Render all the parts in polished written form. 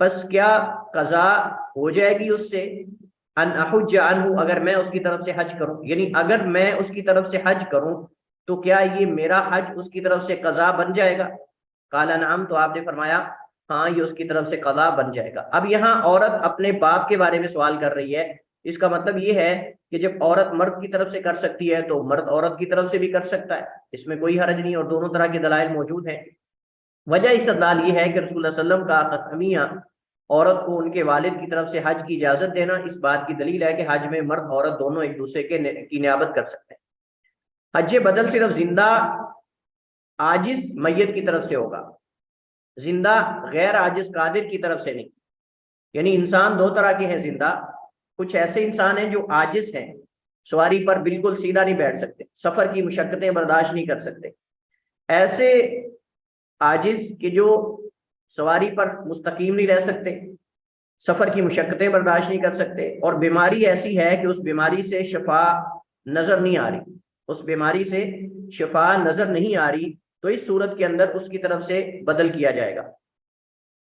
پس کیا قضا ہو جائے گی اس سے، ان احج عنہ، اگر میں اس کی طرف سے حج کروں، یعنی اگر میں اس کی طرف سے حج کروں تو کیا یہ میرا حج اس کی طرف سے قضا بن جائے گا؟ قال نعم، تو آپ نے فرمایا ہاں یہ اس کی طرف سے قضا بن جائے گا۔ اب یہاں عورت اپنے باپ کے بارے میں سوال کر رہی ہے، اس کا مطلب یہ ہے کہ جب عورت مرد کی طرف سے کر سکتی ہے تو مرد عورت کی طرف سے بھی کر سکتا ہے، اس میں کوئی حرج نہیں، اور دونوں طرح کے دلائل موجود ہیں۔ وجہ استدلال یہ ہے کہ رسول اللہ صلی اللہ علیہ وسلم کا قسمیہ عورت کو ان کے والد کی طرف سے حج کی اجازت دینا اس بات کی دلیل ہے کہ حج میں مرد عورت دونوں ایک دوسرے کی نیابت کر سکتے ہیں۔ حج بدل صرف زندہ عاجز میت کی طرف سے ہوگا، زندہ غیر عاجز قادر کی طرف سے نہیں۔ یعنی انسان دو طرح کے ہیں زندہ، کچھ ایسے انسان ہیں جو عاجز ہیں، سواری پر بالکل سیدھا نہیں بیٹھ سکتے، سفر کی مشقتیں برداشت نہیں کر سکتے، ایسے عاجز کہ جو سواری پر مستقیم نہیں رہ سکتے، سفر کی مشقتیں برداشت نہیں کر سکتے، اور بیماری ایسی ہے کہ اس بیماری سے شفا نظر نہیں آ رہی، اس بیماری سے شفا نظر نہیں آ رہی، تو اس صورت کے اندر اس کی طرف سے بدل کیا جائے گا۔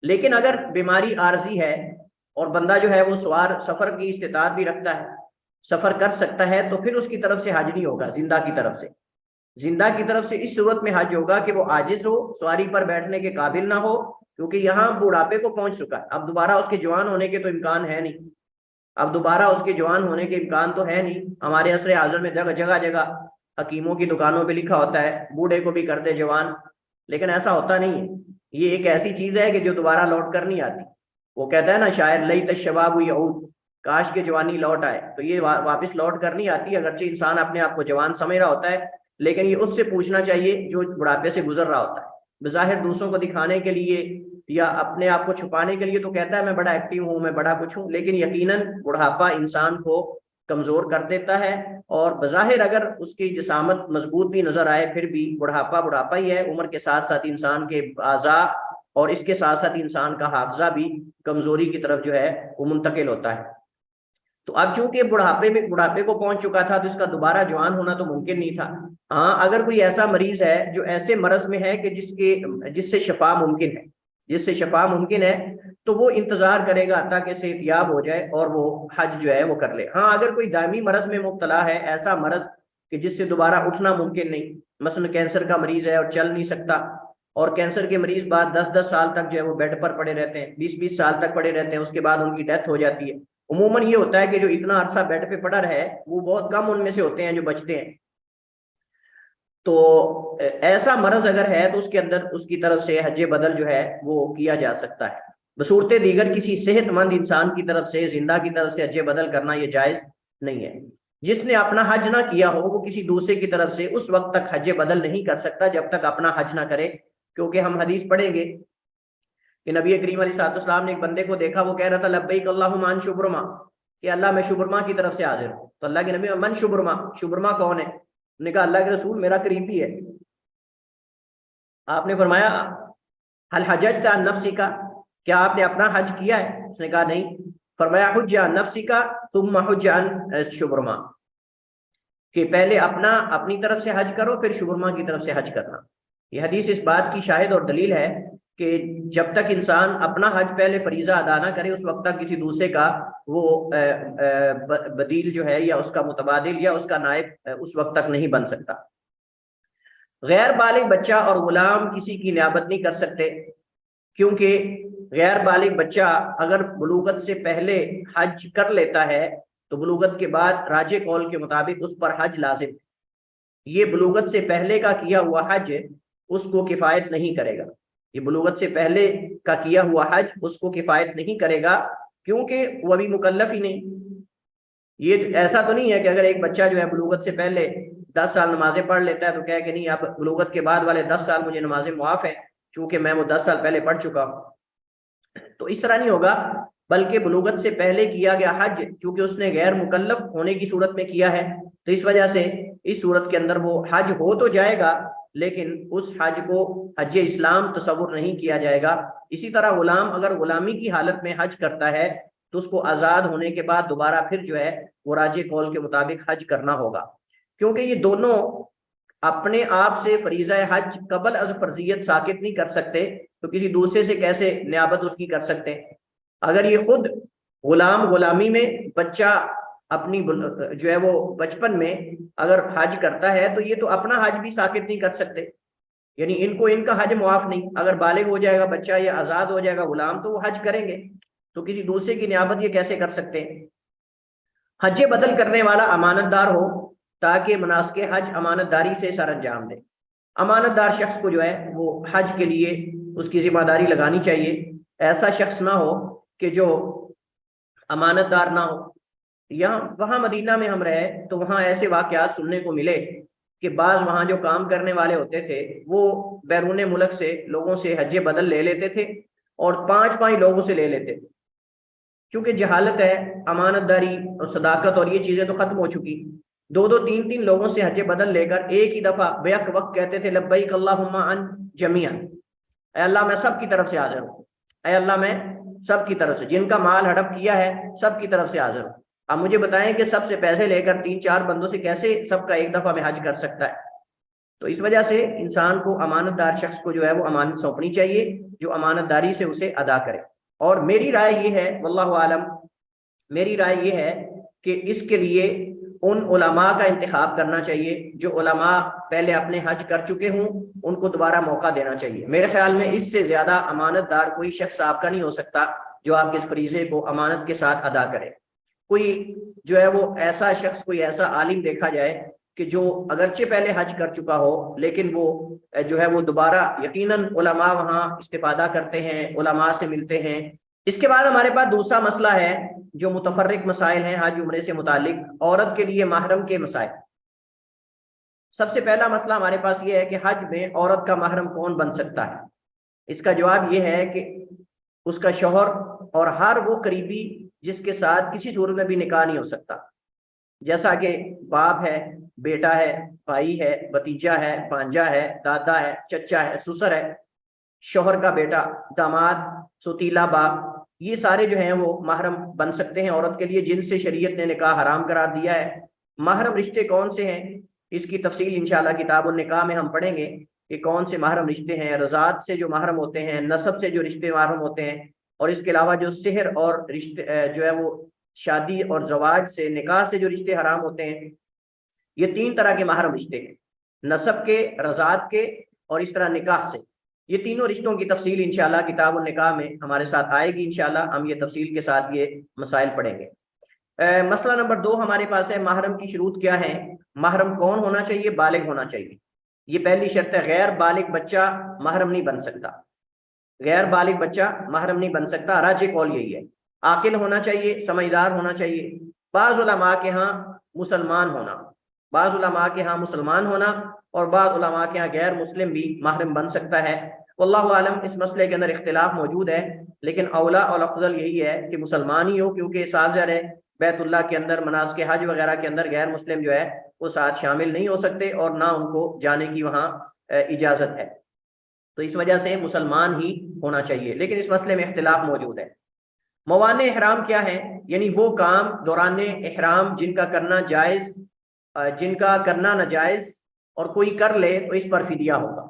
لیکن اگر بیماری عارضی ہے اور بندہ جو ہے وہ سفر کی استطاعت بھی رکھتا ہے، سفر کر سکتا ہے، تو پھر اس کی طرف سے حج نہیں ہوگا زندہ کی طرف سے۔ زندہ کی طرف سے اس صورت میں حج ہوگا کہ وہ عاجز ہو، سواری پر بیٹھنے کے قابل نہ ہو، کیونکہ یہاں بڑھاپے کو پہنچ چکا ہے، اب دوبارہ اس کے جوان ہونے کے تو امکان ہے نہیں، اب دوبارہ اس کے جوان ہونے کے امکان تو ہے نہیں۔ ہمارے عصر حاضر میں جگہ جگہ حکیموں کی دکانوں پہ لکھا ہوتا ہے بوڑھے کو بھی کر دے جوان، لیکن ایسا ہوتا نہیں ہے۔ یہ ایک ایسی چیز ہے کہ جو دوبارہ لوٹ کر نہیں آتی۔ وہ کہتا ہے نا شاعر، لیت الشباب یعود، کاش کے جوانی لوٹ آئے، تو یہ واپس لوٹ کر نہیں آتی، اگرچہ انسان اپنے آپ کو جوان سمجھ رہا ہوتا ہے، لیکن یہ اس سے پوچھنا چاہیے جو بڑھاپے سے گزر رہا ہوتا ہے۔ بظاہر دوسروں کو دکھانے کے لیے یا اپنے آپ کو چھپانے کے لیے تو کہتا ہے میں بڑا ایکٹیو ہوں، میں بڑا کچھ ہوں، لیکن یقیناً بڑھاپا انسان کو کمزور کر دیتا ہے، اور بظاہر اگر اس کی جسامت مضبوط بھی نظر آئے پھر بھی بڑھاپا ہی ہے۔ عمر کے ساتھ ساتھ انسان کے اعضاء اور اس کے ساتھ ساتھ انسان کا حافظہ بھی کمزوری کی طرف جو ہے وہ منتقل ہوتا ہے۔ تو اب چونکہ بڑھاپے کو پہنچ چکا تھا تو اس کا دوبارہ جوان ہونا تو ممکن نہیں تھا۔ ہاں اگر کوئی ایسا مریض ہے جو ایسے مرض میں ہے کہ جس سے شفا ممکن ہے تو وہ انتظار کرے گا تاکہ صحت یاب ہو جائے اور وہ حج جو ہے وہ کر لے۔ ہاں اگر کوئی دائمی مرض میں مبتلا ہے، ایسا مرض کہ جس سے دوبارہ اٹھنا ممکن نہیں، مثلا کینسر کا مریض ہے اور چل نہیں سکتا، اور کینسر کے مریض بعد 10 سال تک جو ہے وہ بیڈ پر پڑے رہتے ہیں، 20 سال تک پڑے رہتے ہیں، اس کے بعد ان کی ڈیتھ ہو جاتی ہے۔ عموماً یہ ہوتا ہے کہ جو اتنا عرصہ بیڈ پہ پڑا رہے وہ بہت کم ان میں سے ہوتے ہیں جو بچتے ہیں۔ تو ایسا مرض اگر ہے تو اس کے اندر اس کی طرف سے حج بدل جو ہے وہ کیا جا سکتا ہے۔ بصورت دیگر کسی صحت مند انسان کی طرف سے، زندہ کی طرف سے حج بدل کرنا یہ جائز نہیں ہے۔ جس نے اپنا حج نہ کیا ہو وہ کسی دوسرے کی طرف سے اس وقت تک حج بدل نہیں کر سکتا جب تک اپنا حج نہ کرے، کیونکہ ہم حدیث پڑھیں گے کہ نبی کریم علیہ السلام نے ایک بندے کو دیکھا، وہ کہہ رہا تھا لبیک اللہم عن شبرما، کہ اللہ میں شبرما کی طرف سے حاضر ہوں۔ تو اللہ کے نبی من شبرما، شبرما کون ہے؟ انہوں نے کہا اللہ کے رسول میرا قریبی ہے۔ آپ نے فرمایا حل حججت عن نفسک، کیا آپ نے اپنا حج کیا ہے؟ اس نے کہا نہیں۔ فرمایا حج عن نفسک ثم حج عن شبرما، کہ پہلے اپنی طرف سے حج کرو پھر شبرما کی طرف سے حج کرنا۔ یہ حدیث اس بات کی شاہد اور دلیل ہے کہ جب تک انسان اپنا حج پہلے فریضہ ادا نہ کرے اس وقت تک کسی دوسرے کا وہ بدیل جو ہے یا اس کا متبادل یا اس کا نائب اس وقت تک نہیں بن سکتا۔ غیر بالغ بچہ اور غلام کسی کی نیابت نہیں کر سکتے، کیونکہ غیر بالغ بچہ اگر بلوغت سے پہلے حج کر لیتا ہے تو بلوغت کے بعد راجح قول کے مطابق اس پر حج لازم ہے۔ یہ بلوغت سے پہلے کا کیا ہوا حج اس کو کفایت نہیں کرے گا، یہ بلوغت سے پہلے کا کیا ہوا حج اس کو کفایت نہیں کرے گا، کیونکہ وہ ابھی مکلف ہی نہیں۔ یہ ایسا تو نہیں ہے کہ اگر ایک بچہ جو ہے بلوغت سے پہلے 10 سال نمازیں پڑھ لیتا ہے تو کہے کہ نہیں اب بلوغت کے بعد والے 10 سال مجھے نمازیں معاف ہیں چونکہ میں وہ 10 سال پہلے پڑھ چکا ہوں، تو اس طرح نہیں ہوگا، بلکہ بلوغت سے پہلے کیا گیا حج چونکہ اس نے غیر مکلف ہونے کی صورت میں کیا ہے تو اس وجہ سے اس صورت کے اندر وہ حج ہو تو جائے گا لیکن اس حج کو حج اسلام تصور نہیں کیا جائے گا۔ اسی طرح غلام اگر غلامی کی حالت میں حج کرتا ہے تو اس کو آزاد ہونے کے بعد دوبارہ پھر جو ہے وہ راجح قول کے مطابق حج کرنا ہوگا، کیونکہ یہ دونوں اپنے آپ سے فریضہ حج قبل از فرضیت ساقط نہیں کر سکتے، تو کسی دوسرے سے کیسے نیابت اس کی کر سکتے ہیں؟ اگر یہ خود غلامی میں بچہ اپنی جو ہے وہ بچپن میں اگر حج کرتا ہے تو یہ تو اپنا حج بھی ساقط نہیں کر سکتے، یعنی ان کو ان کا حج معاف نہیں. اگر بالغ ہو جائے گا بچہ یا آزاد ہو جائے گا غلام تو وہ حج کریں گے، تو کسی دوسرے کی نیابت یہ کیسے کر سکتے ہیں؟ حج بدل کرنے والا امانت دار ہو تاکہ مناسک حج امانت داری سے سر انجام دے. امانت دار شخص کو جو ہے وہ حج کے لیے اس کی ذمہ داری لگانی چاہیے. ایسا شخص نہ ہو کہ جو امانت دار نہ ہو. وہاں مدینہ میں ہم رہے تو وہاں ایسے واقعات سننے کو ملے کہ بعض وہاں جو کام کرنے والے ہوتے تھے وہ بیرون ملک سے لوگوں سے حج بدل لے لیتے تھے اور 5 لوگوں سے لے لیتے تھے. چونکہ جہالت ہے، امانت داری اور صداقت اور یہ چیزیں تو ختم ہو چکی. 2 3 لوگوں سے حج بدل لے کر ایک ہی دفعہ بیک وقت کہتے تھے لبیک اللہم عن جمیعا، اے اللہ میں سب کی طرف سے حاضر ہوں، اے اللہ میں سب کی طرف سے، جن کا مال ہڑپ کیا ہے سب کی طرف سے حاضر ہوں. اب مجھے بتائیں کہ سب سے پیسے لے کر 3 4 بندوں سے کیسے سب کا ایک دفعہ میں حج کر سکتا ہے؟ تو اس وجہ سے انسان کو امانت دار شخص کو جو ہے وہ امانت سونپنی چاہیے جو امانت داری سے اسے ادا کرے. اور میری رائے یہ ہے، واللہ عالم، میری رائے یہ ہے کہ اس کے لیے ان علماء کا انتخاب کرنا چاہیے جو علماء پہلے اپنے حج کر چکے ہوں، ان کو دوبارہ موقع دینا چاہیے. میرے خیال میں اس سے زیادہ امانت دار کوئی شخص آپ کا نہیں ہو سکتا جو آپ کے فریضے کو امانت کے ساتھ ادا کرے. کوئی جو ہے وہ ایسا شخص، کوئی ایسا عالم دیکھا جائے کہ جو اگرچہ پہلے حج کر چکا ہو لیکن وہ جو ہے وہ دوبارہ، یقیناً علماء وہاں استفادہ کرتے ہیں، علماء سے ملتے ہیں. اس کے بعد ہمارے پاس دوسرا مسئلہ ہے جو متفرق مسائل ہیں حج عمرے سے متعلق، عورت کے لیے محرم کے مسائل. سب سے پہلا مسئلہ ہمارے پاس یہ ہے کہ حج میں عورت کا محرم کون بن سکتا ہے؟ اس کا جواب یہ ہے کہ اس کا شوہر اور ہر وہ قریبی جس کے ساتھ کسی صورت میں بھی نکاح نہیں ہو سکتا، جیسا کہ باپ ہے، بیٹا ہے، بھائی ہے، بھتیجا ہے، بھانجا ہے، دادا ہے، چچا ہے، سسر ہے، شوہر کا بیٹا، داماد، سوتیلا باپ، یہ سارے جو ہیں وہ محرم بن سکتے ہیں عورت کے لیے جن سے شریعت نے نکاح حرام قرار دیا ہے. محرم رشتے کون سے ہیں اس کی تفصیل انشاءاللہ کتاب النکاح میں ہم پڑھیں گے کہ کون سے محرم رشتے ہیں. رضاعت سے جو محرم ہوتے ہیں، نسب سے جو رشتے محرم ہوتے ہیں، اور اس کے علاوہ جو سحر اور رشتے جو ہے وہ شادی اور زواج سے، نکاح سے جو رشتے حرام ہوتے ہیں، یہ 3 طرح کے محرم رشتے ہیں، نسب کے، رضاعت کے اور اس طرح نکاح سے. یہ تینوں رشتوں کی تفصیل انشاءاللہ کتاب النکاح میں ہمارے ساتھ آئے گی. انشاءاللہ ہم یہ تفصیل کے ساتھ یہ مسائل پڑھیں گے. مسئلہ نمبر 2 ہمارے پاس ہے محرم کی شروط کیا ہے. محرم کون ہونا چاہیے؟ بالغ ہونا چاہیے، یہ پہلی شرط ہے. غیر بالغ بچہ محرم نہیں بن سکتا، غیر بالغ بچہ محرم نہیں بن سکتا. راجح قول یہی ہے. عاقل ہونا چاہیے، سمجھدار ہونا چاہیے. بعض علماء کے ہاں مسلمان ہونا، بعض علماء کے ہاں مسلمان ہونا اور بعض علماء کے ہاں غیر مسلم بھی محرم بن سکتا ہے. واللہ عالم، اس مسئلے کے اندر اختلاف موجود ہے، لیکن اولا اور افضل یہی ہے کہ مسلمان ہی ہو، کیونکہ صاف ظاہر ہے بیت اللہ کے اندر مناسک حج وغیرہ کے اندر غیر مسلم جو ہے وہ ساتھ شامل نہیں ہو سکتے اور نہ ان کو جانے کی وہاں اجازت ہے. تو اس وجہ سے مسلمان ہی ہونا چاہیے، لیکن اس مسئلے میں اختلاف موجود ہے. موانع احرام کیا ہے؟ یعنی وہ کام دوران احرام جن کا کرنا جائز، جن کا کرنا ناجائز اور کوئی کر لے تو اس پر فدیہ ہوگا.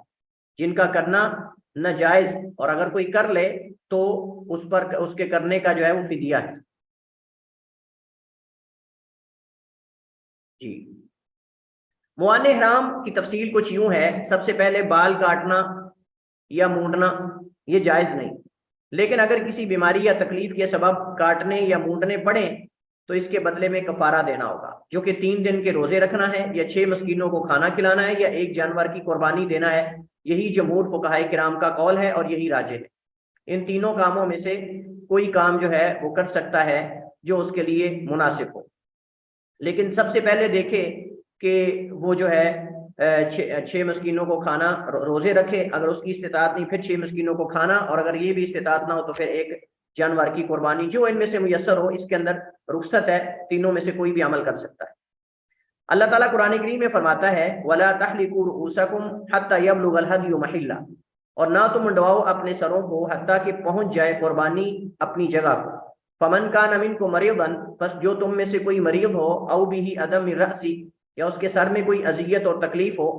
جن کا کرنا ناجائز اور اگر کوئی کر لے تو اس پر اس کے کرنے کا جو ہے وہ فدیہ ہے. جی، موانع احرام کی تفصیل کچھ یوں ہے. سب سے پہلے بال کاٹنا یا مونڈنا یہ جائز نہیں، لیکن اگر کسی بیماری یا تکلیف کے سبب کاٹنے یا مونڈنے پڑیں تو اس کے بدلے میں کفارہ دینا ہوگا، جو کہ 3 دن کے روزے رکھنا ہے یا 6 مسکینوں کو کھانا کھلانا ہے یا ایک جانور کی قربانی دینا ہے. یہی جمہور فقہائے کرام کا قول ہے اور یہی راجح ہے. ان تینوں کاموں میں سے کوئی کام جو ہے وہ کر سکتا ہے جو اس کے لیے مناسب ہو. لیکن سب سے پہلے دیکھیں کہ وہ جو ہے 6 مسکینوں کو کھانا، روزے رکھے، اگر اس کی استطاعت نہیں پھر 6 مسکینوں کو کھانا، اور اگر یہ بھی استطاعت نہ ہو تو پھر ایک جانور کی قربانی، جو ان میں سے میسر ہو. اس کے اندر رخصت ہے، تینوں میں سے کوئی بھی عمل کر سکتا ہے. اللہ تعالیٰ قرآن کریم میں فرماتا ہے وَلَا تَحْلِقُوا رُؤُوسَكُمْ حَتَّى يَبْلُغَ الْهَدْيُ مَحِلَّهُ، اور نہ تم منڈواؤ اپنے سروں کو حتیٰ کہ پہنچ جائے قربانی اپنی جگہ کو. فَمَنْ كَانَ مِنْكُمْ مَرِيضًا، پس جو تم میں سے کوئی مریض ہو، أَوْ بِهِ أَذًى مِّن رَأْسِهِ، یا اس کے سر میں کوئی اذیت اور تکلیف ہو،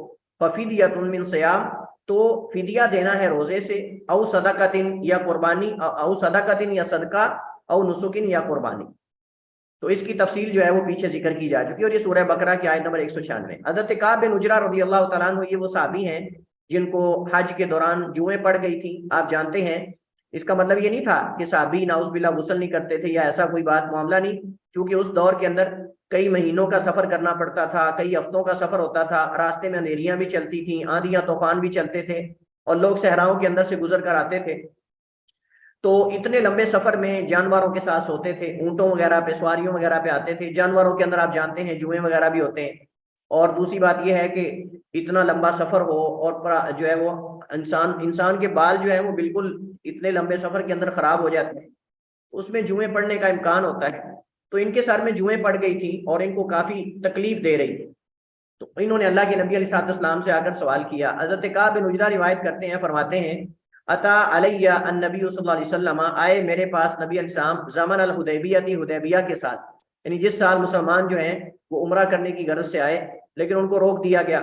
فَفِدْيَةٌ مِّن صِيَامٍ، تو فدیہ دینا ہے روزے سے، او صدقتن یا قربانی، او صدقتن یا صدقہ، او نسکن یا قربانی۔ تو اس کی تفصیل جو ہے وہ پیچھے ذکر کی جا چکی ہے، اور یہ سورہ بقرہ کی آیت نمبر 196۔ حضرت کعب بن عجرہ رضی اللہ تعالیٰ عنہ یہ وہ صحابی ہیں جن کو حج کے دوران جوئیں پڑ گئی تھی، آپ جانتے ہیں۔ اس کا مطلب یہ نہیں تھا کہ صحابی نعوذ باللہ غسل نہیں کرتے تھے یا ایسا کوئی بات معاملہ نہیں، چونکہ اس دور کے اندر کئی مہینوں کا سفر کرنا پڑتا تھا، کئی ہفتوں کا سفر ہوتا تھا، راستے میں اندھیریاں بھی چلتی تھیں، آندھیاں طوفان بھی چلتے تھے، اور لوگ صحراؤں کے اندر سے گزر کر آتے تھے۔ تو اتنے لمبے سفر میں جانوروں کے ساتھ سوتے تھے، اونٹوں وغیرہ پہ، سواریوں وغیرہ پہ آتے تھے۔ جانوروں کے اندر آپ جانتے ہیں جوئیں وغیرہ بھی ہوتے ہیں، اور دوسری بات یہ ہے کہ اتنا لمبا سفر ہو اور جو ہے وہ انسان کے بال جو ہے وہ بالکل اتنے لمبے سفر کے اندر خراب ہو جاتے ہیں، اس میں جوئیں پڑنے کا امکان ہوتا ہے۔ تو ان کے سر میں جوئیں پڑ گئی تھی اور ان کو کافی تکلیف دے رہی تھی، تو انہوں نے اللہ کے نبی علیہ السلام سے آ کر سوال کیا۔ حضرت کعب بن عجرہ روایت کرتے ہیں، فرماتے ہیں عطا علیہ النبی صلی اللہ علیہ وسلم، آئے میرے پاس نبی علیہ السلام زمن الحدیبیہ حدیبیہ کے ساتھ، یعنی جس سال مسلمان جو ہیں وہ عمرہ کرنے کی غرض سے آئے لیکن ان کو روک دیا گیا،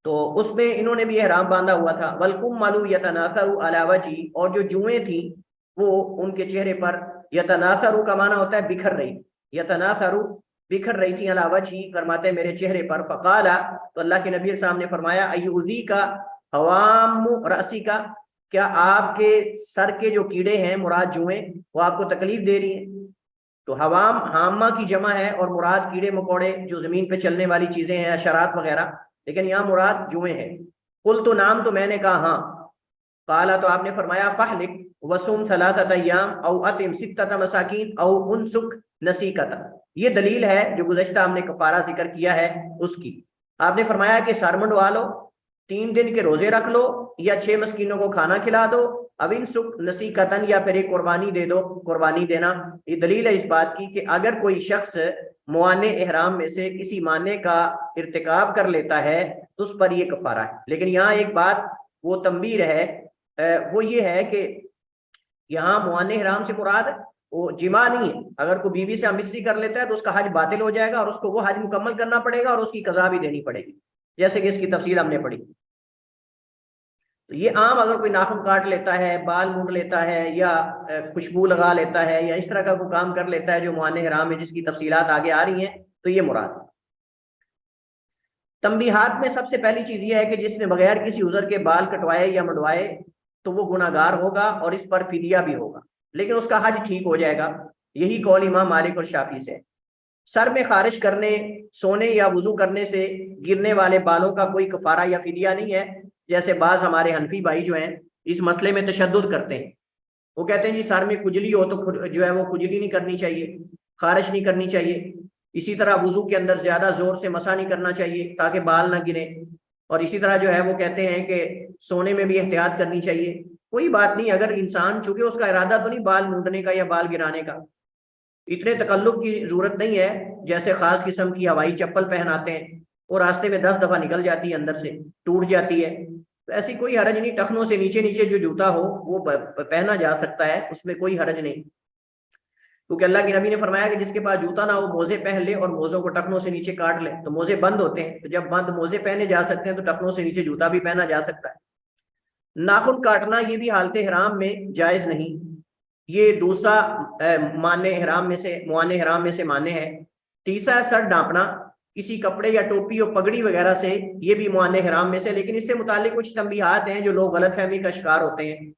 تو اس میں انہوں نے بھی احرام باندھا ہوا تھا۔ والکمل یتناثر علی وجہہ، اور جو جوئیں تھیں وہ ان کے چہرے پر، یتناثر کا معنی ہوتا ہے بکھر رہی، یتناثر بکھر رہی تھی، علی وجہہ فرماتے ہیں میرے چہرے پر۔ فقال، تو اللہ کے نبی علیہ السلام نے فرمایا ایؤذی کا حوام رأسی کا، کیا آپ کے سر کے جو کیڑے ہیں مراد جوئیں وہ آپ کو تکلیف دے رہی ہیں؟ تو حوام حامہ کی جمع ہے، اور مراد کیڑے مکوڑے جو زمین پہ چلنے والی چیزیں ہیں، حشرات وغیرہ، لیکن یہاں مراد جوئیں ہیں۔ قلت نعم، تو میں نے کہا ہاں۔ قال، تو آپ نے فرمایا فحلق وصوم ثلاثۃ ایام او اطعم ستۃ مساکین او انسک نسیکۃ، یہ دلیل ہے جو گزشتہ ہم نے کفارہ ذکر کیا ہے اس کی۔ آپ نے فرمایا کہ سر منڈوا لو، 3 دن کے روزے رکھ لو، یا 6 مسکینوں کو کھانا کھلا دو، اوین سک نسیکتن، یا پھر ایک قربانی دے دو، قربانی دینا۔ یہ دلیل ہے اس بات کی کہ اگر کوئی شخص موانع احرام میں سے کسی معنی کا ارتکاب کر لیتا ہے تو اس پر یہ کفارہ ہے۔ لیکن یہاں ایک بات وہ تنبیہ ہے، وہ یہ ہے کہ یہاں موانع احرام سے مراد وہ جماع نہیں ہے۔ اگر کوئی بیوی سے امستری کر لیتا ہے تو اس کا حج باطل ہو جائے گا، اور اس کو وہ حج مکمل کرنا پڑے گا، اور اس کی قضا بھی دینی پڑے گی، جیسے کہ اس کی تفصیل ہم نے پڑھی۔ تو یہ عام اگر کوئی ناخن کاٹ لیتا ہے، بال مونڈ لیتا ہے، یا خوشبو لگا لیتا ہے، یا اس طرح کا کوئی کام کر لیتا ہے جو موانع احرام ہے، جس کی تفصیلات آگے آ رہی ہیں، تو یہ مراد ہے۔ تنبیہات میں سب سے پہلی چیز یہ ہے کہ جس نے بغیر کسی عذر کے بال کٹوائے یا منڈوائے تو وہ گناہ گار ہوگا، اور اس پر فدیہ بھی ہوگا، لیکن اس کا حج ٹھیک ہو جائے گا۔ یہی قول امام مالک اور شافعی سے۔ سر میں خارش کرنے، سونے یا وضو کرنے سے گرنے والے بالوں کا کوئی کفارہ یا فدیہ نہیں ہے، جیسے بعض ہمارے حنفی بھائی جو ہیں اس مسئلے میں تشدد کرتے ہیں۔ وہ کہتے ہیں جی سر میں کھجلی ہو تو جو ہے وہ کھجلی نہیں کرنی چاہیے، خارش نہیں کرنی چاہیے، اسی طرح وضو کے اندر زیادہ زور سے مسح نہیں کرنا چاہیے تاکہ بال نہ گریں، اور اسی طرح جو ہے وہ کہتے ہیں کہ سونے میں بھی احتیاط کرنی چاہیے۔ کوئی بات نہیں، اگر انسان، چونکہ اس کا ارادہ تو نہیں بال مونڈنے کا یا بال گرانے کا، اتنے تکلف کی ضرورت نہیں ہے، جیسے خاص قسم کی ہوائی چپل پہناتے ہیں اور راستے میں 10 دفعہ نکل جاتی ہے، اندر سے ٹوٹ جاتی ہے، تو ایسی کوئی حرج نہیں، ٹخنوں سے نیچے نیچے جو جوتا ہو وہ پہنا جا سکتا ہے، اس میں کوئی حرج نہیں، کیونکہ اللہ کے نبی نے فرمایا کہ جس کے پاس جوتا نہ ہو موزے پہن لے اور موزوں کو ٹخنوں سے نیچے کاٹ لے، تو موزے بند ہوتے ہیں، تو جب بند موزے پہنے جا سکتے ہیں تو ٹخنوں سے نیچے جوتا بھی پہنا جا سکتا ہے۔ ناخن کاٹنا یہ بھی حالت حرام میں جائز نہیں، یہ دوسرا موانع احرام میں سے معنی ہے۔ تیسرا ہے سر ڈانپنا، کسی کپڑے یا ٹوپی اور پگڑی وغیرہ سے، یہ بھی موانع احرام میں سے، لیکن اس سے متعلق کچھ تنبیہات ہیں جو لوگ غلط فہمی کا شکار ہوتے ہیں۔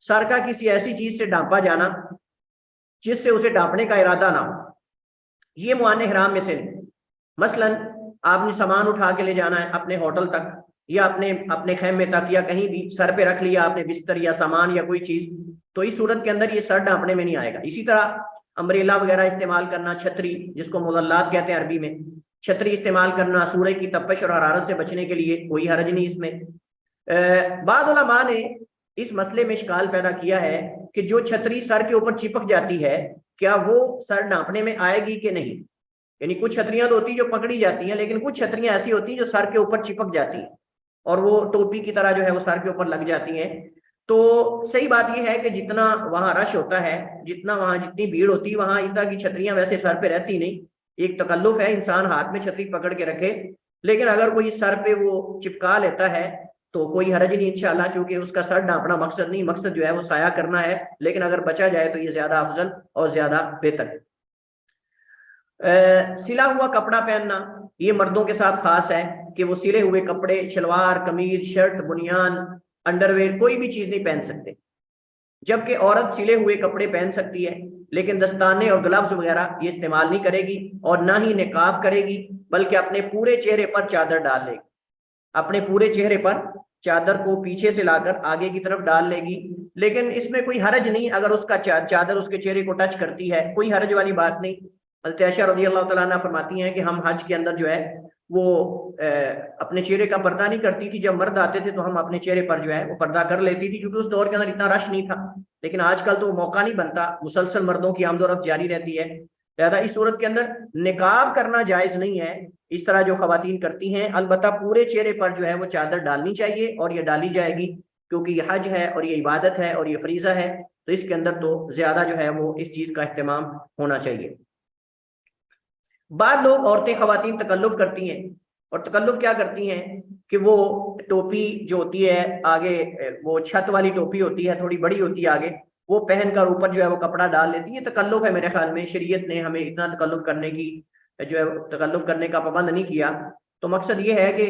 سر کا کسی ایسی چیز سے ڈانپا جانا جس سے اسے ڈانپنے کا ارادہ نہ ہو، یہ موانع احرام میں سے نہیں۔ مثلا آپ نے سامان اٹھا کے لے جانا ہے اپنے ہوٹل تک یا اپنے خیمے تک یا کہیں بھی، سر پہ رکھ لیا آپ نے بستر یا سامان یا کوئی چیز، تو اس صورت کے اندر یہ سر ڈانپنے میں نہیں آئے گا۔ اسی طرح امبریلا وغیرہ استعمال کرنا، چھتری جس کو مظلات کہتے ہیں عربی میں، چھتری استعمال کرنا سورج کی تپش اور حرارت سے بچنے کے لیے، کوئی حرج نہیں اس میں۔ بعض علماء نے اس مسئلے میں اشکال پیدا کیا ہے کہ جو چھتری سر کے اوپر چپک جاتی ہے کیا وہ سر ڈانپنے میں آئے گی کہ نہیں، یعنی کچھ چھتریاں تو ہوتی ہیں جو پکڑی جاتی ہیں، لیکن کچھ چھتریاں ایسی ہوتی ہیں جو سر کے اوپر چپک جاتی ہیں اور وہ ٹوپی کی طرح جو ہے وہ سر کے اوپر لگ جاتی ہیں۔ تو صحیح بات یہ ہے کہ جتنا وہاں رش ہوتا ہے، وہاں جتنی بھیڑ ہوتی ہے، وہاں اس طرح کی چھتریاں ویسے سر پہ رہتی نہیں، ایک تکلف ہے انسان ہاتھ میں چھتری پکڑ کے رکھے، لیکن اگر کوئی سر پہ وہ چپکا لیتا ہے تو کوئی حرج نہیں انشاءاللہ، چونکہ اس کا سر ڈھانپنا مقصد نہیں، مقصد جو ہے وہ سایہ کرنا ہے، لیکن اگر بچا جائے تو یہ زیادہ افضل اور زیادہ بہتر ہے۔ سلا ہوا کپڑا پہننا یہ مردوں کے ساتھ خاص ہے کہ وہ سلے ہوئے کپڑے، شلوار، قمیض، شرٹ، بنیان، انڈر ویئر کوئی بھی چیز نہیں پہن سکتے، جبکہ عورت سلے ہوئے کپڑے پہن سکتی ہے، لیکن دستانے اور گلوز وغیرہ یہ استعمال نہیں کرے گی، اور نہ ہی نقاب کرے گی، بلکہ اپنے پورے چہرے پر چادر ڈال لے گی، اپنے پورے چہرے پر چادر کو پیچھے سے لا کر آگے کی طرف ڈال لے گی۔ لیکن اس میں کوئی حرج نہیں اگر اس کا چادر اس کے چہرے کو ٹچ کرتی ہے، کوئی حرج والی بات نہیں۔ حضرت عائشہ رضی اللہ تعالیٰ عنہ فرماتی ہیں کہ ہم حج کے اندر جو ہے وہ اپنے چہرے کا پردہ نہیں کرتی تھی، جب مرد آتے تھے تو ہم اپنے چہرے پر جو ہے وہ پردہ کر لیتی تھی، کیونکہ اس دور کے اندر اتنا رش نہیں تھا، لیکن آج کل تو موقع نہیں بنتا، مسلسل مردوں کی آمد و رفت جاری رہتی ہے، لہذا اس صورت کے اندر نقاب کرنا جائز نہیں ہے اس طرح جو خواتین کرتی ہیں۔ البتہ پورے چہرے پر جو ہے وہ چادر ڈالنی چاہیے، اور یہ ڈالی جائے گی کیونکہ یہ حج ہے اور یہ عبادت ہے اور یہ فریضہ ہے، تو اس کے اندر تو زیادہ جو ہے وہ اس چیز کا اہتمام ہونا چاہیے۔ بعض لوگ عورتیں خواتین تکلف کرتی ہیں، اور تکلف کیا کرتی ہیں کہ وہ ٹوپی جو ہوتی ہے آگے، وہ چھت والی ٹوپی ہوتی ہے، تھوڑی بڑی ہوتی ہے آگے، وہ پہن کر اوپر جو ہے وہ کپڑا ڈال لیتی ہے۔ یہ تکلف ہے، میرے خیال میں شریعت نے ہمیں اتنا تکلف کرنے کی جو ہے تکلف کرنے کا پابند نہیں کیا۔ تو مقصد یہ ہے کہ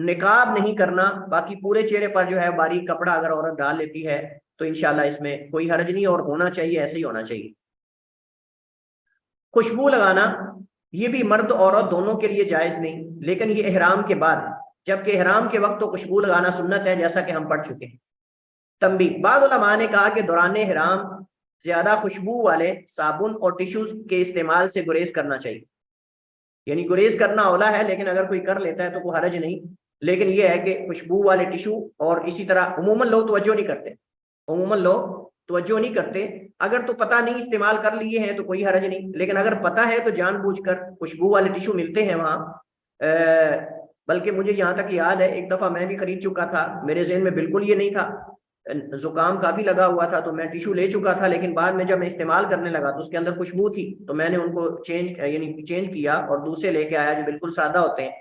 نقاب نہیں کرنا، باقی پورے چہرے پر جو ہے باریک کپڑا اگر عورت ڈال لیتی ہے تو انشاءاللہ اس میں کوئی حرج نہیں، اور ہونا چاہیے، ایسے ہی ہونا چاہیے۔ خوشبو لگانا یہ بھی مرد عورت دونوں کے لیے جائز نہیں، لیکن یہ احرام کے بعد ہے، جبکہ احرام کے وقت تو خوشبو لگانا سنت ہے، جیسا کہ ہم پڑھ چکے ہیں۔ تنبیہ، بعض علماء نے کہا کہ دوران احرام زیادہ خوشبو والے صابن اور ٹیشوز کے استعمال سے گریز کرنا چاہیے، یعنی گریز کرنا اولا ہے، لیکن اگر کوئی کر لیتا ہے تو کوئی حرج نہیں، لیکن یہ ہے کہ خوشبو والے ٹیشو، اور اسی طرح عموماً لوگ توجہ نہیں کرتے، عموماً لوگ توجہ نہیں کرتے، اگر تو پتہ نہیں استعمال کر لیے ہیں تو کوئی حرج نہیں، لیکن اگر پتہ ہے تو جان بوجھ کر خوشبو والے ٹیشو ملتے ہیں وہاں، بلکہ مجھے یہاں تک یاد ہے ایک دفعہ میں بھی خرید چکا تھا، میرے ذہن میں بالکل یہ نہیں تھا، زکام کافی لگا ہوا تھا تو میں ٹیشو لے چکا تھا، لیکن بعد میں جب میں استعمال کرنے لگا تو اس کے اندر خوشبو تھی، تو میں نے ان کو چینج کیا اور دوسرے لے کے آیا جو بالکل سادہ ہوتے ہیں۔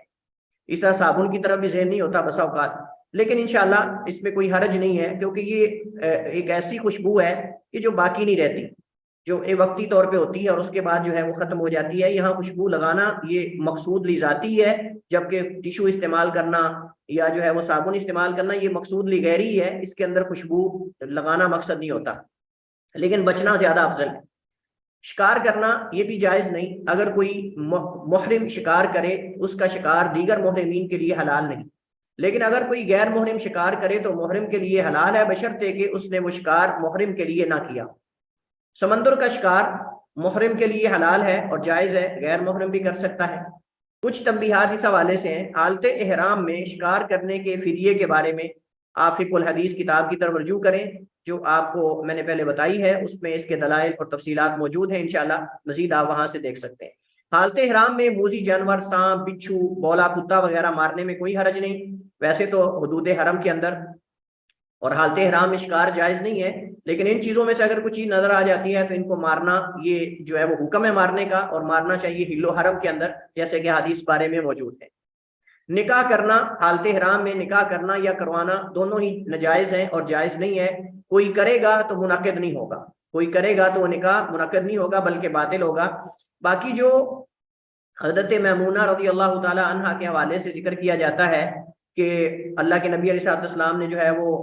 اس طرح صابن کی طرف بھی ذہن نہیں ہوتا بسا اوقات، لیکن انشاءاللہ اس میں کوئی حرج نہیں ہے، کیونکہ یہ ایک ایسی خوشبو ہے کہ جو باقی نہیں رہتی، جو ایک وقتی طور پہ ہوتی ہے اور اس کے بعد جو ہے وہ ختم ہو جاتی ہے۔ یہاں خوشبو لگانا یہ مقصود لی ذاتی ہے، جبکہ ٹیشو استعمال کرنا یا جو ہے وہ صابن استعمال کرنا یہ مقصود لی غیری ہے، اس کے اندر خوشبو لگانا مقصد نہیں ہوتا، لیکن بچنا زیادہ افضل ہے۔ شکار کرنا یہ بھی جائز نہیں، اگر کوئی محرم شکار کرے اس کا شکار دیگر محرمین کے لیے حلال نہیں، لیکن اگر کوئی غیر محرم شکار کرے تو محرم کے لیے حلال ہے، بشرطے کہ اس نے وہ شکار محرم کے لیے نہ کیا۔ سمندر کا شکار محرم کے لیے حلال ہے اور جائز ہے، غیر محرم بھی کر سکتا ہے۔ کچھ تنبیہات اس حوالے سے ہیں۔ حالت احرام میں شکار کرنے کے فدیے کے بارے میں آپ فقہ الحدیث کتاب کی طرف رجوع کریں، جو آپ کو میں نے پہلے بتائی ہے، اس میں اس کے دلائل اور تفصیلات موجود ہیں، انشاءاللہ مزید آپ وہاں سے دیکھ سکتے ہیں۔ حالت احرام میں موذی جانور، سانپ، بچھو، بولا، کتا وغیرہ مارنے میں کوئی حرج نہیں، ویسے تو حدود حرم کے اندر اور حالت احرام میں شکار جائز نہیں ہے، لیکن ان چیزوں میں سے اگر کچھ چیز نظر آ جاتی ہے تو ان کو مارنا یہ جو ہے وہ حکم ہے مارنے کا، اور مارنا چاہیے حل و حرم کے اندر، جیسے کہ حدیث بارے میں موجود ہے۔ نکاح کرنا، حالت احرام میں نکاح کرنا یا کروانا دونوں ہی ناجائز ہیں اور جائز نہیں ہے۔ کوئی کرے گا تو منعقد نہیں ہوگا، کوئی کرے گا تو وہ نکاح منعقد نہیں ہوگا بلکہ باطل ہوگا۔ باقی جو حضرت میمونہ رضی اللہ تعالی عنہا کے حوالے سے ذکر کیا جاتا ہے کہ اللہ کے نبی علیہ السلام نے جو ہے وہ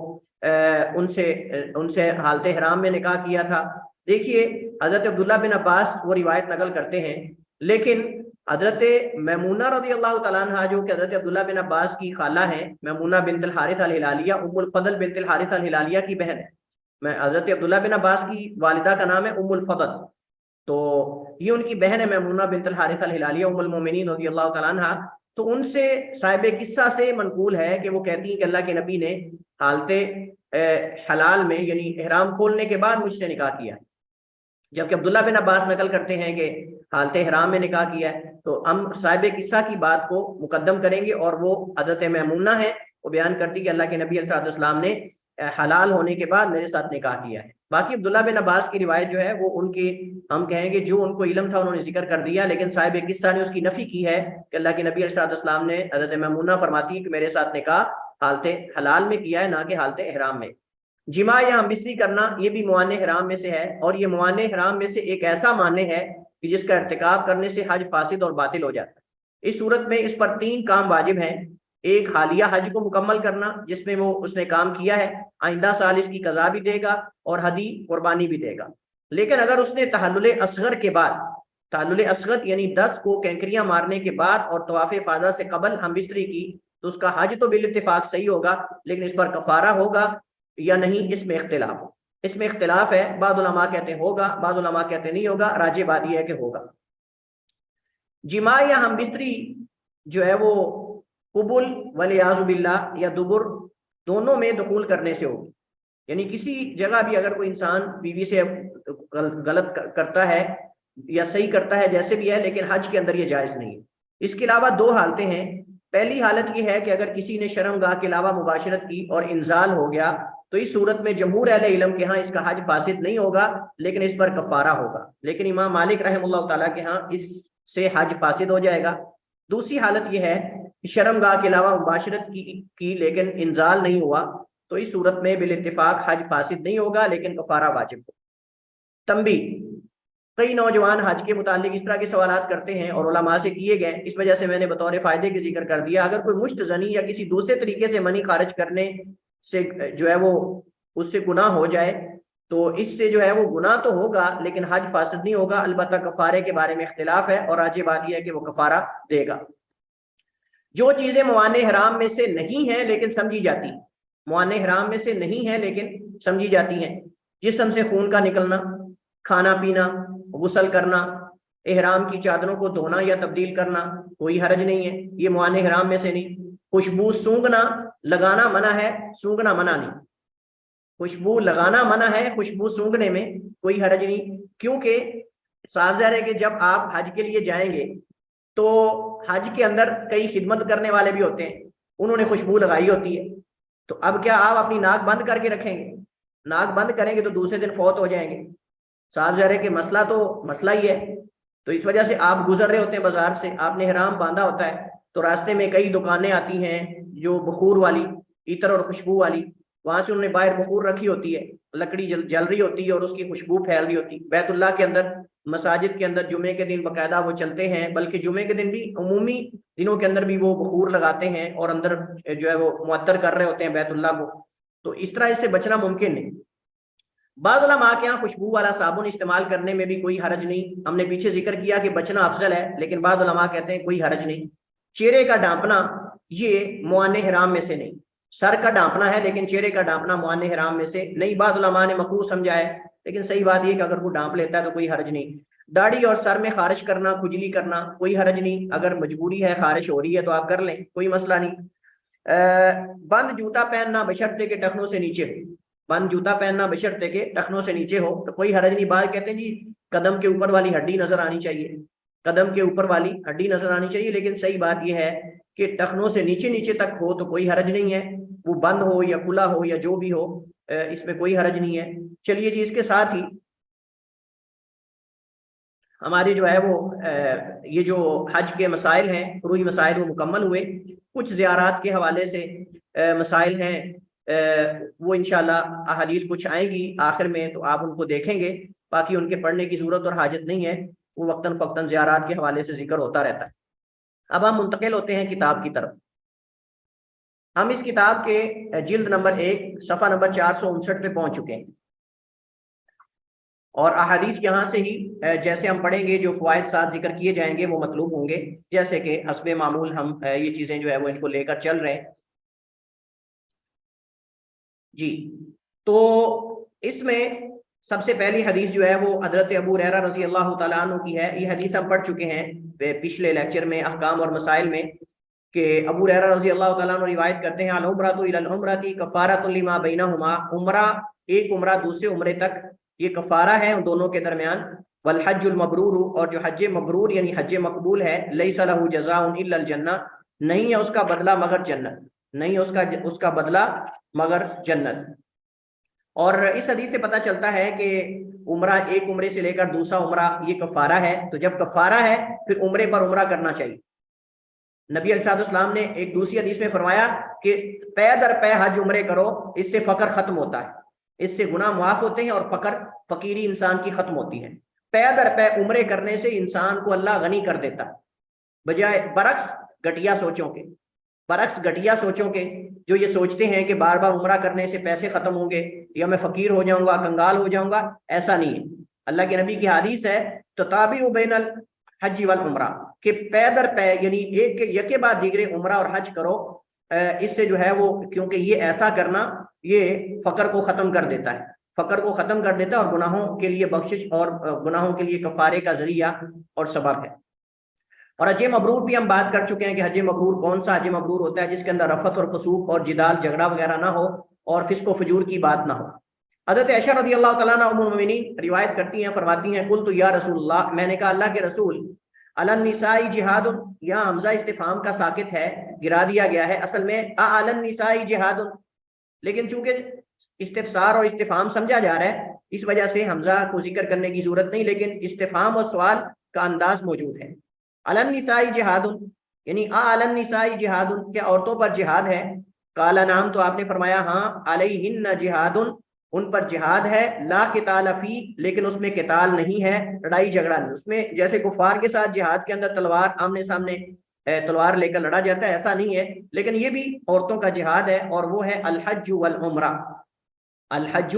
ان سے حالت احرام میں نکاح کیا تھا۔ دیکھیے حضرت عبداللہ بن عباس وہ روایت نقل کرتے ہیں، لیکن حضرت میمونہ رضی اللہ تعالیٰ عنہ جو کہ حضرت عبداللہ بن عباس کی خالہ ہیں، میمونہ بنت الحارث الہلالیہ، ام الفضل بنت الحارث الہلالیہ کی بہن ہے۔ میں حضرت عبداللہ بن عباس کی والدہ کا نام ہے ام الفضل، تو یہ ان کی بہن ہے میمونہ بنت الحارث الہلالیہ ام المومنین رضی اللہ تعالیٰ عنہ۔ تو ان سے صاحب قصہ سے منقول ہے کہ وہ کہتی ہیں کہ اللہ کے نبی نے حالت حلال میں یعنی احرام کھولنے کے بعد مجھ سے نکاح کیا، جبکہ عبداللہ بن عباس نقل کرتے ہیں کہ حالت احرام میں نکاح کیا ہے۔ تو ہم صاحب قصہ کی بات کو مقدم کریں گے، اور وہ حضرت میمونہ ہے، وہ بیان کرتی کہ اللہ کے نبی علیہ السلام نے حلال ہونے کے بعد میرے ساتھ نکاح کیا ہے۔ باقی عبداللہ بن عباس کی روایت جو ہے وہ ان کی ہم کہیں گے جو ان کو علم تھا انہوں نے ذکر کر دیا، لیکن صاحب قصہ نے اس کی نفی کی ہے کہ اللہ کے نبی علیہ السلام نے حضرت میمونہ فرماتی ہے کہ میرے ساتھ نکاح حالت حلال میں کیا ہے، نہ کہ حالت احرام میں۔ جماع یا ہم بستری کرنا یہ بھی موانع حرام میں سے ہے، اور یہ موانع حرام میں سے ایک ایسا مانع ہے کہ جس کا ارتکاب کرنے سے حج فاسد اور باطل ہو جاتا ہے۔ اس صورت میں اس پر 3 کام واجب ہیں۔ ایک حالیہ حج کو مکمل کرنا جس میں وہ اس نے کام کیا ہے، آئندہ سال اس کی قضا بھی دے گا اور ہدی قربانی بھی دے گا۔ لیکن اگر اس نے تحلل اصغر کے بعد، تحلل اصغر یعنی 10 کو کینکریاں مارنے کے بعد اور طواف افاضہ سے قبل ہم بستری کی تو اس کا حج تو بالاتفاق صحیح ہوگا، لیکن اس پر کفارہ ہوگا یا نہیں اس میں اختلاف ہو۔ اس میں اختلاف ہے، بعض علماء کہتے ہیں ہوگا، بعض علماء کہتے ہیں نہیں ہوگا، راجح بات یہ ہے کہ ہوگا۔ جماع یا ہم بستری جو ہے وہ قبل والیاذ باللہ یا دبر دونوں میں دخول کرنے سے ہوگی، یعنی کسی جگہ بھی اگر کوئی انسان بیوی سے غلط کرتا ہے یا صحیح کرتا ہے جیسے بھی ہے، لیکن حج کے اندر یہ جائز نہیں ہے۔ اس کے علاوہ 2 حالتیں ہیں۔ پہلی حالت یہ ہے کہ اگر کسی نے شرمگاہ کے علاوہ مباشرت کی اور انزال ہو گیا تو اس صورت میں جمہور اہل علم کے ہاں اس کا حج فاسد نہیں ہوگا، لیکن اس پر کفارہ ہوگا، لیکن امام مالک رحمہ اللہ تعالیٰ کے ہاں اس سے حج فاسد ہو جائے گا۔ دوسری حالت یہ ہے کہ شرمگاہ کے علاوہ مباشرت کی لیکن انزال نہیں ہوا تو اس صورت میں بالاتفاق حج فاسد نہیں ہوگا، لیکن کفارہ واجب ہوگا۔ تنبیہ، کئی نوجوان حج کے متعلق اس طرح کے سوالات کرتے ہیں اور علماء سے کیے گئے، اس وجہ سے میں نے بطور فائدے کے ذکر کر دیا۔ اگر کوئی مشت زنی یا کسی دوسرے طریقے سے منی خارج کرنے سے جو ہے وہ اس سے گناہ ہو جائے تو اس سے جو ہے وہ گناہ تو ہوگا لیکن حج فاسد نہیں ہوگا، البتہ کفارے کے بارے میں اختلاف ہے اور راجح بات یہ ہے کہ وہ کفارہ دے گا۔ جو چیزیں موانع حرام میں سے نہیں ہیں لیکن سمجھی جاتی، موانع حرام میں سے نہیں ہیں لیکن سمجھی جاتی ہیں، جسم سے خون کا نکلنا، کھانا پینا، غسل کرنا، احرام کی چادروں کو دھونا یا تبدیل کرنا کوئی حرج نہیں ہے، یہ موانع حرام میں سے نہیں۔ خوشبو سونگھنا لگانا منع ہے، سونگھنا منع نہیں۔ خوشبو لگانا منع ہے، خوشبو سونگھنے میں کوئی حرج نہیں، کیونکہ صاف ظاہر ہے کہ جب آپ حج کے لیے جائیں گے تو حج کے اندر کئی خدمت کرنے والے بھی ہوتے ہیں، انہوں نے خوشبو لگائی ہوتی ہے، تو اب کیا آپ اپنی ناک بند کر کے رکھیں گے؟ ناک بند کریں گے تو دوسرے دن فوت ہو جائیں گے۔ صاف ظاہر ہے کہ مسئلہ تو مسئلہ ہی ہے، تو اس وجہ سے آپ گزر رہے ہوتے ہیں بازار سے، آپ نے احرام باندھا ہوتا ہے تو راستے میں کئی دکانیں آتی ہیں جو بخور والی، عطر اور خوشبو والی، وہاں سے انہوں نے باہر بخور رکھی ہوتی ہے، لکڑی جل رہی ہوتی ہے اور اس کی خوشبو پھیل رہی ہوتی ہے۔ بیت اللہ کے اندر، مساجد کے اندر جمعے کے دن باقاعدہ وہ چلتے ہیں، بلکہ جمعے کے دن بھی، عمومی دنوں کے اندر بھی وہ بخور لگاتے ہیں اور اندر جو ہے وہ معطر کر رہے ہوتے ہیں بیت اللہ کو، تو اس طرح اس سے بچنا ممکن نہیں۔ بعض علماء کے یہاں خوشبو والا صابن استعمال کرنے میں بھی کوئی حرج نہیں، ہم نے پیچھے ذکر کیا کہ بچنا افضل ہے، لیکن بعض علماء کہتے ہیں کوئی حرج نہیں۔ چہرے کا ڈھانپنا یہ موانع حرام میں سے نہیں، سر کا ڈھانپنا ہے لیکن چہرے کا ڈھانپنا موانع حرام میں سے نہیں، بعض علماء نے مکروہ سمجھا ہے، لیکن صحیح بات یہ کہ اگر کوئی ڈھانپ لیتا ہے تو کوئی حرج نہیں۔ داڑھی اور سر میں خارش کرنا، کھجلی کرنا کوئی حرج نہیں، اگر مجبوری ہے، خارش ہو رہی ہے تو آپ کر لیں، کوئی مسئلہ نہیں۔ بند جوتا پہننا بشرطے کے ٹخنوں سے نیچے ہو، بند جوتا پہننا بشرطے کے ٹخنوں سے نیچے ہو تو کوئی حرج نہیں۔ بعض کہتے ہیں جی قدم کے اوپر والی ہڈی نظر آنی چاہیے، قدم کے اوپر والی ہڈی نظر آنی چاہیے، لیکن صحیح بات یہ ہے کہ ٹخنوں سے نیچے نیچے تک ہو تو کوئی حرج نہیں ہے، وہ بند ہو یا کھلا ہو یا جو بھی ہو، اس میں کوئی حرج نہیں ہے۔ چلیے جی، اس کے ساتھ ہی ہماری جو ہے وہ یہ جو حج کے مسائل ہیں، فروعی مسائل وہ مکمل ہوئے۔ کچھ زیارات کے حوالے سے مسائل ہیں، وہ انشاءاللہ احادیث کچھ آئیں گی آخر میں تو آپ ان کو دیکھیں گے، باقی ان کے پڑھنے کی ضرورت اور حاجت نہیں ہے، وہ وقتاً فوقتاً زیارات کے حوالے سے ذکر ہوتا رہتا ہے۔ اب ہم منتقل ہوتے ہیں کتاب کی طرف۔ ہم اس کتاب کے جلد نمبر 1 صفحہ نمبر 459 پہ پہنچ چکے ہیں، اور احادیث یہاں سے ہی جیسے ہم پڑھیں گے جو فوائد ساتھ ذکر کیے جائیں گے وہ مطلوب ہوں گے، جیسے کہ حسب معمول ہم یہ چیزیں جو ہے وہ ان کو لے کر چل رہے ہیں جی۔ تو اس میں سب سے پہلی حدیث جو ہے وہ حضرت ابو ہریرہ رضی اللہ تعالیٰ عنہ کی ہے۔ یہ حدیث ہم پڑھ چکے ہیں پچھلے لیکچر میں احکام اور مسائل میں، کہ ابو ہریرہ رضی اللہ تعالیٰ عنہ روایت کرتے ہیں العمرۃ الی العمرۃ کفارۃ لما بینہما، عمرہ ایک عمرہ دوسرے عمرے تک یہ کفارہ ہے ان دونوں کے درمیان۔ والحج المبرور، اور جو حج مبرور یعنی حج مقبول ہے، لیس لہ جزاء الا الجنہ، نہیں ہے اس کا بدلہ مگر جنت، نہیں اس کا بدلہ مگر جنت۔ اور اس حدیث سے پتہ چلتا ہے کہ عمرہ، ایک عمرے سے لے کر دوسرا عمرہ یہ کفارہ ہے، تو جب کفارہ ہے پھر عمرے پر عمرہ کرنا چاہیے۔ نبی علیہ السلام نے ایک دوسری حدیث میں فرمایا کہ پے در پے حج عمرے کرو، اس سے فقر ختم ہوتا ہے، اس سے گناہ معاف ہوتے ہیں اور فقیری انسان کی ختم ہوتی ہے۔ پے در پے عمرے کرنے سے انسان کو اللہ غنی کر دیتا ہے، بجائے برعکس گھٹیا سوچوں کے جو یہ سوچتے ہیں کہ بار بار عمرہ کرنے سے پیسے ختم ہوں گے یا میں فقیر ہو جاؤں گا، کنگال ہو جاؤں گا۔ ایسا نہیں ہے، اللہ کے نبی کی حدیث ہے تتابع بین الحج والعمرہ، کہ پے در پے یعنی ایک یکے بعد دیگرے عمرہ اور حج کرو، اس سے جو ہے وہ، کیونکہ یہ ایسا کرنا یہ فقر کو ختم کر دیتا ہے، اور گناہوں کے لیے بخشش اور گناہوں کے لیے کفارے کا ذریعہ اور سبب ہے۔ اور حج مبرور بھی ہم بات کر چکے ہیں کہ حج مبرور کون سا حج مبرور ہوتا ہے؟ جس کے اندر رفث اور فسوق اور جدال، جھگڑا وغیرہ نہ ہو اور فسق و فجور کی بات نہ ہو۔ حضرت عائشہ رضی اللہ تعالیٰ عنہ ام المؤمنین روایت کرتی ہیں، فرماتی ہیں قلت یا رسول اللہ، میں نے کہا اللہ کے رسول، علی النساء جہاد، یہاں حمزہ استفہام کا ساکت ہے، گرا دیا گیا ہے، اصل میں علی النساء جہاد، لیکن چونکہ استفسار اور استفہام سمجھا جا رہا ہے اس وجہ سے حمزہ کو ذکر کرنے کی ضرورت نہیں، لیکن استفہام اور سوال کا انداز موجود ہے۔ علی النساء جہاد یعنی علی النساء جہاد، کیا عورتوں پر جہاد ہے؟ قال نعم، تو آپ نے فرمایا ہاں، علیہن جہاد، ان پر جہاد ہے، لا قتال فی، لیکن اس میں قتال نہیں ہے، لڑائی جھگڑا نہیں اس میں، جیسے کفار کے ساتھ جہاد کے اندر تلوار آمنے سامنے تلوار لے کر لڑا جاتا ہے، ایسا نہیں ہے، لیکن یہ بھی عورتوں کا جہاد ہے، اور وہ ہے الحج والعمرہ۔ الحج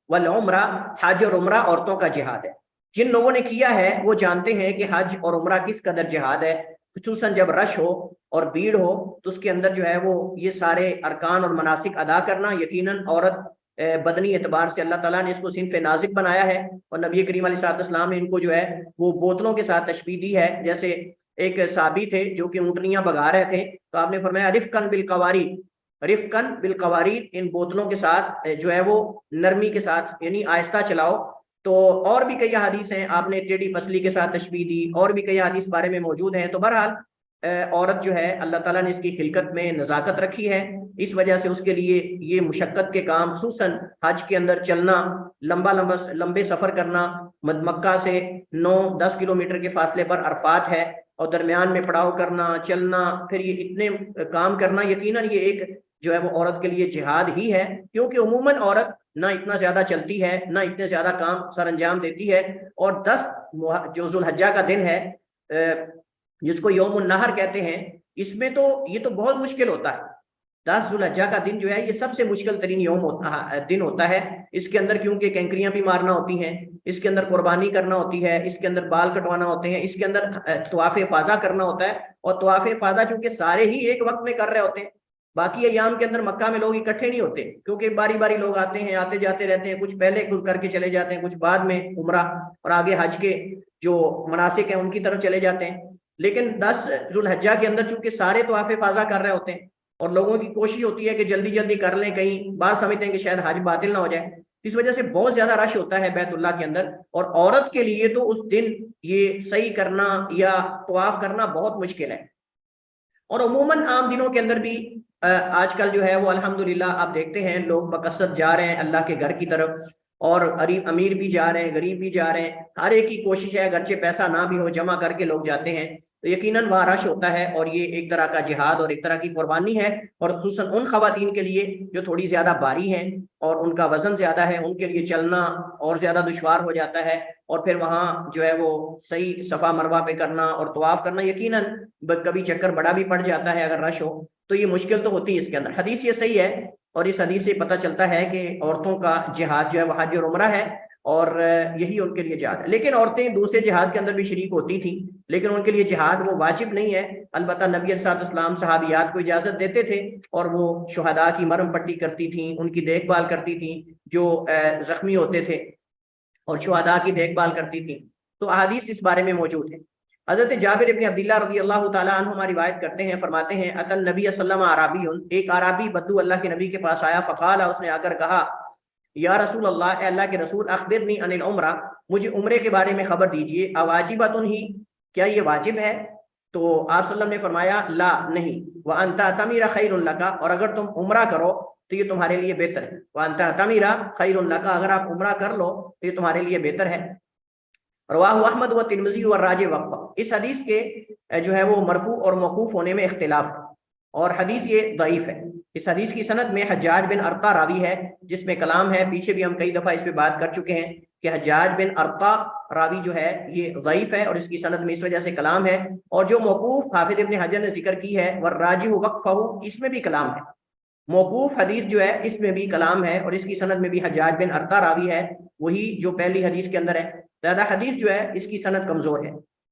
والعمرہ، حج اور عمرہ عورتوں کا جہاد ہے۔ جن لوگوں نے کیا ہے وہ جانتے ہیں کہ حج اور عمرہ کس قدر جہاد ہے، خصوصاً جب رش ہو اور بھیڑ ہو تو اس کے اندر جو ہے وہ یہ سارے ارکان اور مناسک ادا کرنا۔ یقیناً عورت بدنی اعتبار سے اللہ تعالیٰ نے اس کو صنف نازک بنایا ہے، اور نبی کریم علیہ السلام نے ان کو جو ہے وہ بوتلوں کے ساتھ تشبیہ دی ہے۔ جیسے ایک صحابی تھے جو کہ اونٹنیاں بگا رہے تھے، تو آپ نے فرمایا رفقاً بالقواریر، ان بوتلوں کے ساتھ جو ہے وہ نرمی کے ساتھ یعنی آہستہ چلاؤ۔ تو اور بھی کئی حدیث ہیں، آپ نے ٹیڑھی پسلی کے ساتھ تشبیہ دی، اور بھی کئی حدیث بارے میں موجود ہیں۔ تو بہرحال عورت جو ہے اللہ تعالیٰ نے اس کی خلقت میں نزاکت رکھی ہے، اس وجہ سے اس کے لیے یہ مشقت کے کام، خصوصاً حج کے اندر چلنا، لمبے سفر کرنا، مکہ سے 9-10 کلومیٹر کے فاصلے پر عرفات ہے، اور درمیان میں پڑاؤ کرنا، چلنا، پھر یہ اتنے کام کرنا، یقیناً یہ ایک جو ہے وہ عورت کے لیے جہاد ہی ہے، کیونکہ عموماً عورت نہ اتنا زیادہ چلتی ہے، نہ اتنے زیادہ کام سر انجام دیتی ہے۔ اور 10 جو ذوالحجہ کا دن ہے جس کو یوم النحر کہتے ہیں، اس میں تو یہ تو بہت مشکل ہوتا ہے۔ 10 ذوالحجہ کا دن جو ہے یہ سب سے مشکل ترین دن ہوتا ہے۔ اس کے اندر کیونکہ کینکریاں بھی مارنا ہوتی ہیں، اس کے اندر قربانی کرنا ہوتی ہے، اس کے اندر بال کٹوانا ہوتے ہیں، اس کے اندر طواف افاضہ کرنا ہوتا ہے، اور طواف افاضہ چونکہ سارے ہی ایک وقت میں کر رہے ہوتے ہیں، باقی ایام کے اندر مکہ میں لوگ اکٹھے نہیں ہوتے، کیونکہ باری باری لوگ آتے ہیں، آتے جاتے رہتے ہیں، کچھ پہلے کر کے چلے جاتے ہیں، کچھ بعد میں عمرہ اور آگے حج کے جو مناسک ہیں ان کی طرف چلے جاتے ہیں۔ لیکن 10 ذوالحجہ کے اندر چونکہ سارے طواف افاضہ کر رہے ہوتے ہیں، اور لوگوں کی کوشش ہوتی ہے کہ جلدی جلدی کر لیں، کہیں بعض سمجھتے ہیں کہ شاید حج باطل نہ ہو جائے، اس وجہ سے بہت زیادہ رش ہوتا ہے بیت اللہ کے اندر، اور عورت کے لیے تو اس دن یہ صحیح کرنا یا طواف کرنا بہت مشکل ہے۔ اور عموماً عام دنوں کے اندر بھی آج کل جو ہے وہ الحمدللہ آپ دیکھتے ہیں لوگ بکثرت جا رہے ہیں اللہ کے گھر کی طرف، اور امیر بھی جا رہے ہیں، غریب بھی جا رہے ہیں، ہر ایک کی کوشش ہے، اگرچہ پیسہ نہ بھی ہو جمع کر کے لوگ جاتے ہیں، تو یقیناً وہاں رش ہوتا ہے، اور یہ ایک طرح کا جہاد اور ایک طرح کی قربانی ہے، اور خصوصاً ان خواتین کے لیے جو تھوڑی زیادہ بھاری ہیں اور ان کا وزن زیادہ ہے، ان کے لیے چلنا اور زیادہ دشوار ہو جاتا ہے، اور پھر وہاں جو ہے وہ صحیح صفا مروہ پہ کرنا اور طواف کرنا، یقیناً کبھی چکر بڑا بھی پڑ جاتا ہے اگر رش ہو، تو یہ مشکل تو ہوتی ہے اس کے اندر۔ حدیث یہ صحیح ہے، اور اس حدیث سے پتہ چلتا ہے کہ عورتوں کا جہاد جو ہے وہ حج اور عمرہ ہے، اور یہی ان کے لیے جہاد ہے۔ لیکن عورتیں دوسرے جہاد کے اندر بھی شریک ہوتی تھیں، لیکن ان کے لیے جہاد وہ واجب نہیں ہے، البتہ نبی علیہ السلام صحابیات کو اجازت دیتے تھے، اور وہ شہداء کی مرہم پٹی کرتی تھیں، ان کی دیکھ بھال کرتی تھیں جو زخمی ہوتے تھے، اور شہداء کی دیکھ بھال کرتی تھیں۔ تو احادیث اس بارے میں موجود ہیں۔ حضرت جابر ابن عبداللہ رضی اللہ تعالیٰ عنہما روایت کرتے ہیں، فرماتے ہیں اتى النبی صلی اللہ علیہ وسلم اعرابی، ایک عرابی بدو اللہ کے نبی کے پاس آیا، فقال، اس نے آ کر کہا، یا رسول اللہ، اے اللہ کے رسول، اخبرنی عن العمرہ، مجھے عمرے کے بارے میں خبر دیجئے، اواجبۃ ہی، کیا یہ واجب ہے؟ تو آپ صلی اللہ علیہ وسلم نے فرمایا لا نہیں، وَأَن تَعْتَمِرَ خَيْرٌ لَكَ، اور اگر تم عمرہ کرو تو یہ تمہارے لیے بہتر ہے، وَأَن تَعْتَمِرَ خَيْرٌ لَكَ، اگر آپ عمرہ کر لو تو یہ تمہارے لیے بہتر ہے۔ رواہ احمد و ترمذی اور راجع وقفہ، اس حدیث کے جو ہے وہ مرفوع اور موقوف ہونے میں اختلاف ہے، اور حدیث یہ ضعیف ہے۔ اس حدیث کی سند میں حجاج بن ارقا راوی ہے جس میں کلام ہے، پیچھے بھی ہم کئی دفعہ اس پہ بات کر چکے ہیں کہ حجاج بن ارقا راوی جو ہے یہ ضعیف ہے، اور اس کی سند میں اس وجہ سے کلام ہے۔ اور جو موقوف حافظ ابن حجر نے ذکر کی ہے والراجح وقفہ، اس میں بھی کلام ہے۔ موقوف حدیث جو ہے اس میں بھی کلام ہے، اور اس کی سند میں بھی حجاج بن ارقا راوی ہے، وہی جو پہلی حدیث کے اندر ہے۔ زیادہ حدیث جو ہے اس کی سند کمزور ہے۔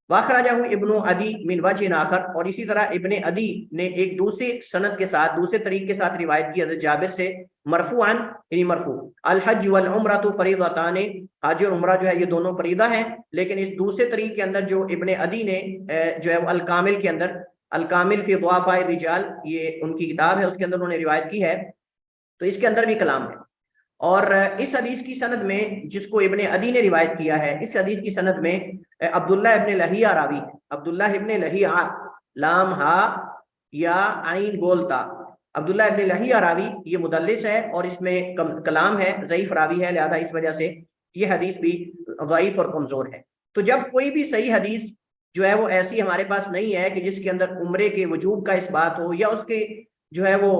واخرجہ ابن عدی من وجہ آخر، اور اسی طرح ابن عدی نے ایک دوسرے سند کے ساتھ، دوسرے طریق کے ساتھ روایت کی حضرت جابر سے مرفوعا، یعنی مرفوع الحج والعمرۃ فریضتان، حج اور عمرہ جو ہے یہ دونوں فریضہ ہیں، لیکن اس دوسرے طریق کے اندر جو ابن عدی نے جو ہے وہ الکامل کے اندر، الکامل فی ضعفاء الرجال، یہ ان کی کتاب ہے، اس کے اندر انہوں نے روایت کی ہے، تو اس کے اندر بھی کلام ہے۔ اور اس حدیث کی سند میں جس کو ابن عدی نے روایت کیا ہے، اس حدیث کی سند میں عبداللہ ابن لہیہ راوی ہے، عبداللہ ابن لہیہ، لام ہا یا عین گولتا، عبداللہ ابن لہیہ راوی یہ مدلس ہے، اور اس میں کلام ہے، ضعیف راوی ہے، لہذا اس وجہ سے یہ حدیث بھی ضعیف اور کمزور ہے۔ تو جب کوئی بھی صحیح حدیث جو ہے وہ ایسی ہمارے پاس نہیں ہے کہ جس کے اندر عمرے کے وجوب کا اس بات ہو، یا اس کے جو ہے وہ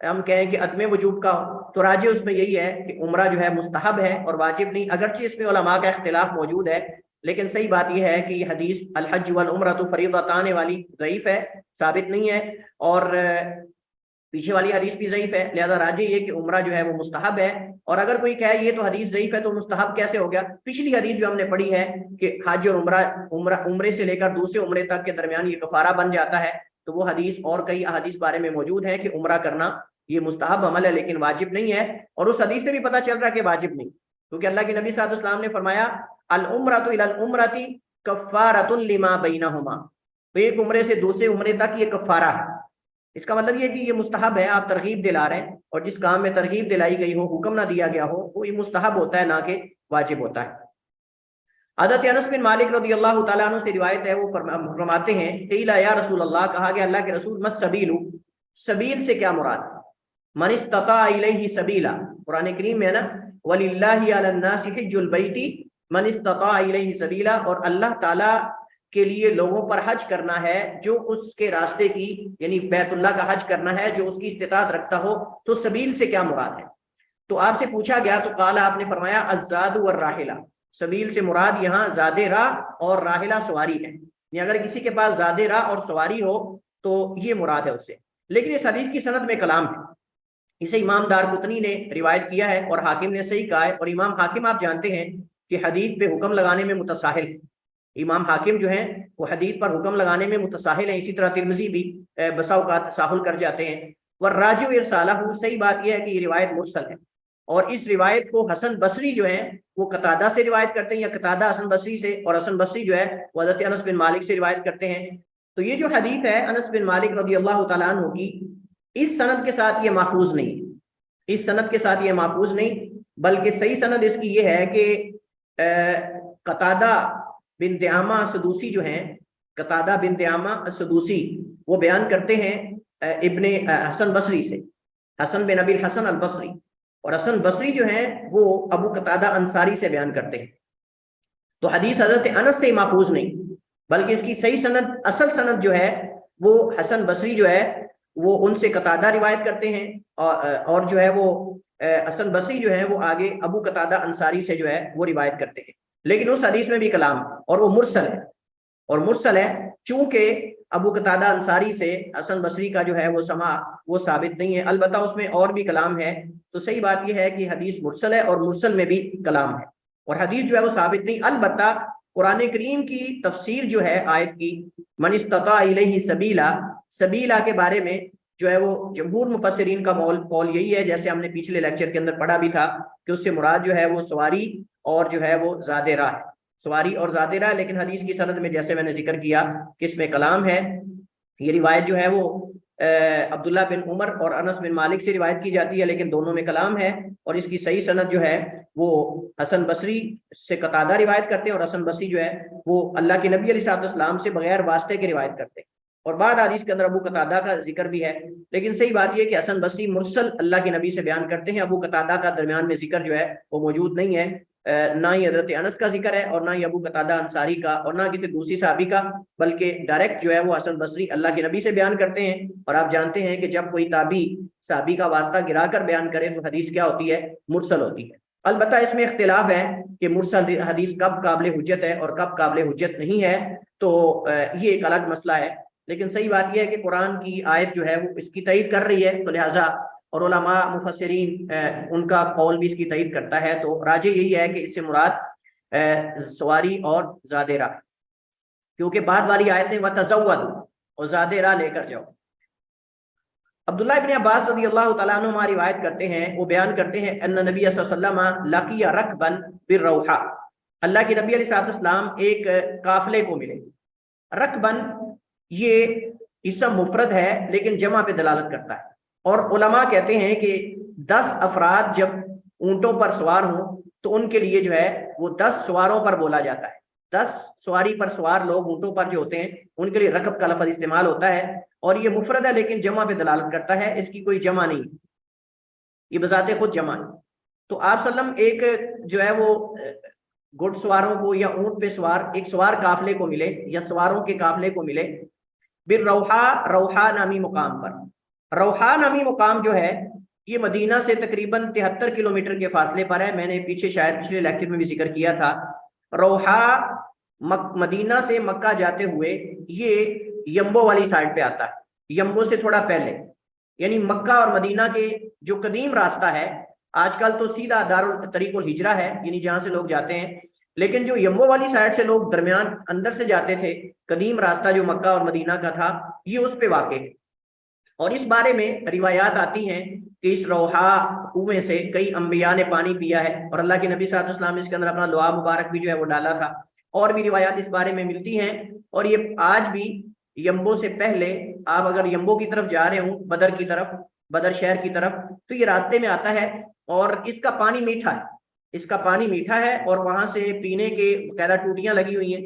ہم کہیں کہ عدم وجوب کا ہو، تو راجع اس میں یہی ہے کہ عمرہ جو ہے مستحب ہے اور واجب نہیں، اگرچہ اس میں علماء کا اختلاف موجود ہے، لیکن صحیح بات یہ ہے کہ یہ حدیث الحج والعمرۃ فریضتان والی ضعیف ہے، ثابت نہیں ہے، اور پیچھے والی حدیث بھی ضعیف ہے، لہذا راجع یہ کہ عمرہ جو ہے وہ مستحب ہے۔ اور اگر کوئی کہے یہ تو حدیث ضعیف ہے تو مستحب کیسے ہو گیا، پچھلی حدیث جو ہم نے پڑھی ہے کہ حج اور عمرے سے لے کر دوسرے عمرے تک کے درمیان یہ کفارہ بن جاتا ہے، تو وہ حدیث اور کئی احادیث بارے میں موجود ہے کہ عمرہ کرنا یہ مستحب عمل ہے لیکن واجب نہیں ہے، اور اس حدیث سے بھی پتہ چل رہا ہے کہ واجب نہیں، کیونکہ اللہ کے نبی صلی اللہ علیہ وسلم نے فرمایا العمرۃ الی العمرۃ کفارۃ لما بینہما، تو ایک عمرے سے دوسرے عمرے تک یہ کفارہ ہے۔ اس کا مطلب یہ کہ یہ مستحب ہے، آپ ترغیب دلا رہے ہیں، اور جس کام میں ترغیب دلائی گئی ہو، حکم نہ دیا گیا ہو، وہ یہ مستحب ہوتا ہے نہ کہ واجب ہوتا ہے۔ حضرت انس بن مالک رضی اللہ تعالیٰ عنہ سے روایت ہے، وہ فرماتے ہیں قیل یا رسول اللہ، کہا گیا اللہ کے رسول مس سبیل، سبیل سے کیا مراد ہے؟ من استطاع الیہ سبیلا، قرآن کریم میں ہے نا وللہ علی الناس حج البیت من استطاع الیہ سبیلا، اور اللہ تعالیٰ کے لیے لوگوں پر حج کرنا ہے جو اس کے راستے کی، یعنی بیت اللہ کا حج کرنا ہے جو اس کی استطاعت رکھتا ہو، تو سبیل سے کیا مراد ہے؟ تو آپ سے پوچھا گیا تو قال، آپ نے فرمایا الزاد والراحلہ، سبیل سے مراد یہاں زاد راہ اور راحلہ سواری ہے، یعنی اگر کسی کے پاس زاد راہ اور سواری ہو تو یہ مراد ہے اس سے۔ لیکن اس حدیث کی سند میں کلام ہے، اسے امام دارقطنی نے روایت کیا ہے اور حاکم نے صحیح کہا ہے، اور امام حاکم آپ جانتے ہیں کہ حدیث پہ حکم لگانے میں متساہل ہے، امام حاکم جو ہیں وہ حدیث پر حکم لگانے میں متساہل ہیں، اسی طرح ترمذی بھی بسا اوقات تساہل کر جاتے ہیں۔ والراجع ارسالہ، صحیح بات یہ ہے کہ یہ روایت مرسل ہے، اور اس روایت کو حسن بصری جو ہیں وہ قتادہ سے روایت کرتے ہیں، یا قتادہ حسن بصری سے، اور حسن بصری جو ہے وہ حضرت انس بن مالک سے روایت کرتے ہیں۔ تو یہ جو حدیث ہے انس بن مالک رضی اللہ تعالیٰ عنہ کی، اس سند کے ساتھ یہ محفوظ نہیں، اس سند کے ساتھ یہ محفوظ نہیں، بلکہ صحیح سند اس کی یہ ہے کہ قتادہ بن دعامہ السدوسی جو ہیں، قتادہ بن دعامہ السدوسی وہ بیان کرتے ہیں ابن حسن بصری سے، حسن بن ابی الحسن البصری، اور حسن بصری جو ہیں وہ ابو قتادہ انصاری سے بیان کرتے ہیں، تو حدیث حضرت انس سے محفوظ نہیں، بلکہ اس کی صحیح سند، اصل سند جو ہے وہ حسن بصری جو ہے وہ ان سے قتادہ روایت کرتے ہیں، اور جو ہے وہ حسن بصری جو ہے وہ آگے ابو قتادہ انصاری سے جو ہے وہ روایت کرتے ہیں، لیکن اس حدیث میں بھی کلام، اور وہ مرسل ہے، اور مرسل ہے چونکہ ابو قتادہ انصاری سے حسن بصری کا جو ہے وہ سماع وہ ثابت نہیں ہے، البتہ اس میں اور بھی کلام ہے، تو صحیح بات یہ ہے کہ حدیث مرسل ہے اور مرسل میں بھی کلام ہے، اور حدیث جو ہے وہ ثابت نہیں۔ البتہ قرآن کریم کی تفسیر جو ہے آیت کی من استطاع الیہ سبیلا، سبیلا کے بارے میں جو ہے وہ جمہور مفسرین کا قول یہی ہے، جیسے ہم نے پچھلے لیکچر کے اندر پڑھا بھی تھا کہ اس سے مراد جو ہے وہ سواری اور جو ہے وہ زاد راہ ہے، سواری اور زاد راہ، لیکن حدیث کی سند میں جیسے میں نے ذکر کیا کہ اس میں کلام ہے، یہ روایت جو ہے وہ عبداللہ بن عمر اور انس بن مالک سے روایت کی جاتی ہے، لیکن دونوں میں کلام ہے، اور اس کی صحیح سند جو ہے وہ حسن بصری سے قتادہ روایت کرتے ہیں، اور حسن بصری جو ہے وہ اللہ کے نبی علیہ السلام سے بغیر واسطے کے روایت کرتے ہیں، اور بعد حدیث کے اندر ابو قتادہ کا ذکر بھی ہے، لیکن صحیح بات یہ ہے کہ حسن بصری مرسل اللہ کے نبی سے بیان کرتے ہیں، ابو قتادہ کا درمیان میں ذکر جو ہے وہ موجود نہیں ہے، نہ ہی حضرت انس کا ذکر ہے، اور نہ ہی ابو قتادہ انصاری کا، اور نہ کسی دوسری صحابی کا، بلکہ ڈائریکٹ جو ہے وہ حسن بصری اللہ کے نبی سے بیان کرتے ہیں، اور آپ جانتے ہیں کہ جب کوئی تابعی صحابی کا واسطہ گرا کر بیان کرے تو حدیث کیا ہوتی ہے؟ مرسل ہوتی ہے۔ البتہ اس میں اختلاف ہے کہ مرسل حدیث کب قابل حجت ہے اور کب قابل حجت نہیں ہے، تو یہ ایک الگ مسئلہ ہے، لیکن صحیح بات یہ ہے کہ قرآن کی آیت جو ہے وہ اس کی تائید کر رہی ہے، تو لہٰذا اور علماء مفسرین ان کا قول بھی اس کی تائید کرتا ہے، تو راجح یہی ہے کہ اس سے مراد سواری اور زادِ راہ، کیونکہ بعد والی آیتیں وَتَزَوَّدُوا اور زادِ راہ لے کر جاؤ۔ عبداللہ ابن عباس رضی اللہ تعالیٰ عنہ روایت کرتے ہیں، وہ بیان کرتے ہیں ان نبی صلی اللہ علیہ وسلم لقی رکبن بالروحا، اللہ کے نبی علیہ السلام ایک قافلے کو ملے۔ رکبن یہ اسم مفرد ہے لیکن جمع پہ دلالت کرتا ہے، اور علماء کہتے ہیں کہ 10 افراد جب اونٹوں پر سوار ہوں تو ان کے لیے جو ہے وہ 10 سواروں پر بولا جاتا ہے، 10 سواری پر سوار لوگ اونٹوں پر جو ہوتے ہیں ان کے لیے رکب کا لفظ استعمال ہوتا ہے، اور یہ مفرد ہے لیکن جمع پہ دلالت کرتا ہے، اس کی کوئی جمع نہیں، یہ بذات خود جمع ہے۔ تو آپ صلی اللہ علیہ وسلم ایک جو ہے وہ گھڑ سواروں کو یا اونٹ پہ سوار ایک سوار قافلے کو ملے یا سواروں کے قافلے کو ملے، بالروحا، روحا نامی مقام پر۔ روحا نامی مقام جو ہے یہ مدینہ سے تقریباً 73 کلومیٹر کے فاصلے پر ہے، میں نے پیچھے شاید پچھلے لیکچر میں بھی ذکر کیا تھا۔ روحا مدینہ سے مکہ جاتے ہوئے یہ یمبو والی سائڈ پہ آتا ہے، یمبو سے تھوڑا پہلے، یعنی مکہ اور مدینہ کے جو قدیم راستہ ہے، آج کل تو سیدھا طریق الہجرہ ہے، یعنی جہاں سے لوگ جاتے ہیں، لیکن جو یمبو والی سائڈ سے لوگ درمیان اندر سے جاتے تھے، قدیم راستہ جو مکہ اور مدینہ کا تھا، یہ اس پہ واقع ہے، اور اس بارے میں روایات آتی ہیں کہ اس روحا کنویں سے کئی انبیاء نے پانی پیا ہے، اور اللہ کے نبی صلی اللہ علیہ وسلم نے اس کے اندر اپنا دعا مبارک بھی جو ہے وہ ڈالا تھا، اور بھی روایات اس بارے میں ملتی ہیں، اور یہ آج بھی یمبو سے پہلے آپ اگر یمبو کی طرف جا رہے ہوں، بدر کی طرف، بدر شہر کی طرف، تو یہ راستے میں آتا ہے، اور اس کا پانی میٹھا ہے، اس کا پانی میٹھا ہے، اور وہاں سے پینے کے باقاعدہ ٹوٹیاں لگی ہوئی ہیں،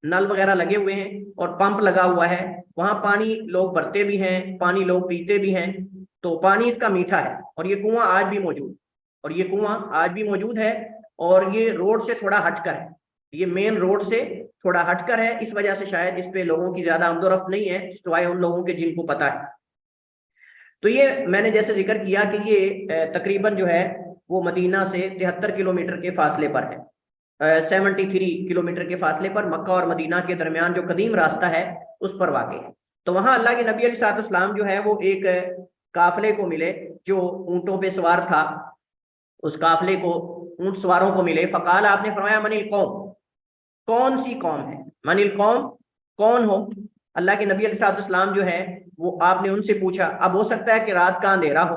نل وغیرہ لگے ہوئے ہیں، اور پمپ لگا ہوا ہے، وہاں پانی لوگ بھرتے بھی ہیں، پانی لوگ پیتے بھی ہیں، تو پانی اس کا میٹھا ہے، اور یہ کنواں آج بھی موجود، اور یہ کنواں آج بھی موجود ہے، اور یہ روڈ سے تھوڑا ہٹ کر ہے، یہ مین روڈ سے تھوڑا ہٹ کر ہے، اس وجہ سے شاید اس پہ لوگوں کی زیادہ آمد و رفت نہیں ہے سوائے ان لوگوں کے جن کو پتہ ہے۔ تو یہ میں نے جیسے ذکر کیا کہ یہ تقریباً جو ہے وہ مدینہ سے 73 کلومیٹر کے فاصلے پر ہے، 73 کلومیٹر کے فاصلے پر مکہ اور مدینہ کے درمیان جو قدیم راستہ ہے اس پر واقع ہے۔ تو وہاں اللہ کے نبی علیہ السلام جو ہے وہ ایک قافلے کو ملے جو اونٹوں پہ سوار تھا، اس قافلے کو اونٹ سواروں کو ملے، فقال، آپ نے فرمایا، من القوم، کون سی قوم ہے؟ من القوم، کون ہو؟ اللہ کے نبی علیہ السلام جو ہے وہ آپ نے ان سے پوچھا، اب ہو سکتا ہے کہ رات کا اندھیرا ہو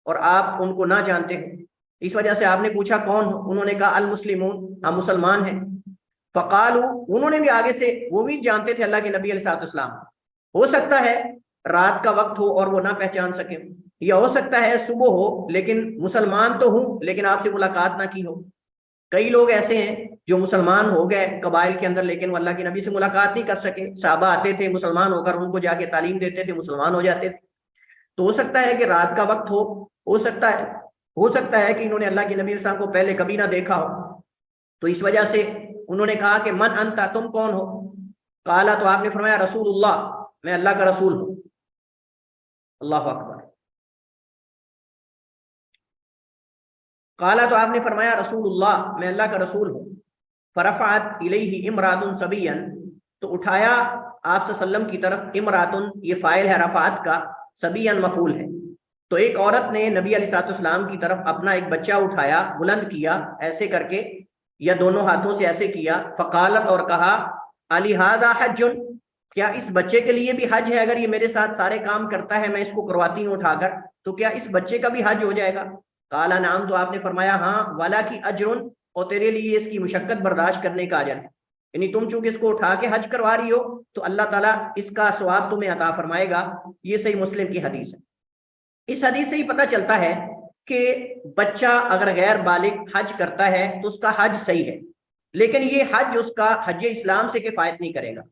اور آپ ان کو نہ جانتے ہو، اس وجہ سے آپ نے پوچھا کون ہو؟ انہوں نے کہا المسلمون، ہم مسلمان ہیں۔ فقالوا، انہوں نے بھی آگے سے، وہ بھی جانتے تھے اللہ کے نبی علیہ السلام، ہو سکتا ہے رات کا وقت ہو اور وہ نہ پہچان سکے، یا ہو سکتا ہے صبح ہو لیکن مسلمان تو ہوں لیکن آپ سے ملاقات نہ کی ہو۔ کئی لوگ ایسے ہیں جو مسلمان ہو گئے قبائل کے اندر لیکن وہ اللہ کے نبی سے ملاقات نہیں کر سکے، صحابہ آتے تھے مسلمان ہو کر ان کو جا کے تعلیم دیتے تھے، مسلمان ہو جاتے تھے، تو ہو سکتا ہے کہ رات کا وقت ہو سکتا ہے کہ انہوں نے اللہ کے نبی صاحب کو پہلے کبھی نہ دیکھا ہو، تو اس وجہ سے انہوں نے کہا کہ من انتا، تم کون ہو؟ قالا، تو آپ نے فرمایا رسول اللہ، میں اللہ کا رسول ہوں۔ اللہ اکبر۔ قالا، تو آپ نے فرمایا رسول اللہ، میں اللہ کا رسول ہوں۔ فرفعت الیہ امرات صبیا، تو اٹھایا آپ صلی اللہ علیہ وسلم کی طرف، امرات یہ فاعل ہے رفعت کا، صبیا مفعول ہے، تو ایک عورت نے نبی علیہ السلام کی طرف اپنا ایک بچہ اٹھایا، بلند کیا ایسے کر کے یا دونوں ہاتھوں سے ایسے کیا، فقالت، اور کہا، الہذا حج، کیا اس بچے کے لیے بھی حج ہے؟ اگر یہ میرے ساتھ سارے کام کرتا ہے، میں اس کو کرواتی ہوں اٹھا کر، تو کیا اس بچے کا بھی حج ہو جائے گا؟ قالا نعم، تو آپ نے فرمایا ہاں، والا کی اجر، اور تیرے لیے اس کی مشقت برداشت کرنے کا اجر ہے، یعنی تم چونکہ اس کو اٹھا کے حج کروا رہی ہو تو اللہ تعالیٰ اس کا ثواب تمہیں عطا فرمائے گا۔ یہ صحیح مسلم کی حدیث ہے۔ اس حدیث سے ہی پتہ چلتا ہے کہ بچہ اگر غیر بالغ حج کرتا ہے تو اس کا حج صحیح ہے، لیکن یہ حج اس کا حج اسلام سے کفایت نہیں کرے گا،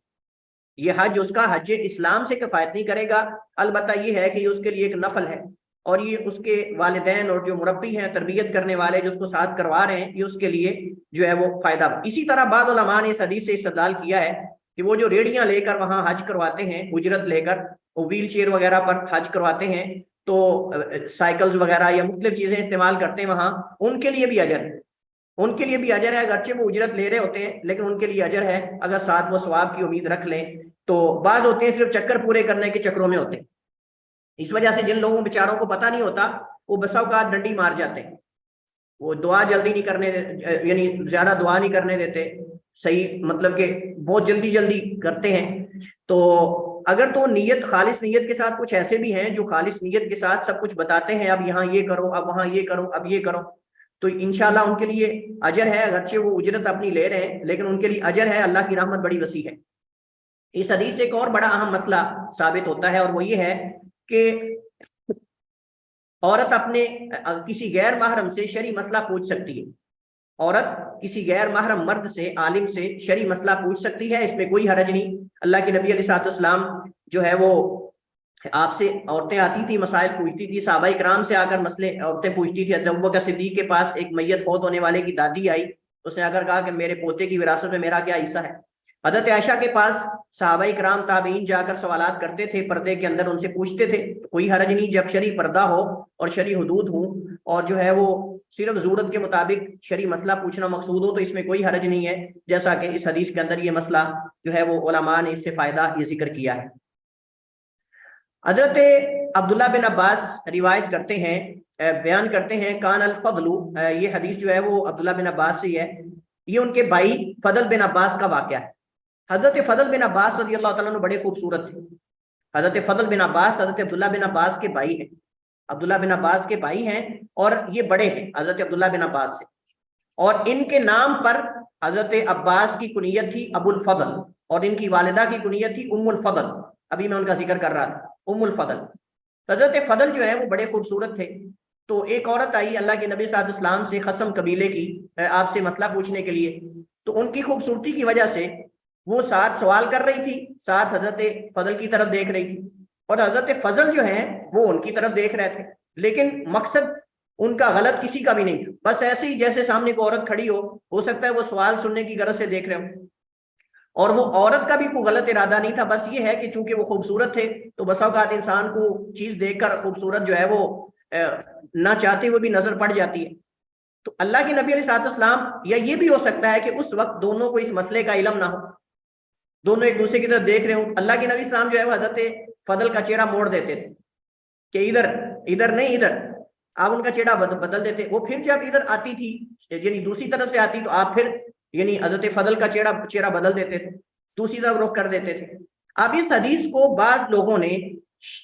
یہ حج اس کا حج اسلام سے کفایت نہیں کرے گا۔ البتہ یہ ہے کہ یہ اس کے لیے ایک نفل ہے، اور یہ اس کے والدین اور جو مربی ہیں، تربیت کرنے والے جو اس کو ساتھ کروا رہے ہیں، یہ اس کے لیے جو ہے وہ فائدہ۔ اسی طرح بعض علماء نے اس حدیث سے استدلال کیا ہے کہ وہ جو ریڑیاں لے کر وہاں حج کرواتے ہیں، اجرت لے کر وہ ویل چیئر وغیرہ پر حج کرواتے ہیں، تو سائیکلز وغیرہ یا مختلف چیزیں استعمال کرتے ہیں وہاں، ان کے لیے بھی اجر ہے، ان کے لیے بھی اجر ہے، اگرچہ وہ اجرت لے رہے ہوتے ہیں لیکن ان کے لیے اجر ہے اگر ساتھ وہ ثواب کی امید رکھ لیں۔ تو بعض ہوتے ہیں صرف چکر پورے کرنے کے چکروں میں ہوتے ہیں، اس وجہ سے جن لوگوں بیچاروں کو پتہ نہیں ہوتا وہ بسا اوقات ڈنڈی مار جاتے ہیں، وہ دعا جلدی نہیں کرنے یعنی زیادہ دعا نہیں کرنے دیتے، صحیح مطلب کہ بہت جلدی جلدی کرتے ہیں۔ تو اگر تو نیت خالص نیت کے ساتھ، کچھ ایسے بھی ہیں جو خالص نیت کے ساتھ سب کچھ بتاتے ہیں، اب یہاں یہ کرو، اب وہاں یہ کرو، اب یہ کرو، تو انشاءاللہ ان کے لیے اجر ہے، اگرچہ وہ اجرت اپنی لے رہے ہیں لیکن ان کے لیے اجر ہے، اللہ کی رحمت بڑی وسیع ہے۔ اس حدیث سے ایک اور بڑا اہم مسئلہ ثابت ہوتا ہے، اور وہ یہ ہے کہ عورت اپنے کسی غیر محرم سے شرعی مسئلہ پوچھ سکتی ہے، عورت کسی غیر محرم مرد سے، عالم سے شرعی مسئلہ پوچھ سکتی ہے، اس میں کوئی حرج نہیں۔ اللہ کے نبی علیہ الصلوۃ والسلام جو ہے وہ آپ سے عورتیں آتی تھی، مسائل پوچھتی تھی، صحابہ کرام سے آ کر مسئلے عورتیں پوچھتی تھی۔ حضرت ابوبکر صدیق کے پاس ایک میت فوت ہونے والے کی دادی آئی، اس نے آ کر کہا کہ میرے پوتے کی وراثت میں میرا کیا حصہ ہے۔ حضرت عائشہ کے پاس صحابہ کرام تابعین جا کر سوالات کرتے تھے، پردے کے اندر ان سے پوچھتے تھے، کوئی حرج نہیں جب شرعی پردہ ہو اور شرعی حدود ہوں اور جو ہے وہ صرف ضرورت کے مطابق شرعی مسئلہ پوچھنا مقصود ہو تو اس میں کوئی حرج نہیں ہے، جیسا کہ اس حدیث کے اندر یہ مسئلہ جو ہے وہ علماء نے اس سے فائدہ یہ ذکر کیا ہے۔ حضرت عبداللہ بن عباس روایت کرتے ہیں، بیان کرتے ہیں، کان الفضل، یہ حدیث جو ہے وہ عبداللہ بن عباس سے ہے، یہ ان کے بھائی فضل بن عباس کا واقعہ ہے۔ حضرت فضل بن عباس رضی اللہ تعالیٰ عنہ بڑے خوبصورت تھے۔ حضرت فضل بن عباس حضرت عبداللہ بن عباس کے بھائی ہیں، عبداللہ بن عباس کے بھائی ہیں، اور یہ بڑے ہیں حضرت عبداللہ بن عباس سے، اور ان کے نام پر حضرت عباس کی کنیت تھی ابو الفضل، اور ان کی والدہ کی کنیت تھی ام الفضل، ابھی میں ان کا ذکر کر رہا تھا، ام الفضل۔ حضرت فضل جو ہے وہ بڑے خوبصورت تھے، تو ایک عورت آئی اللہ کے نبی صلی اللہ علیہ وسلم سے، خصم قبیلے کی، آپ سے مسئلہ پوچھنے کے لیے، تو ان کی خوبصورتی کی وجہ سے وہ ساتھ سوال کر رہی تھی، ساتھ حضرت فضل کی طرف دیکھ رہی تھی، اور حضرت فضل جو ہیں وہ ان کی طرف دیکھ رہے تھے، لیکن مقصد ان کا غلط کسی کا بھی نہیں تھا، بس ایسے ہی جیسے سامنے کو عورت کھڑی ہو سکتا ہے وہ سوال سننے کی غرض سے دیکھ رہے ہوں، اور وہ عورت کا بھی کوئی غلط ارادہ نہیں تھا، بس یہ ہے کہ چونکہ وہ خوبصورت تھے تو بسا اوقات انسان کو چیز دیکھ کر خوبصورت جو ہے وہ نہ چاہتے ہوئے بھی نظر پڑ جاتی ہے۔ تو اللہ کے نبی علیہ الصلوۃ والسلام، یا یہ بھی ہو سکتا ہے کہ اس وقت دونوں کو اس مسئلے کا علم نہ ہو، دونوں ایک دوسرے کی طرف دیکھ رہے ہوں، اللہ کے نبی السلام جو ہے وہ حضرت فضل کا چہرہ موڑ دیتے تھے کہ ادھر نہیں ادھر، آپ ان کا چہرہ بدل دیتے، وہ پھر جب ادھر آتی تھی یعنی دوسری طرف سے آتی تو آپ پھر یعنی حضرت فضل کا چہرہ بدل دیتے تھے، دوسری طرف رخ کر دیتے تھے۔ اب اس حدیث کو بعض لوگوں نے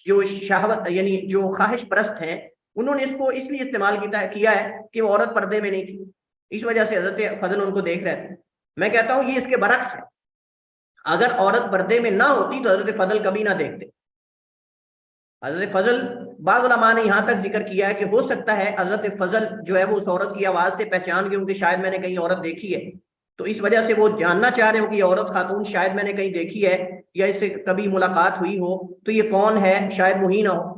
جو شہوت یعنی جو خواہش پرست ہیں انہوں نے اس کو اس لیے استعمال کیا ہے کہ وہ عورت پردے میں نہیں تھی، اس وجہ سے حضرت فضل ان کو دیکھ رہے تھے۔ میں کہتا ہوں یہ اس کے برعکس ہے، اگر عورت پردے میں نہ ہوتی تو حضرت فضل کبھی نہ دیکھتے۔ حضرت فضل، بعض علماء نے یہاں تک ذکر کیا ہے کہ ہو سکتا ہے حضرت فضل جو ہے وہ اس عورت کی آواز سے پہچان گئے ہوں کہ شاید میں نے کہیں عورت دیکھی ہے، تو اس وجہ سے وہ جاننا چاہ رہے ہوں کہ یہ عورت خاتون شاید میں نے کہیں دیکھی ہے یا اس سے کبھی ملاقات ہوئی ہو، تو یہ کون ہے، شاید وہی نہ ہو۔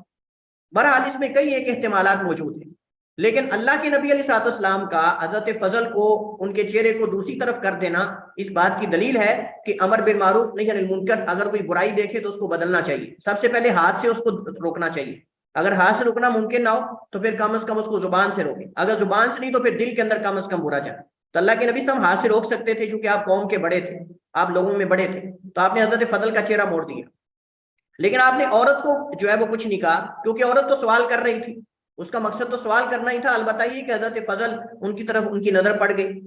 بہرحال اس میں کئی ایک احتمالات موجود ہیں، لیکن اللہ کے نبی علیہ الصلوۃ والسلام کا حضرت فضل کو ان کے چہرے کو دوسری طرف کر دینا اس بات کی دلیل ہے کہ امر بالمعروف نہی عن المنکر، اگر کوئی برائی دیکھے تو اس کو بدلنا چاہیے، سب سے پہلے ہاتھ سے اس کو روکنا چاہیے، اگر ہاتھ سے روکنا ممکن نہ ہو تو پھر کم از کم اس کو زبان سے روکیں، اگر زبان سے نہیں تو پھر دل کے اندر کم از کم برا جائے۔ تو اللہ کے نبی صلی اللہ علیہ وسلم ہاتھ سے روک سکتے تھے چونکہ آپ قوم کے بڑے تھے، آپ لوگوں میں بڑے تھے، تو آپ نے حضرت فضل کا چہرہ موڑ دیا، لیکن آپ نے عورت کو جو ہے وہ کچھ نہیں کہا کیونکہ عورت تو سوال کر رہی تھی، اس کا مقصد تو سوال کرنا ہی تھا، البتہ یہ کہ حضرت فضل ان کی طرف ان کی نظر پڑ گئی۔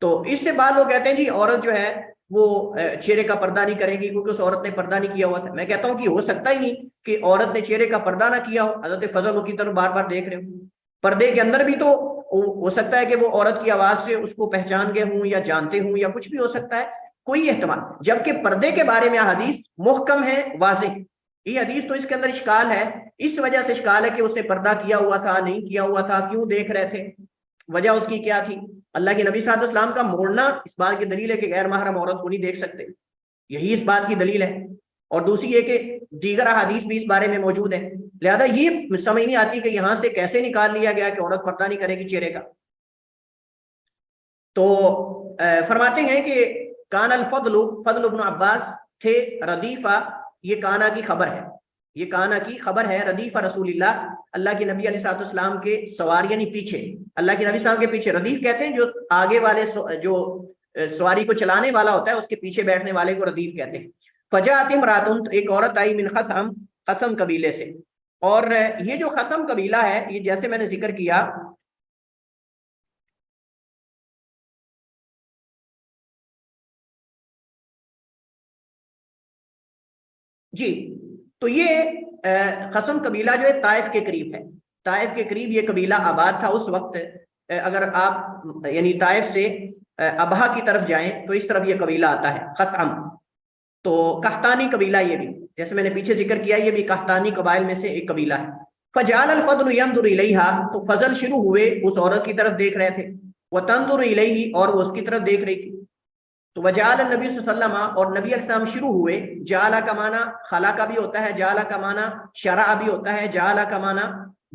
تو اس سے بعد وہ کہتے ہیں جی عورت جو ہے وہ چہرے کا پردہ نہیں کرے گی کیونکہ اس عورت نے پردہ نہیں کیا ہوا تھا۔ میں کہتا ہوں کہ ہو سکتا ہی نہیں کہ عورت نے چہرے کا پردہ نہ کیا ہو، حضرت فضل کی طرف بار بار دیکھ رہے ہوں، پردے کے اندر بھی تو ہو سکتا ہے کہ وہ عورت کی آواز سے اس کو پہچان گئے ہوں یا جانتے ہوں یا کچھ بھی ہو سکتا ہے، کوئی احتمال، جبکہ پردے کے بارے میں حدیث محکم ہے، واضح. یہ حدیث تو اس کے اندر اشکال ہے، اس وجہ سے اشکال ہے کہ اس نے پردہ کیا ہوا تھا، نہیں کیا ہوا تھا، کیوں دیکھ رہے تھے، وجہ اس کی کیا تھی. اللہ کے نبی صلی اللہ علیہ وسلم کا موڑنا اس بات کی دلیل ہے کہ غیر محرم عورت کو نہیں دیکھ سکتے، یہی اس بات کی دلیل ہے. اور دوسری یہ کہ دیگر احادیث بھی اس بارے میں موجود ہیں. لہذا یہ سمجھ نہیں آتی کہ یہاں سے کیسے نکال لیا گیا کہ عورت پردہ نہیں کرے گی چہرے کا. تو فرماتے ہیں کہ کان الفضل، فضل ابن عباس تھے، ردیفہ، یہ کانا کی خبر ہے، یہ کانا کی خبر ہے. ردیفہ رسول اللہ کے نبی علیہ الصلوۃ والسلام کے سوار، یعنی پیچھے اللہ کے نبی صلی اللہ علیہ وسلم کے پیچھے. ردیف کہتے ہیں جو آگے والے جو سواری کو چلانے والا ہوتا ہے اس کے پیچھے بیٹھنے والے کو ردیف کہتے ہیں. فجاءت امراتن، ایک عورت آئی، من خثم، خثم قبیلے سے. اور یہ جو خثم قبیلہ ہے، یہ جیسے میں نے ذکر کیا جی، تو یہ خثم قبیلہ جو ہے طائف کے قریب ہے. طائف کے قریب یہ قبیلہ آباد تھا اس وقت. اگر آپ یعنی طائف سے ابہا کی طرف جائیں تو اس طرف یہ قبیلہ آتا ہے خثم. تو قحطانی قبیلہ یہ بھی، جیسے میں نے پیچھے ذکر کیا، یہ بھی قحطانی قبائل میں سے ایک قبیلہ ہے. فجعل الفضل ينظر الیہا، تو فضل شروع ہوئے اس عورت کی طرف دیکھ رہے تھے، وتنظر الیہ، اور وہ اس کی طرف دیکھ رہی تھی. تو وجعل النبی صلی اللہ علیہ وسلم، اور نبی علیہ السلام شروع ہوئے. جعل کا معنی خلا کا بھی ہوتا ہے، جعل کا معنی شرع بھی ہوتا ہے، جعل کا معنی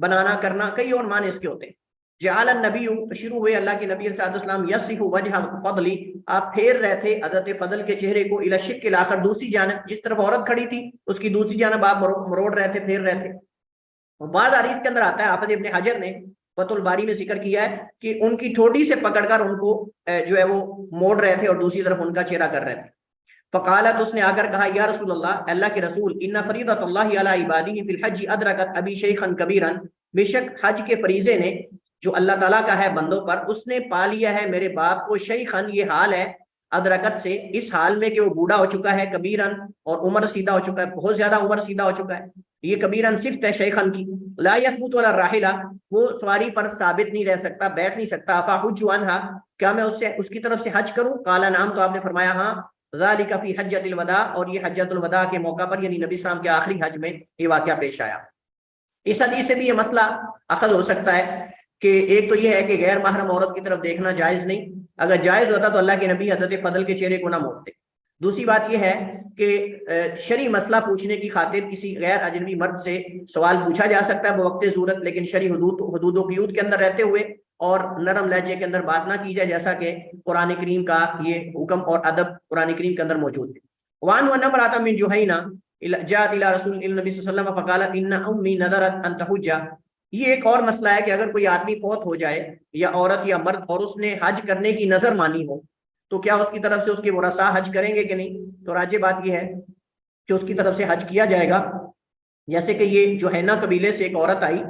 بنانا کرنا، کئی اور معنی اس کے ہوتے ہیں. جعل النبی، تو شروع ہوئے اللہ کے نبی صلی اللہ علیہ وسلم، یصف وجہ فضل، آپ پھیر رہے تھے حضرت فضل کے چہرے کو، الی الشق الاخر، دوسری جانب، جس طرف عورت کھڑی تھی اس کی دوسری جانب آپ مروڑ رہے تھے، پھیر رہے تھے. اور بعض حدیث کے اندر آتا ہے، حافظ ابن حجر نے فتح الباری میں ذکر کیا ہے کہ ان کی ٹھوڑی سے پکڑ کر ان کو جو ہے وہ موڑ رہے تھے اور دوسری طرف ان کا چہرہ کر رہے تھے. فقالت، اس نے آ کر کہا، یا رسول اللہ، اللہ کے رسول، ان فریضۃ اللہ علی عبادہ فی الحج ادرکت ابی شیخا کبیرا، بے شک حج کے فریضے نے جو اللہ تعالیٰ کا ہے بندوں پر، اس نے پا لیا ہے میرے باپ کو، شیخن، یہ حال ہے، ادرکت سے، اس حال میں کہ وہ بوڑھا ہو چکا ہے، کبیرن، اور عمر رسیدہ ہو چکا ہے، بہت زیادہ عمر رسیدہ ہو چکا ہے. یہ کبیرن صفت ہے شیخن کی. لا یثبت ولا راحلہ، وہ سواری پر ثابت نہیں رہ سکتا، بیٹھ نہیں سکتا. فاحج عنہا، کیا میں اس کی طرف سے حج کروں؟ قال نعم، تو آپ نے فرمایا ہاں. ذالک فی حجۃ الوداع، اور یہ حجۃ الوداع کے موقع پر، یعنی نبی صلی اللہ علیہ وسلم کے آخری حج میں یہ واقعہ پیش آیا. اس حدیث سے بھی یہ مسئلہ اخذ ہو سکتا ہے کہ ایک تو یہ ہے کہ غیر محرم عورت کی طرف دیکھنا جائز نہیں، اگر جائز ہوتا تو اللہ کے نبی حضرت فضل کے چہرے کو نہ موڑتے. دوسری بات یہ ہے کہ شرعی مسئلہ پوچھنے کی خاطر کسی غیر اجنبی مرد سے سوال پوچھا جا سکتا ہے بوقت ضرورت، لیکن شرعی حدود و قیود کے اندر رہتے ہوئے اور نرم لہجے کے اندر بات نہ کی جائے، جیسا کہ قرآن کریم کا یہ حکم اور ادب قرآن کریم کے اندر موجود ہے. وان امرأۃ من جہینہ جاءت الی رسول النبی صلی اللہ علیہ وسلم فقالت ان امی نذرت ان تحج. یہ ایک اور مسئلہ ہے کہ اگر کوئی آدمی فوت ہو جائے یا عورت یا مرد اور اس نے حج کرنے کی نظر مانی ہو تو کیا اس کی طرف سے اس کے ورثاء حج کریں گے کہ نہیں؟ تو راجح بات یہ ہے کہ اس کی طرف سے حج کیا جائے گا. جیسے کہ یہ جوہینہ قبیلے سے ایک عورت آئی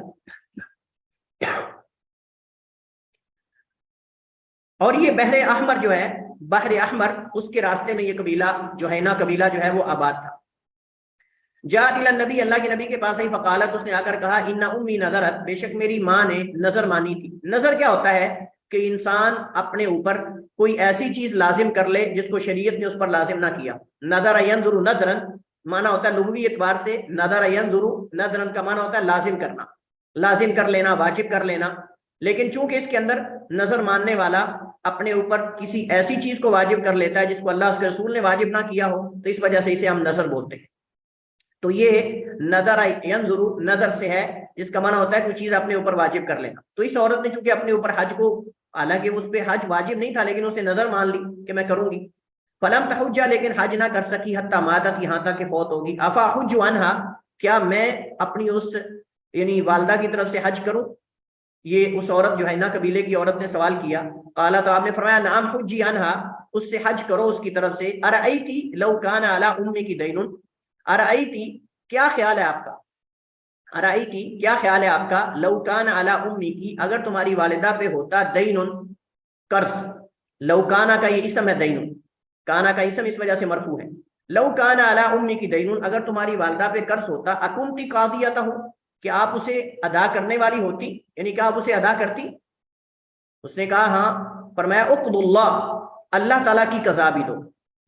اور یہ بحر احمر جو ہے، بحر احمر، اس کے راستے میں یہ قبیلہ جوہینہ قبیلہ جو ہے وہ آباد تھا. جاءت الی النبی، اللہ کے نبی کے پاس آئی، فقالت، اس نے آ کر کہا، ان امی نذرت، بے شک میری ماں نے نظر مانی تھی. نظر کیا ہوتا ہے کہ انسان اپنے اوپر کوئی ایسی چیز لازم کر لے جس کو شریعت نے اس پر لازم نہ کیا. نظر ینظر نظرا معنی ہوتا ہے لغوی اعتبار سے، نظر ینظر نظرا کا معنی ہوتا ہے لازم کرنا، لازم کر لینا، واجب کر لینا. لیکن چونکہ اس کے اندر نظر ماننے والا اپنے اوپر کسی ایسی چیز کو واجب کر لیتا ہے جس کو اللہ اس کے رسول نے واجب نہ کیا ہو، تو اس وجہ سے اسے ہم نظر بولتے ہیں. تو یہ نظر ینظر نظر سے ہے، جس کا معنی ہوتا ہے کوئی چیز اپنے اوپر واجب کر لینا. تو اس عورت نے چونکہ اپنے اوپر حج کو، حالانکہ اس پہ حج واجب نہیں تھا لیکن اس نے نظر مان لی کہ میں کروں گی. فلم تحج، لیکن حج نہ کر سکی، حتی ماتت، یہاں تک کہ فوت ہوگی. افاحج عنہا، کیا میں اپنی اس یعنی والدہ کی طرف سے حج کروں؟ یہ اس عورت جو ہے نا قبیلے کی عورت نے سوال کیا. قالا، تو آپ نے فرمایا، نعم حجی عنہا، اس سے حج کرو اس کی طرف سے. ارأیتی لو کان علی امک دین، ارأیتی، کیا خیال ہے آپ کا، ارأیتی، کیا خیال ہے آپ کا، لو کان علی امک، اگر تمہاری والدہ پہ ہوتا دین، قرض. لو کانا کا یہ اسم ہے، دین کانا کا اسم اس وجہ سے مرفوع ہے. لو کان علی امک دین، اگر تمہاری والدہ پہ قرض ہوتا، اکنتی قاضیتہ، کہ آپ اسے ادا کرنے والی ہوتی، یعنی کہ آپ اسے ادا کرتی؟ اس نے کہا ہاں. فرمایا اقض اللہ، اللہ تعالیٰ کی قضا بھی دو،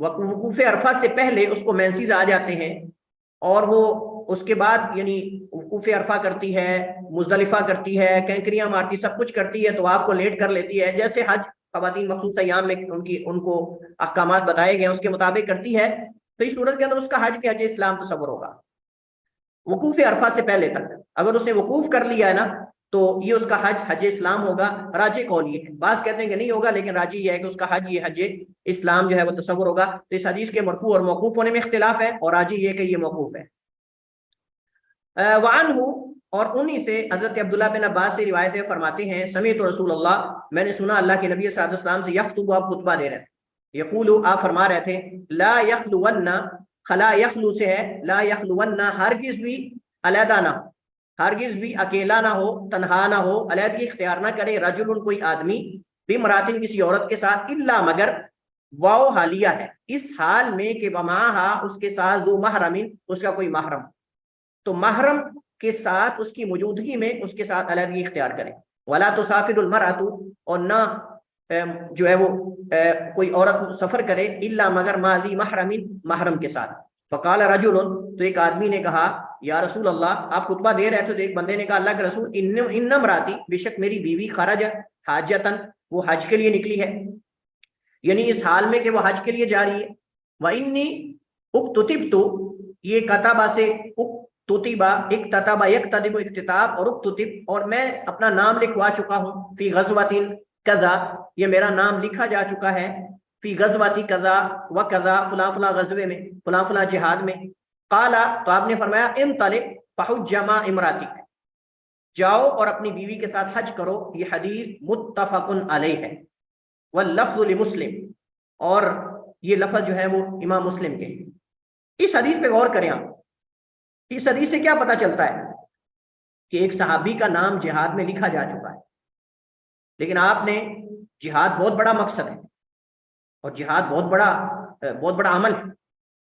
وقوف عرفہ سے پہلے اس کو مینسز آ جاتے ہیں اور وہ اس کے بعد یعنی وقوف عرفہ کرتی ہے، مزدلفہ کرتی ہے، کینکریاں مارتی، سب کچھ کرتی ہے، طواف کو لیٹ کر لیتی ہے، جیسے حج خواتین مخصوص ایام میں ان کو احکامات بتائے گئے اس کے مطابق کرتی ہے، تو اس صورت کے اندر اس کا حج کے حج اسلام تصور ہوگا وقوف عرفہ سے پہلے تک۔ اگر اس نے وقوف کر لیا ہے نا تو یہ اس کا حج اسلام ہوگا۔ راجح قول یہ ہے، بعض کہتے ہیں کہ نہیں ہوگا، لیکن راجح یہ ہے کہ اس کا حج یہ حج اسلام جو ہے وہ تصور ہوگا۔ تو اس حدیث کے مرفوع اور موقوف ہونے میں اختلاف ہے، اور راجح یہ کہ یہ موقوف ہے۔ وعنہ، اور انہی سے حضرت عبداللہ بن عباس سے روایت فرماتے ہیں سمیعت رسول اللہ، میں نے سنا اللہ کے نبی صلی اللہ علیہ وسلم سے یخطب، آپ خطبہ دے رہے تھے، یقول، آپ فرما رہے تھے، لا یخلون، خلا یخلو سے ہے، لا یخلون، ہرگز بھی علیحدہ نہ، ہرگز بھی اکیلا نہ ہو، تنہا نہ ہو، علیحدگی اختیار نہ کرے، رجل کوئی آدمی، بامرأۃ کسی عورت کے ساتھ، الا مگر، واو حالیہ ہے، اس حال میں کہ ومعہا اس کے ساتھ، ذو محرم، اس کا کوئی محرم، تو محرم کے ساتھ اس کی موجودگی میں اس کے ساتھ علیحدگی اختیار کرے۔ ولا تسافر المرأۃ، اور نہ جو ہے وہ کوئی عورت سفر کرے، الا مگر ما ذی محرم، محرم کے ساتھ۔ فقال رجل، تو ایک آدمی نے کہا، یا رسول اللہ، آپ خطبہ دے رہے تھے تو ایک بندے نے کہا اللہ کے رسول، ان امراتی، بے شک میری بیوی، خرج حاجتن، وہ حج کے لیے نکلی ہے، یعنی اس حال میں کہ وہ حج کے لیے جا رہی ہے۔ وَإِنِّي اُكْتُتِبْتُ، یہ کتابہ سے اکتتبہ، اکتتبہ یکتتب اکتتاب، اور اکتتب، اور میں اپنا نام لکھوا چکا ہوں، فی غزوۃ کذا، یہ میرا نام لکھا جا چکا ہے، فی غزوۃ کذا و کذا، فلاں فلاں غزوے میں، فلاں فلاں جہاد میں۔ قالا، تو آپ نے فرمایا، انطلق فحج مع امراتک، جاؤ اور اپنی بیوی کے ساتھ حج کرو۔ یہ حدیث متفق علیہ ہے، واللفظ لمسلم، اور یہ لفظ جو ہے وہ امام مسلم کے۔ اس حدیث پہ غور کریں آپ، اس حدیث سے کیا پتہ چلتا ہے کہ ایک صحابی کا نام جہاد میں لکھا جا چکا ہے، لیکن آپ نے، جہاد بہت بڑا مقصد ہے، اور جہاد بہت بڑا عمل ہے،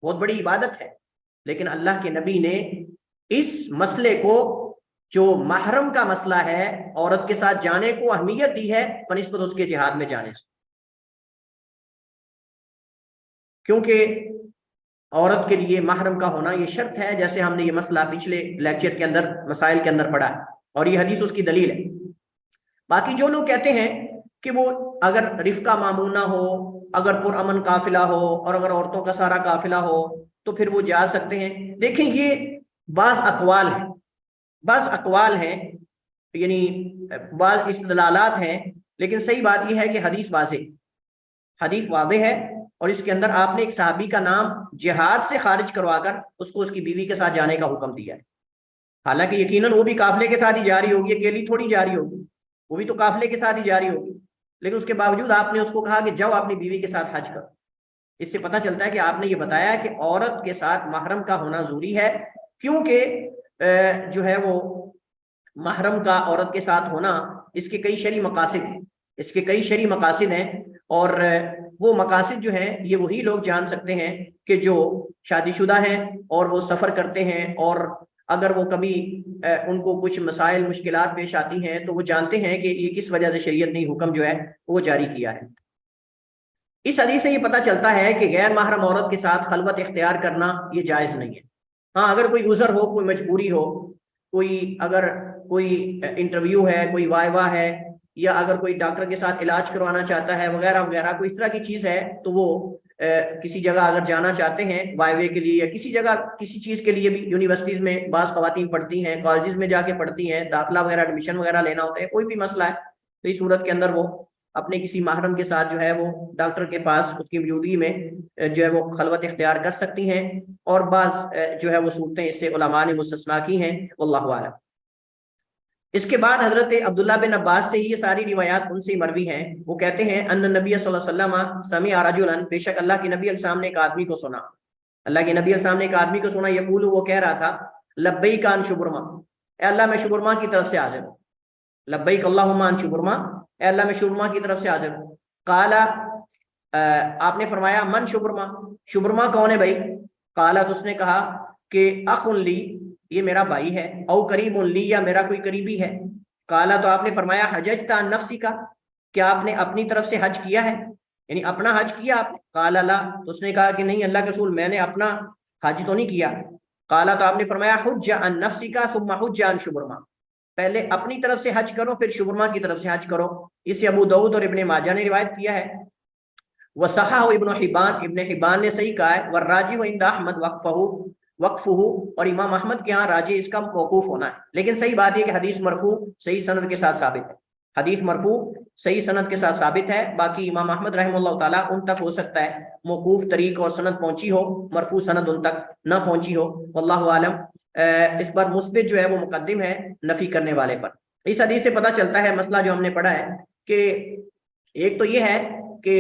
بہت بڑی عبادت ہے، لیکن اللہ کے نبی نے اس مسئلے کو، جو محرم کا مسئلہ ہے، عورت کے ساتھ جانے کو اہمیت دی ہے بنسبت اس کے جہاد میں جانے سے، کیونکہ عورت کے لیے محرم کا ہونا یہ شرط ہے، جیسے ہم نے یہ مسئلہ پچھلے لیکچر کے اندر، مسائل کے اندر پڑھا ہے، اور یہ حدیث اس کی دلیل ہے۔ باقی جو لوگ کہتے ہیں کہ وہ اگر رفقہ معمونہ ہو، اگر پرامن قافلہ ہو، اور اگر عورتوں کا سارا قافلہ ہو تو پھر وہ جا سکتے ہیں، دیکھیں یہ بعض اقوال ہیں، یعنی بعض استدلالات ہیں، لیکن صحیح بات یہ ہے کہ حدیث واضح ہے، اور اس کے اندر آپ نے ایک صحابی کا نام جہاد سے خارج کروا کر اس کو اس کی بیوی کے ساتھ جانے کا حکم دیا ہے۔ حالانکہ یقیناً وہ بھی قافلے کے ساتھ ہی جاری ہوگی، اکیلی تھوڑی جاری ہوگی، وہ بھی تو قافلے کے ساتھ ہی جاری ہوگی، لیکن اس کے باوجود آپ نے اس کو کہا کہ جاؤ اپنی بیوی کے ساتھ حج کرو۔ اس سے پتہ چلتا ہے کہ آپ نے یہ بتایا کہ عورت کے ساتھ محرم کا ہونا ضروری ہے، کیونکہ جو ہے وہ محرم کا عورت کے ساتھ ہونا، اس کے کئی شرعی مقاصد ہیں، اور وہ مقاصد جو ہیں یہ وہی لوگ جان سکتے ہیں کہ جو شادی شدہ ہیں اور وہ سفر کرتے ہیں، اور اگر وہ کبھی ان کو کچھ مسائل مشکلات پیش آتی ہیں تو وہ جانتے ہیں کہ یہ کس وجہ سے شریعت نے حکم جو ہے وہ جاری کیا ہے۔ اس حدیث سے یہ پتہ چلتا ہے کہ غیر محرم عورت کے ساتھ خلوت اختیار کرنا یہ جائز نہیں ہے۔ ہاں، اگر کوئی عذر ہو، کوئی مجبوری ہو، اگر کوئی انٹرویو ہے، کوئی وائوا ہے، یا اگر کوئی ڈاکٹر کے ساتھ علاج کروانا چاہتا ہے وغیرہ وغیرہ، کوئی اس طرح کی چیز ہے، تو وہ کسی جگہ اگر جانا چاہتے ہیں وائوے کے لیے، یا کسی جگہ کسی چیز کے لیے بھی، یونیورسٹیز میں بعض خواتین پڑھتی ہیں، کالجز میں جا کے پڑھتی ہیں، داخلہ وغیرہ ایڈمیشن وغیرہ لینا ہوتا ہے، کوئی بھی مسئلہ ہے، تو اس صورت کے اندر وہ اپنے کسی محرم کے ساتھ جو ہے وہ ڈاکٹر کے پاس اس کی موجودگی میں جو ہے وہ خلوت اختیار کر سکتی ہیں، اور بعض جو ہے وہ صورتیں اس سے علماء نے مستثنیٰ کی ہیں، واللہ اعلم۔ اس کے بعد حضرت عبداللہ بن عباس سے یہ ساری روایات ان سے مروی ہیں، وہ کہتے ہیں ان نبی صلی اللہ علیہ وسلم سمع رجلا، بے شک اللہ کے نبی علیہ السلام نے ایک آدمی کو سنا، اللہ کے نبی علیہ السلام نے ایک آدمی کو سنا، یقول، وہ کہہ رہا تھا، لبیک عن شبرما، اے اللہ میں شبرما کی طرف سے حاضر ہوں، لبیک اللہم عن شبرما، اے اللہ میں شبرما کی طرف سے حاضر ہوں۔ قالا، آپ نے فرمایا، من شبرما، شبرما کون ہے بھائی؟ قالا، تو اس نے کہا کہ اخ لی، یہ میرا بھائی ہے، او قریب لی، یا میرا کوئی قریبی ہے۔ قالا، تو آپ نے فرمایا، حججت عن نفسی کا، کیا آپ نے اپنی طرف سے حج کیا ہے؟ یعنی اپنا حج کیا آپ نے؟ قال لا، تو اس نے کہا کہ نہیں اللہ کے رسول میں نے اپنا حج تو نہیں کیا. قال، تو آپ نے فرمایا حج عن نفسک ثم حج عن شبرما، پہلے اپنی طرف سے حج کرو پھر شبرما کی طرف سے حج کرو. اسے ابو داؤد اور ابن ماجہ نے روایت کیا ہے. وصححہ ابن حبان، ابن حبان نے صحیح کہا ہے. والراجح عند احمد وقفہ، اور امام احمد کے ہاں راجح اس کا موقوف ہونا ہے. لیکن صحیح بات یہ کہ حدیث مرفوع صحیح سند کے ساتھ ثابت ہے، حدیث مرفوع صحیح سند کے ساتھ ثابت ہے. باقی امام احمد رحمہ اللہ تعالیٰ ان تک ہو سکتا ہے موقوف طریق اور سند پہنچی ہو، مرفوع سند ان تک نہ پہنچی ہو، واللہ عالم. اس پر مثبت جو ہے وہ مقدم ہے نفی کرنے والے پر. اس حدیث سے پتہ چلتا ہے مسئلہ جو ہم نے پڑھا ہے کہ ایک تو یہ ہے کہ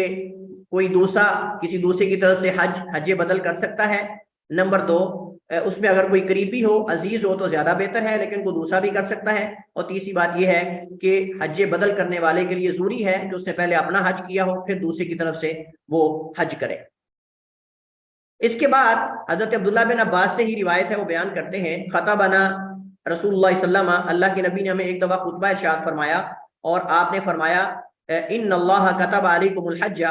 کوئی دوسرا کسی دوسرے کی طرف سے حج بدل کر سکتا ہے. نمبر دو، اس میں اگر کوئی قریبی ہو عزیز ہو تو زیادہ بہتر ہے، لیکن کوئی دوسرا بھی کر سکتا ہے. اور تیسری بات یہ ہے کہ حج بدل کرنے والے کے لیے ضروری ہے کہ اس نے پہلے اپنا حج کیا ہو پھر دوسرے کی طرف سے وہ حج کرے. اس کے بعد حضرت عبداللہ بن عباس سے ہی روایت ہے، وہ بیان کرتے ہیں خطبنا رسول اللہ صلی اللہ علیہ وسلم، اللہ کے نبی نے ہمیں ایک دفعہ خطبہ ارشاد فرمایا اور آپ نے فرمایا ان اللہ کتب علیکم الحج،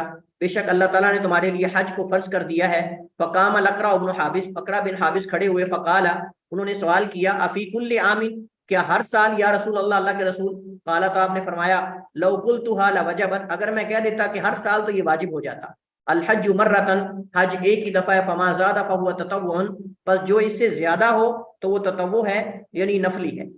بے شک اللہ تعالیٰ نے تمہارے لیے حج کو فرض کر دیا ہے. فقام الاقرع بن حابس، اقرع بن حابس کھڑے ہوئے. فقال، انہوں نے سوال کیا افی کل عام، کیا ہر سال یا رسول اللہ، اللہ کے رسول؟ قال، تو آپ نے فرمایا لو قلتها لوجبت، اگر میں کہہ دیتا کہ ہر سال تو یہ واجب ہو جاتا. الحج مرتن، حج ایک ہی دفعہ ہے. فما زاد فهو تطوع، بس جو اس سے زیادہ ہو تو وہ تطوع ہے یعنی نفلی ہے.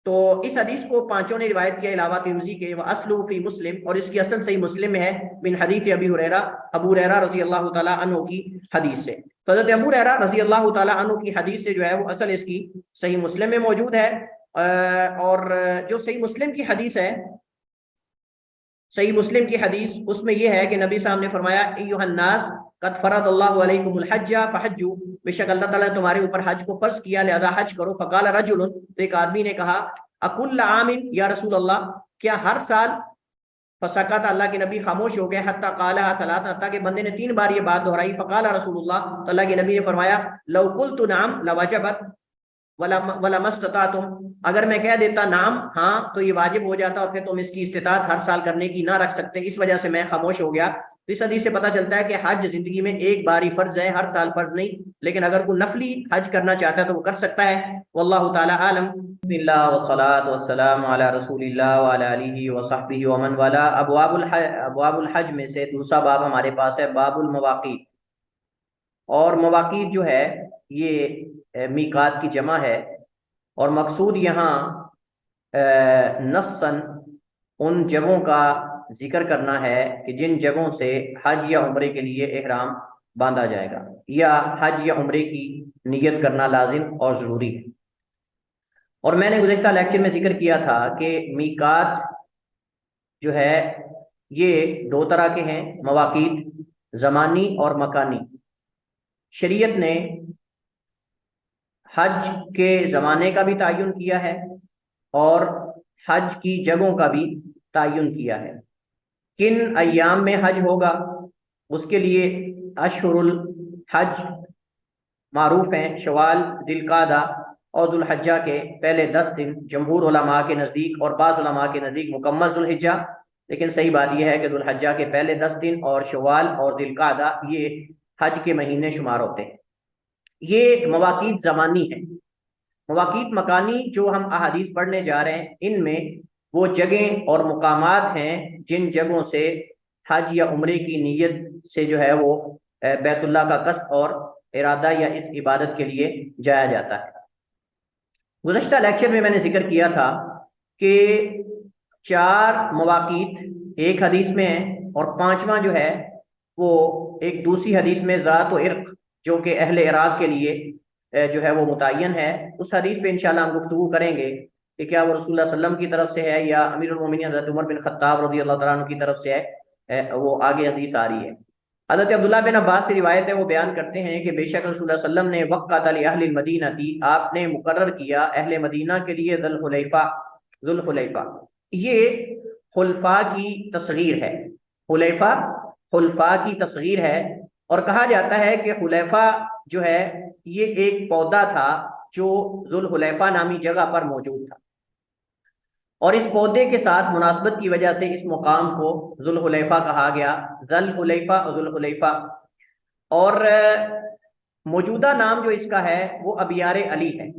تو اس حدیث کو پانچوں نے روایت کیا علاوہ ترمذی کے. واصلہ فی مسلم، اور اس کی اصل صحیح مسلم میں ہے من حدیث ابی ہریرہ، ابو ہریرہ رضی اللہ تعالی عنہ کی حدیث سے. تو حضرت ابو ہریرہ رضی اللہ تعالی عنہ کی حدیث سے جو ہے وہ اصل اس کی صحیح مسلم میں موجود ہے. اور جو صحیح مسلم کی حدیث ہے، صحیح مسلم کی حدیث، اس میں یہ ہے کہ نبی صاحب نے فرمایا ایھا الناس قد فرض اللہ علیکم الحج فحجوا، بے شک اللہ تعالیٰ نے تمہارے اوپر حج کو فرض کیا لہذا حج کرو. فقال رجل، تو ایک آدمی نے کہا اکل عام یا رسول اللہ، کیا ہر سال؟ فسکت، اللہ کے نبی خاموش ہو گئے. حتی قالها ثلاثا، حتیٰ کہ بندے نے 3 بار یہ بات دہرائی. فقال رسول اللہ، تو اللہ کے نبی نے فرمایا لو قلت نعم لوجبت وَلَمَا اسْتَطَعْتُمْ، اگر میں کہہ دیتا نام ہاں تو یہ واجب ہو جاتا اور پھر تم اس کی استطاعت ہر سال کرنے کی نہ رکھ سکتے، اس وجہ سے میں خاموش ہو گیا. تو اس حدیث سے پتہ چلتا ہے کہ حج زندگی میں ایک بار ہی فرض ہے، ہر سال فرض نہیں. لیکن اگر کوئی نفلی حج کرنا چاہتا ہے تو وہ کر سکتا ہے. واللہ تعالی عالم. بسم اللہ والصلاۃ والسلام علی رسول اللہ وعلی آلہ وصحبہ ومن والا. ابواب الحج میں سے دوسرا باب ہمارے پاس ہے باب المواقیت. اور مواقیت جو ہے یہ میقات کی جمع ہے، اور مقصود یہاں نصاً ان جگہوں کا ذکر کرنا ہے کہ جن جگہوں سے حج یا عمرے کے لیے احرام باندھا جائے گا یا حج یا عمرے کی نیت کرنا لازم اور ضروری ہے. اور میں نے گزشتہ لیکچر میں ذکر کیا تھا کہ میقات جو ہے یہ 2 طرح کے ہیں، مواقیت زمانی اور مکانی. شریعت نے حج کے زمانے کا بھی تعین کیا ہے اور حج کی جگہوں کا بھی تعین کیا ہے. کن ایام میں حج ہوگا اس کے لیے اشہر الحج معروف ہیں، شوال، ذی القعدہ اور ذو الحجہ کے پہلے 10 دن جمہور علماء کے نزدیک اور بعض علماء کے نزدیک مکمل ذو الحجہ. لیکن صحیح بات یہ ہے کہ ذو الحجہ کے پہلے 10 دن اور شوال اور ذی القعدہ یہ حج کے مہینے شمار ہوتے ہیں. یہ مواقیت زمانی ہے. مواقیت مکانی جو ہم احادیث پڑھنے جا رہے ہیں ان میں وہ جگہیں اور مقامات ہیں جن جگہوں سے حج یا عمرے کی نیت سے جو ہے وہ بیت اللہ کا قصد اور ارادہ یا اس عبادت کے لیے جایا جاتا ہے. گزشتہ لیکچر میں نے ذکر کیا تھا کہ 4 مواقیت ایک حدیث میں ہیں اور 5واں جو ہے وہ ایک دوسری حدیث میں ذات و عرق جو کہ اہل عراق کے لیے جو ہے وہ متعین ہے. اس حدیث پہ انشاءاللہ ہم گفتگو کریں گے کہ کیا وہ رسول اللہ صلی اللہ علیہ وسلم کی طرف سے ہے یا امیر المومنین حضرت عمر بن خطاب رضی اللہ تعالیٰ عنہ کی طرف سے ہے. وہ آگے حدیث آ رہی ہے. حضرت عبداللہ بن عباس سے روایت ہے، وہ بیان کرتے ہیں کہ بے شک رسول اللہ صلی اللہ علیہ وسلم نے وقت اہل المدینہ تھی، آپ نے مقرر کیا اہل مدینہ کے لیے ذوالحلیفہ. یہ حلفاء کی تصغیر ہے، حلیفہ حلفاء کی تصغیر ہے. اور کہا جاتا ہے کہ حلیفہ جو ہے یہ ایک پودا تھا جو ذوالحلیفہ نامی جگہ پر موجود تھا. اور اس پودے کے ساتھ مناسبت کی وجہ سے اس مقام کو ذوالحلیفہ کہا گیا، ذوالحلیفہ اور ذوالحلیفہ۔ اور موجودہ نام جو اس کا ہے وہ ابیار علی ہے،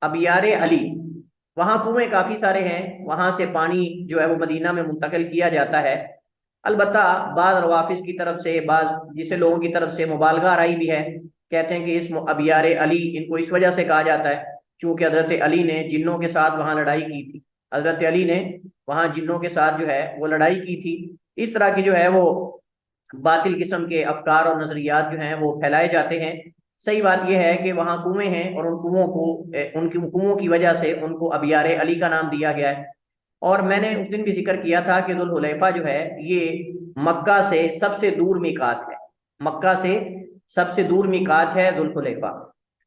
ابیار علی۔ وہاں کنویں کافی سارے ہیں، وہاں سے پانی جو ہے وہ مدینہ میں منتقل کیا جاتا ہے۔ البتہ بعض روافظ کی طرف سے، بعض جسے لوگوں کی طرف سے مبالغہ آرائی بھی ہے، کہتے ہیں کہ اس ابیار علی ان کو اس وجہ سے کہا جاتا ہے چونکہ حضرت علی نے جنوں کے ساتھ وہاں لڑائی کی تھی، حضرت علی نے وہاں جنوں کے ساتھ جو ہے وہ لڑائی کی تھی۔ اس طرح کی جو ہے وہ باطل قسم کے افکار اور نظریات جو ہیں وہ پھیلائے جاتے ہیں۔ صحیح بات یہ ہے کہ وہاں کنویں ہیں اور ان کنووں کی وجہ سے ان کو ابیار علی کا نام دیا گیا ہے۔ اور میں نے اس دن بھی ذکر کیا تھا کہ ذوالحلیفہ جو ہے یہ مکہ سے سب سے دور میقات ہے، مکہ سے سب سے دور میقات ہے ذوالحلیفہ۔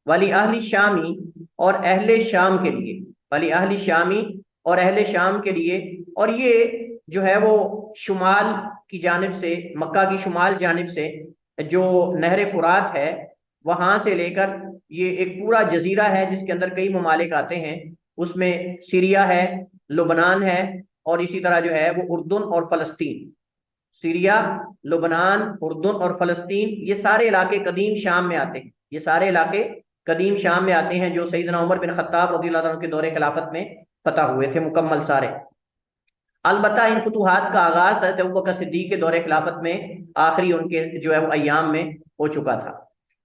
ولی اہل شامی اور اہل شام کے لیے، ولی اہل شامی اور اہل شام کے لیے، اور یہ جو ہے وہ شمال کی جانب سے، مکہ کی شمال جانب سے جو نہر فرات ہے وہاں سے لے کر یہ ایک پورا جزیرہ ہے جس کے اندر کئی ممالک آتے ہیں، اس میں سیریا ہے، لبنان ہے، اور اسی طرح جو ہے وہ اردن اور فلسطین۔ سیریا، لبنان، اردن اور فلسطین، یہ سارے علاقے قدیم شام میں آتے ہیں، یہ سارے علاقے قدیم شام میں آتے ہیں جو سیدنا عمر بن خطاب رضی اللہ عنہ کے دور خلافت میں فتح ہوئے تھے مکمل سارے۔ البتہ ان فتوحات کا آغاز حضرت ابوبکر صدیق کے دور خلافت میں آخری ان کے جو ہے وہ ایام میں ہو چکا تھا۔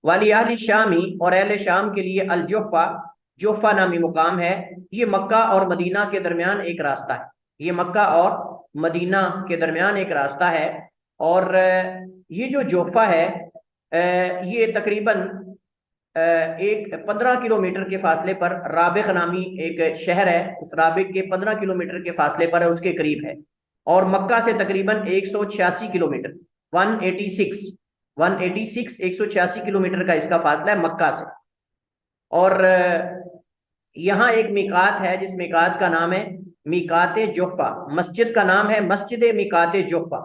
والی اہل شامی اور اہل شام کے لیے الجحفہ، جحفہ نامی مقام ہے، یہ مکہ اور مدینہ کے درمیان ایک راستہ ہے، یہ مکہ اور مدینہ کے درمیان ایک راستہ ہے۔ اور یہ جو جحفہ ہے یہ تقریباً ایک 15 کلومیٹر کے فاصلے پر رابغ نامی ایک شہر ہے، اس رابغ کے 15 کلومیٹر کے فاصلے پر ہے، اس کے قریب ہے، اور مکہ سے تقریباً 186 کلومیٹر 186 کلومیٹر کا اس کا فاصلہ ہے مکہ سے۔ اور یہاں ایک میقات ہے جس میقات کا نام ہے میقات جحفہ، مسجد کا نام ہے مسجد میقات جحفہ۔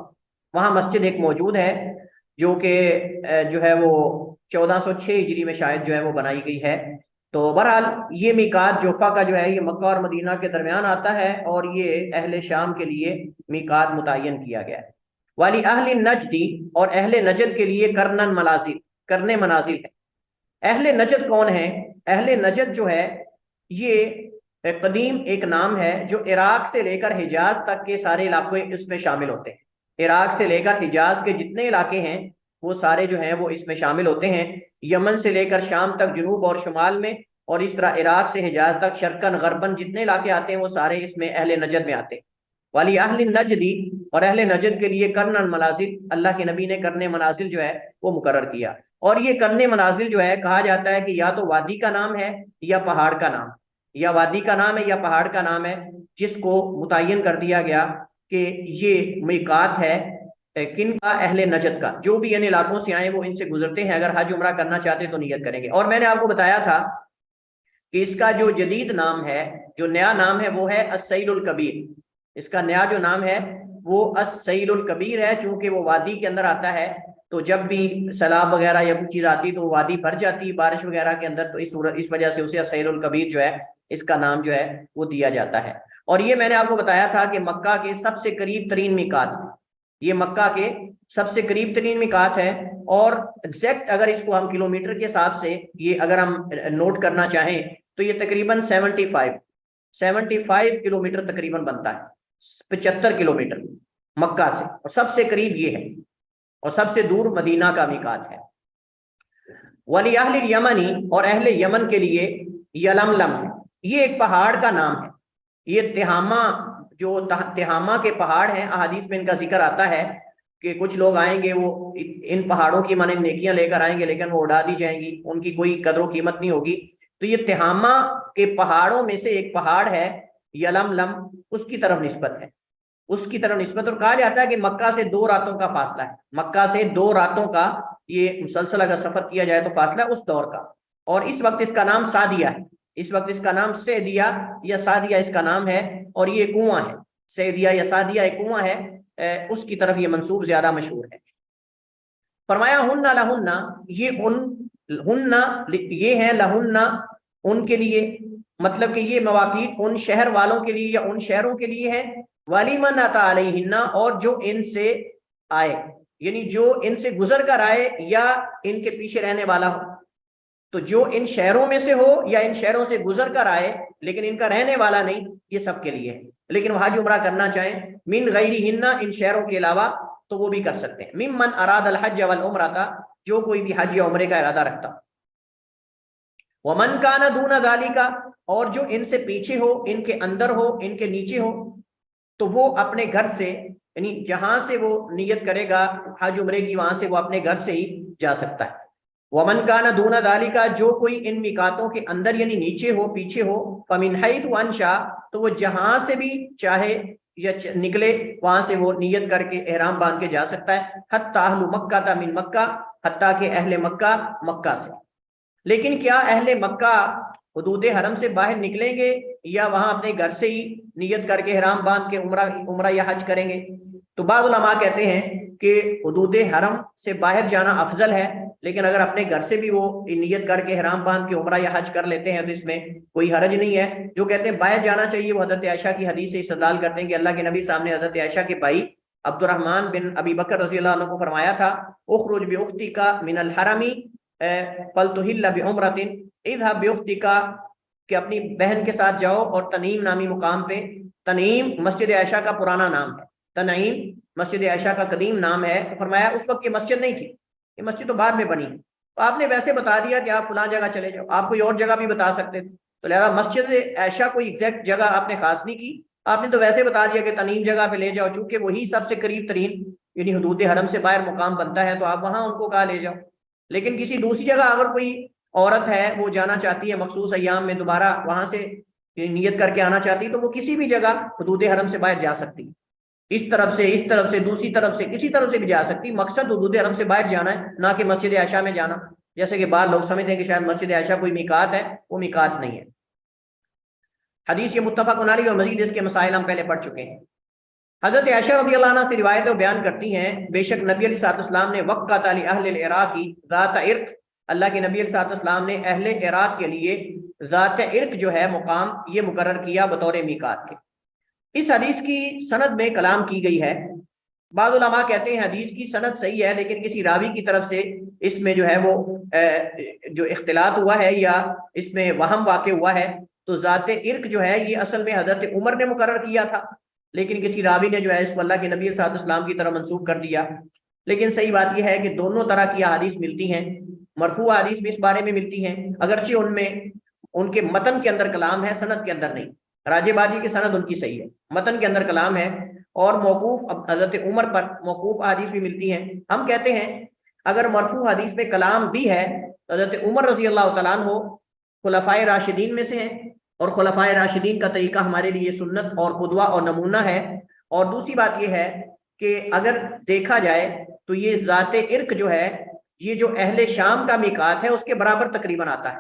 وہاں مسجد ایک موجود ہے جو کہ جو ہے وہ 1406 ہجری میں شاید جو ہے وہ بنائی گئی ہے۔ تو بہرحال یہ میقات جحفہ کا جو ہے یہ مکہ اور مدینہ کے درمیان آتا ہے، اور یہ اہل شام کے لیے میقات متعین کیا گیا ہے۔ والی اہل نجدی اور اہل نجد کے لیے کرنے منازل ہے۔ اہل نجد کون ہے؟ اہل نجد جو ہے یہ قدیم ایک نام ہے جو عراق سے لے کر حجاز تک کے سارے علاقے اس میں شامل ہوتے ہیں۔ عراق سے لے کر حجاز کے جتنے علاقے ہیں وہ سارے جو ہیں وہ اس میں شامل ہوتے ہیں، یمن سے لے کر شام تک جنوب اور شمال میں، اور اس طرح عراق سے حجاز تک شرقاً غرباً جتنے علاقے آتے ہیں وہ سارے اس میں اہل نجد میں آتے ہیں۔ والی اہل نجدی اور اہل نجد کے لیے کرن منازل، اللہ کے نبی نے کرنے منازل جو ہے وہ مقرر کیا۔ اور یہ کرنے منازل جو ہے کہا جاتا ہے کہ یا تو وادی کا نام ہے یا پہاڑ کا نام، یا وادی کا نام ہے یا پہاڑ کا نام ہے، جس کو متعین کر دیا گیا کہ یہ میقات ہے کن کا؟ اہل نجد کا۔ جو بھی ان علاقوں سے آئیں وہ ان سے گزرتے ہیں، اگر حج عمرہ کرنا چاہتے تو نیت کریں گے۔ اور میں نے آپ کو بتایا تھا کہ اس کا جو جدید نام ہے، جو نیا نام ہے وہ ہے السیل الکبیر۔ اس کا نیا جو نام ہے وہ السیل الکبیر ہے، چونکہ وہ وادی کے اندر آتا ہے، تو جب بھی سیلاب وغیرہ یا کچھ چیز آتی تو وہ وادی بھر جاتی بارش وغیرہ کے اندر، تو اس وجہ سے اسے السیل الکبیر جو ہے اس کا نام جو ہے وہ دیا جاتا ہے۔ اور یہ میں نے آپ کو بتایا تھا کہ مکہ کے سب سے قریب ترین میقات ہے، یہ مکہ کے سب سے قریب ترین میقات ہے۔ اور ایگزیکٹ اگر اس کو ہم کلومیٹر کے حساب سے یہ اگر ہم نوٹ کرنا چاہیں تو یہ تقریباً 75 کلومیٹر تقریباً بنتا ہے، 75 کلومیٹر مکہ سے، اور سب سے قریب یہ ہے، اور سب سے دور مدینہ کا میقات ہے۔ ولی اہل یمنی اور اہل یمن کے لیے یلملم ہے، یہ ایک پہاڑ کا نام ہے۔ یہ تہامہ، جو تہامہ کے پہاڑ ہیں، احادیث میں ان کا ذکر آتا ہے کہ کچھ لوگ آئیں گے وہ ان پہاڑوں کی مانے نیکیاں لے کر آئیں گے لیکن وہ اڑا دی جائیں گی، ان کی کوئی قدر و قیمت نہیں ہوگی۔ تو یہ تہامہ کے پہاڑوں میں سے ایک پہاڑ ہے یلملم، اس کی طرف نسبت ہے، اس کی طرف نسبت۔ اور کہا جاتا ہے کہ مکہ سے 2 راتوں کا فاصلہ ہے، مکہ سے 2 راتوں کا یہ مسلسل اگر سفر کیا جائے تو فاصلہ اس دور کا۔ اور اس وقت اس کا نام سعدیہ ہے، اس وقت اس کا نام سعدیہ یا سعدیہ اس کا نام ہے، اور یہ کنواں ہے، سعدیہ یا سعدیہ ایک کنواں ہے، اس کی طرف یہ منسوب زیادہ مشہور ہے۔ فرمایا ہن لہن، یہ ہیں لہن ان کے لیے، مطلب کہ یہ مواقیت ان شہر والوں کے لیے یا ان شہروں کے لیے ہے، ولیمن اتا علیہن، اور جو ان سے آئے، یعنی جو ان سے گزر کر آئے یا ان کے پیچھے رہنے والا ہو. تو جو ان شہروں میں سے ہو یا ان شہروں سے گزر کر آئے لیکن ان کا رہنے والا نہیں، یہ سب کے لیے ہے. لیکن وہ حج عمرہ کرنا چاہیں من غیرہن، ان شہروں کے علاوہ، تو وہ بھی کر سکتے ہیں. ممن اراد الحج والعمرہ کا، جو کوئی بھی حج یا عمرے کا ارادہ رکھتا. ومن کان دون ذالک، اور جو ان سے پیچھے ہو، ان کے اندر ہو، ان کے نیچے ہو، تو وہ اپنے گھر سے، یعنی جہاں سے وہ نیت کرے گا حج عمرے کی، وہاں سے وہ اپنے گھر سے ہی جا سکتا ہے. ومن کان دون ذالک، جو کوئی ان میقاتوں کے اندر یعنی نیچے ہو، پیچھے ہو، فمن حیث انشا، تو وہ جہاں سے بھی چاہے یا نکلے وہاں سے وہ نیت کر کے احرام باندھ کے جا سکتا ہے. حتی اہل مکہ من مکہ، حتیٰ کہ اہل مکہ، مکہ سے. لیکن کیا اہل مکہ حدود حرم سے باہر نکلیں گے یا وہاں اپنے گھر سے ہی نیت کر کے احرام باندھ کے عمرہ یا حج کریں گے؟ تو بعض علماء کہتے ہیں کہ حدود حرم سے باہر جانا افضل ہے، لیکن اگر اپنے گھر سے بھی وہ نیت کر کے احرام باندھ کے عمرہ یا حج کر لیتے ہیں تو اس میں کوئی حرج نہیں ہے. جو کہتے ہیں باہر جانا چاہیے وہ حضرت عائشہ کی حدیث سے استدلال کرتے ہیں کہ اللہ کے نبی سامنے حضرت عائشہ کے بھائی عبد الرحمن بن ابی بکر رضی اللہ عنہ کو فرمایا تھا، اخرج باختک من الحرم فلتحل بعمرۃ، اذهب باختک، کہ اپنی بہن کے ساتھ جاؤ اور تنعیم نامی مقام پہ، تنعیم مسجد عائشہ کا پرانا نام ہے، تنعیم مسجد عائشہ کا قدیم نام ہے. تو فرمایا اس وقت یہ مسجد نہیں تھی، یہ مسجد تو بعد میں بنی. تو آپ نے ویسے بتا دیا کہ آپ فلاں جگہ چلے جاؤ، آپ کوئی اور جگہ بھی بتا سکتے تھے. تو لہٰذا مسجد عائشہ کوئی ایگزیکٹ جگہ آپ نے خاص نہیں کی، آپ نے تو ویسے بتا دیا کہ تنعیم جگہ پہ لے جاؤ، چونکہ وہی سب سے قریب ترین یعنی حدود حرم سے باہر مقام بنتا ہے، تو آپ وہاں ان کو کہا لے جاؤ. لیکن کسی دوسری جگہ اگر کوئی عورت ہے وہ جانا چاہتی ہے مخصوص ایام میں دوبارہ وہاں سے نیت کر کے آنا چاہتی، تو وہ کسی بھی جگہ حدود حرم سے باہر جا سکتی، اس طرف سے، اس طرف سے، دوسری طرف سے، کسی طرف سے بھی جا سکتی. مقصد حدود حرم سے باہر جانا ہے، نہ کہ مسجد عائشہ میں جانا. جیسے کہ بعض لوگ سمجھتے ہیں کہ شاید مسجد عائشہ کوئی میقات ہے، وہ میقات نہیں ہے. حدیث یہ متفق علیہ، اور مزید اس کے مسائل ہم پہلے پڑھ چکے ہیں. حضرت عائشہ رضی اللہ عنہ سے روایتیں بیان کرتی ہیں، بے شک نبی علیہ الصلوۃ والسلام نے وقت علی اہل العراق ذات عرق، اللہ کے نبی علیہ الصلوۃ والسلام نے اہل عراق کے لیے ذات عرق جو ہے مقام یہ مقرر کیا بطور میقات کے. اس حدیث کی سند میں کلام کی گئی ہے. بعض علماء کہتے ہیں حدیث کی سند صحیح ہے، لیکن کسی راوی کی طرف سے اس میں جو ہے وہ جو اختلاط ہوا ہے یا اس میں وہم واقع ہوا ہے. تو ذات عرق جو ہے یہ اصل میں حضرت عمر نے مقرر کیا تھا، لیکن کسی راوی نے جو ہے اس کو اللہ کے نبی صلی اللہ علیہ وسلم کی طرف منسوخ کر دیا. لیکن صحیح بات یہ ہے کہ دونوں طرح کی احادیث ملتی ہیں، مرفوع حدیث بھی اس بارے میں ملتی ہیں، اگرچہ ان میں ان کے متن کے اندر کلام ہے، سند کے اندر نہیں. راجے بازی کی سند ان کی صحیح ہے، متن کے اندر کلام ہے. اور موقوف حضرت عمر پر موقوف حدیث بھی ملتی ہیں. ہم کہتے ہیں اگر مرفوع حدیث پہ کلام بھی ہے تو حضرت عمر رضی اللہ تعالیٰ عنہ خلفائے راشدین میں سے ہیں، اور خلفائے راشدین کا طریقہ ہمارے لیے سنت اور قدوہ اور نمونہ ہے. اور دوسری بات یہ ہے کہ اگر دیکھا جائے تو یہ ذات عرق جو ہے یہ جو اہل شام کا میقات ہے اس کے برابر تقریباً آتا ہے.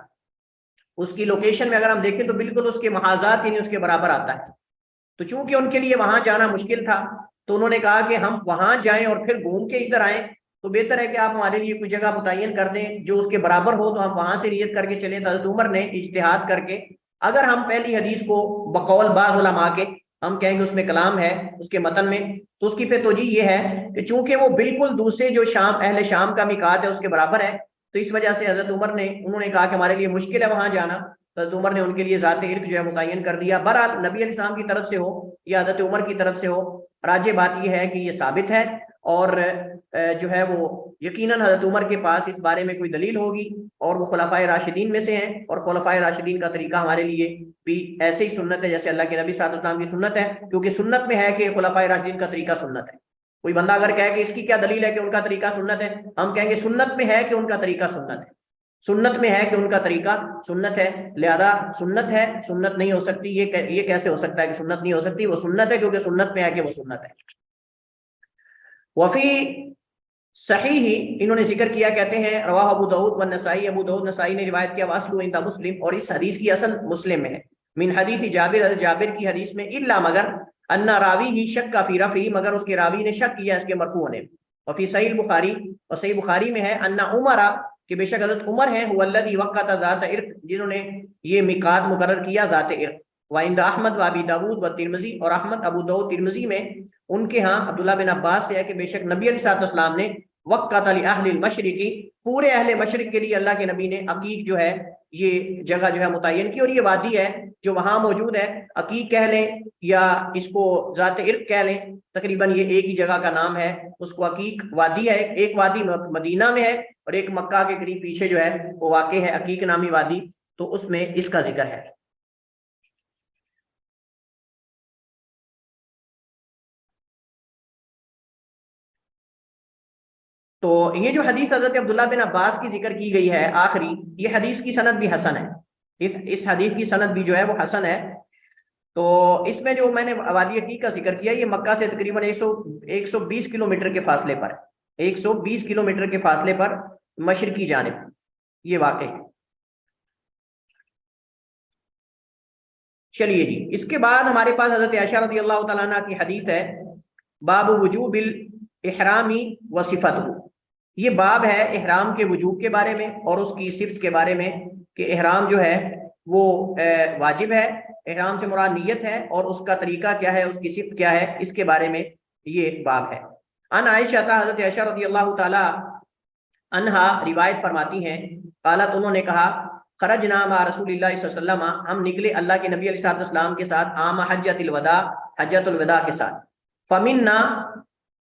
اس کی لوکیشن میں اگر ہم دیکھیں تو بالکل اس کے محاذات یعنی اس کے برابر آتا ہے. تو چونکہ ان کے لیے وہاں جانا مشکل تھا تو انہوں نے کہا کہ ہم وہاں جائیں اور پھر گھوم کے ادھر آئیں، تو بہتر ہے کہ آپ ہمارے لیے کوئی جگہ متعین کر دیں جو اس کے برابر ہو، تو ہم وہاں سے نیت کر کے چلیں. حضرت عمر نے اجتہاد کر کے، اگر ہم پہلی حدیث کو بقول بعض علماء کے ہم کہیں گے اس میں کلام ہے اس کے متن میں، تو اس کی پہ توجیہ یہ ہے کہ چونکہ وہ بالکل دوسرے جو شام اہل شام کا میقات ہے اس کے برابر ہے، تو اس وجہ سے حضرت عمر نے انہوں نے کہا کہ ہمارے لیے مشکل ہے وہاں جانا. حضرت عمر نے ان کے لیے ذات عرق جو ہے متعین کر دیا. بہرحال نبی علیہ السلام کی طرف سے ہو یا حضرت عمر کی طرف سے ہو، راجح بات یہ ہے کہ یہ ثابت ہے، اور جو ہے وہ یقیناً حضرت عمر کے پاس اس بارے میں کوئی دلیل ہوگی، اور وہ خلفائے راشدین میں سے ہیں، اور خلفائے راشدین کا طریقہ ہمارے لیے بھی ایسے ہی سنت ہے جیسے اللہ کے نبی صلی اللہ علیہ وسلم کی سنت ہے، کیونکہ سنت میں ہے کہ خلفائے راشدین کا طریقہ سنت ہے. کوئی بندہ اگر کہے کہ اس کی کیا دلیل ہے کہ ان کا طریقہ سنت ہے، ہم کہیں گے سنت میں ہے کہ ان کا طریقہ سنت ہے، سنت میں ہے کہ ان کا طریقہ سنت ہے، لہذا سنت ہے، سنت نہیں ہو سکتی. یہ کیسے ہو سکتا ہے کہ سنت نہیں ہو سکتی؟ وہ سنت ہے کیونکہ سنت میں ہے کہ وہ سنت ہے. وفی صحیح انہوں نے ذکر کیا، کہتے ہیں رواہ ابو داؤد والنسائی، ابو داؤد نسائی نے روایت کیا، واصلو عند مسلم، اور اس حدیث کی اصل مسلم میں ہے، من حدیث جابر، جابر کی حدیث میں، الا مگر ان راوی ہی شک کا فی رفعی، مگر اس کے راوی نے شک کیا اس کے مرفوع ہونے میں. وفی صحیح بخاری، اور صحیح بخاری میں ہے ان عمر کہ بے شک حضرت عمر ہیں والذی وقت ذات عرق، جنہوں نے یہ میقات مقرر کیا ذات عرق. وعند احمد و ابی داود و ترمذی، اور احمد، ابو داؤد، ترمذی میں ان کے ہاں عبداللہ بن عباس سے ہے کہ بے شک نبی علیہ الصلوۃ والسلام نے وقت لاہل المشرقی، پورے اہل مشرق کے لیے اللہ کے نبی نے عقیق جو ہے یہ جگہ جو ہے متعین کی، اور یہ وادی ہے جو وہاں موجود ہے، عقیق کہہ لیں یا اس کو ذات عرق کہہ لیں، تقریباً یہ ایک ہی جگہ کا نام ہے. اس کو عقیق وادی ہے، ایک وادی مدینہ میں ہے اور ایک مکہ کے قریب پیچھے جو ہے وہ واقع ہے عقیق نامی وادی، تو اس میں اس کا ذکر ہے. تو یہ جو حدیث حضرت عبداللہ بن عباس کی ذکر کی گئی ہے آخری، یہ حدیث کی سند بھی حسن ہے، اس حدیث کی سند بھی جو ہے وہ حسن ہے. تو اس میں جو میں نے وادی عقیق کا ذکر کیا، یہ مکہ سے تقریباً 120 کلومیٹر کے فاصلے پر، 120 کلومیٹر کے فاصلے پر مشرقی جانب یہ واقع ہے. چلیے جی، اس کے بعد ہمارے پاس حضرت عائشہ رضی اللہ تعالیٰ عنہ کی حدیث ہے، باب وجوب الاحرامی و صفت. یہ باب ہے احرام کے وجوب کے بارے میں اور اس کی صفت کے بارے میں، کہ احرام جو ہے وہ واجب ہے، احرام سے مراد نیت ہے، اور اس کا طریقہ کیا ہے، اس کی صفت کیا ہے، اس کے بارے میں یہ باب ہے. ان عائشہ، حضرت عائشہ رضی اللہ تعالی عنہا روایت فرماتی ہیں، قالت، انہوں نے کہا، خرجنا مع رسول اللہ صلی اللہ علیہ وسلم، ہم نکلے اللہ کے نبی علیہ الصلوۃ والسلام کے ساتھ، عام حجۃ الوداع، حجۃ الوداع کے ساتھ. فمنا،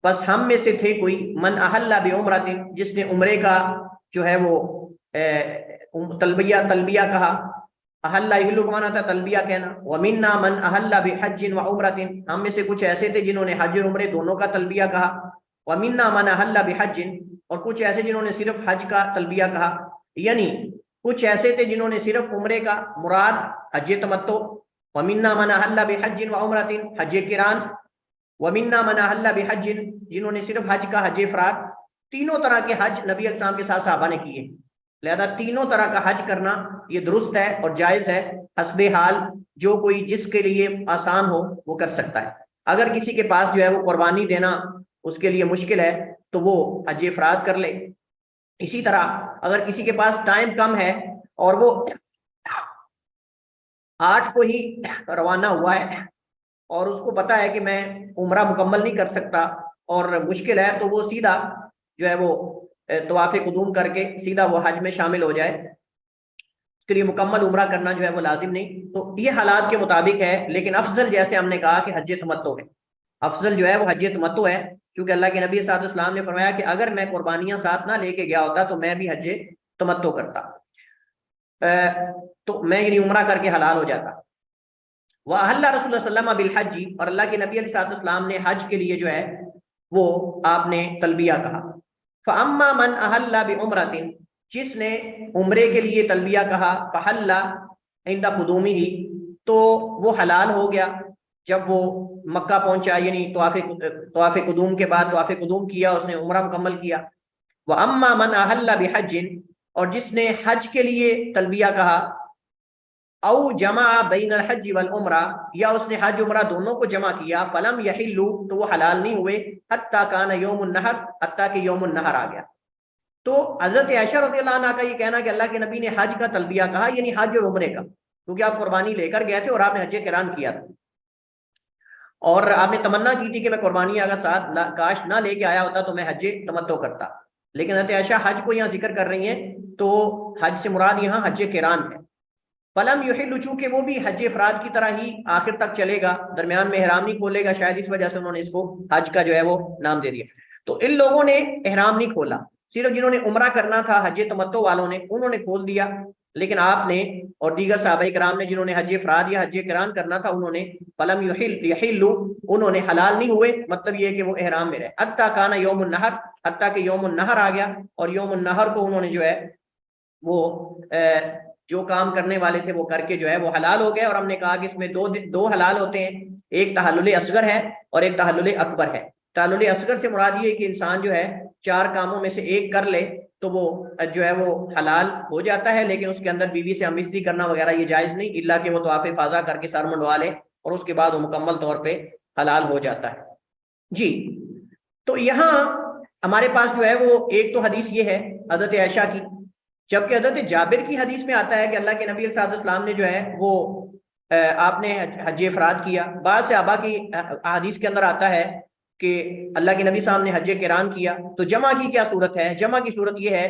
بس ہم میں سے تھے کوئی، من احل بعمرۃ، جس نے عمرے کا جو ہے وہ تلبیہ کہا. احل یحل کا معنی تھا تلبیہ کہنا. ومنا من احل بحج وعمرۃ، ہم میں سے کچھ ایسے تھے جنہوں نے حج اور عمرے دونوں کا تلبیہ کہا. ومنا من احل بحج، اور کچھ ایسے جنہوں نے صرف حج کا تلبیہ کہا، یعنی کچھ ایسے تھے جنہوں نے صرف عمرے کا، مراد حج تمتع. ومنا من احل بحج وعمرۃ، حج قران. ومنا من احل بحج، جنہوں نے صرف حج کا، حج افراد. تینوں طرح کے حج نبی علیہ السلام کے ساتھ صحابہ نے کیے، لہذا تینوں طرح کا حج کرنا یہ درست ہے اور جائز ہے، حسب حال جو کوئی جس کے لیے آسان ہو وہ کر سکتا ہے. اگر کسی کے پاس جو ہے وہ قربانی دینا اس کے لیے مشکل ہے تو وہ حج افراد کر لے. اسی طرح اگر کسی کے پاس ٹائم کم ہے اور وہ 8 کو ہی روانہ ہوا ہے اور اس کو پتا ہے کہ میں عمرہ مکمل نہیں کر سکتا اور مشکل ہے، تو وہ سیدھا جو ہے وہ طواف قدوم کر کے سیدھا وہ حج میں شامل ہو جائے، اس کے لیے مکمل عمرہ کرنا جو ہے وہ لازم نہیں. تو یہ حالات کے مطابق ہے، لیکن افضل جیسے ہم نے کہا کہ حج تمتع ہے، افضل جو ہے وہ حج تمتع ہے، کیونکہ اللہ کے نبی صلی اللہ علیہ وسلم نے فرمایا کہ اگر میں قربانیاں ساتھ نہ لے کے گیا ہوتا تو میں بھی حج تمتع کرتا، تو میں یعنی عمرہ کر کے حلال ہو جاتا. وَأَحَلَّ رسول اللہ صلی اللہ علیہ وسلم بِالْحَجِّ، اور اللہ کے نبی علیہ الصلوۃ والسلام نے حج کے لیے جو ہے وہ آپ نے تلبیہ کہا. فَأَمَّا مَنْ أَحَلَّ بِعُمْرَةٍ، جس نے عمرے کے لیے تلبیہ کہا، فَحَلَّ عِنْدَ قُدُومِهِ، تو وہ حلال ہو گیا جب وہ مکہ پہنچا، یعنی طواف قدوم کے بعد طواف قدوم کیا، اس نے عمرہ مکمل کیا. وَأَمَّا مَنْ أَحَلَّ بِحَجٍّ، اور جس نے حج کے لیے تلبیہ کہا، او جمع بین الحج والعمرہ، یا اس نے حج عمرہ دونوں کو جمع کیا، فلم یحلوا، تو وہ حلال نہیں ہوئے، حتی کان یوم النحر، حتی کہ یوم النحر آ گیا. تو حضرت عائشہ رضی اللہ عنہ کا یہ کہنا کہ اللہ کے نبی نے حج کا تلبیہ کہا، یعنی حج اور عمرے کا، کیونکہ آپ قربانی لے کر گئے تھے اور آپ نے حج قران کیا تھا اور آپ نے تمنا کی تھی کہ میں قربانی اگر ساتھ کاش نہ لے کے آیا ہوتا تو میں حج تمتع کرتا. لیکن حضرت عائشہ حج کو یہاں ذکر کر رہی ہیں، تو حج سے مراد یہاں حج قران ہے. فلم یحل، چونکہ وہ بھی حج افراد کی طرح ہی آخر تک چلے گا، درمیان میں احرام نہیں کھولے گا، شاید اس وجہ سے انہوں نے اس کو حج کا جو ہے وہ نام دے دیا. تو ان لوگوں نے احرام نہیں کھولا، صرف جنہوں نے عمرہ کرنا تھا حج تمتع والوں نے، انہوں نے کھول دیا. لیکن آپ نے اور دیگر صحابہ کرام نے جنہوں نے حج افراد یا حج قران کرنا تھا، انہوں نے فلم یحل، انہوں نے حلال نہیں ہوئے، مطلب یہ کہ وہ احرام میں رہے، حتی کان یوم النحر، حتی کہ یوم النحر آ گیا، اور یوم النحر کو انہوں نے جو ہے وہ جو کام کرنے والے تھے وہ کر کے جو ہے وہ حلال ہو گئے. اور ہم نے کہا کہ اس میں دو حلال ہوتے ہیں، ایک تحلل اصغر ہے اور ایک تحلل اکبر ہے. تحلل اصغر سے مراد یہ ہے کہ انسان جو ہے 4 کاموں میں سے ایک کر لے تو وہ جو ہے وہ حلال ہو جاتا ہے، لیکن اس کے اندر بیوی سے امرتری کرنا وغیرہ یہ جائز نہیں، الا کہ وہ طواف افاضہ کر کے سر منڈوا لے اور اس کے بعد وہ مکمل طور پہ حلال ہو جاتا ہے. جی، تو یہاں ہمارے پاس جو ہے وہ ایک تو حدیث یہ ہے حضرت عائشہ کی جبکہ حضرت جابر کی حدیث میں آتا ہے کہ اللہ کے نبی صلی اللہ علیہ وسلم نے جو ہے وہ آپ نے حج افراد کیا. بعض صحابہ کی حدیث کے اندر آتا ہے کہ اللہ کے نبی صاحب نے حج قران کیا. تو جمع کی کیا صورت ہے؟ جمع کی صورت یہ ہے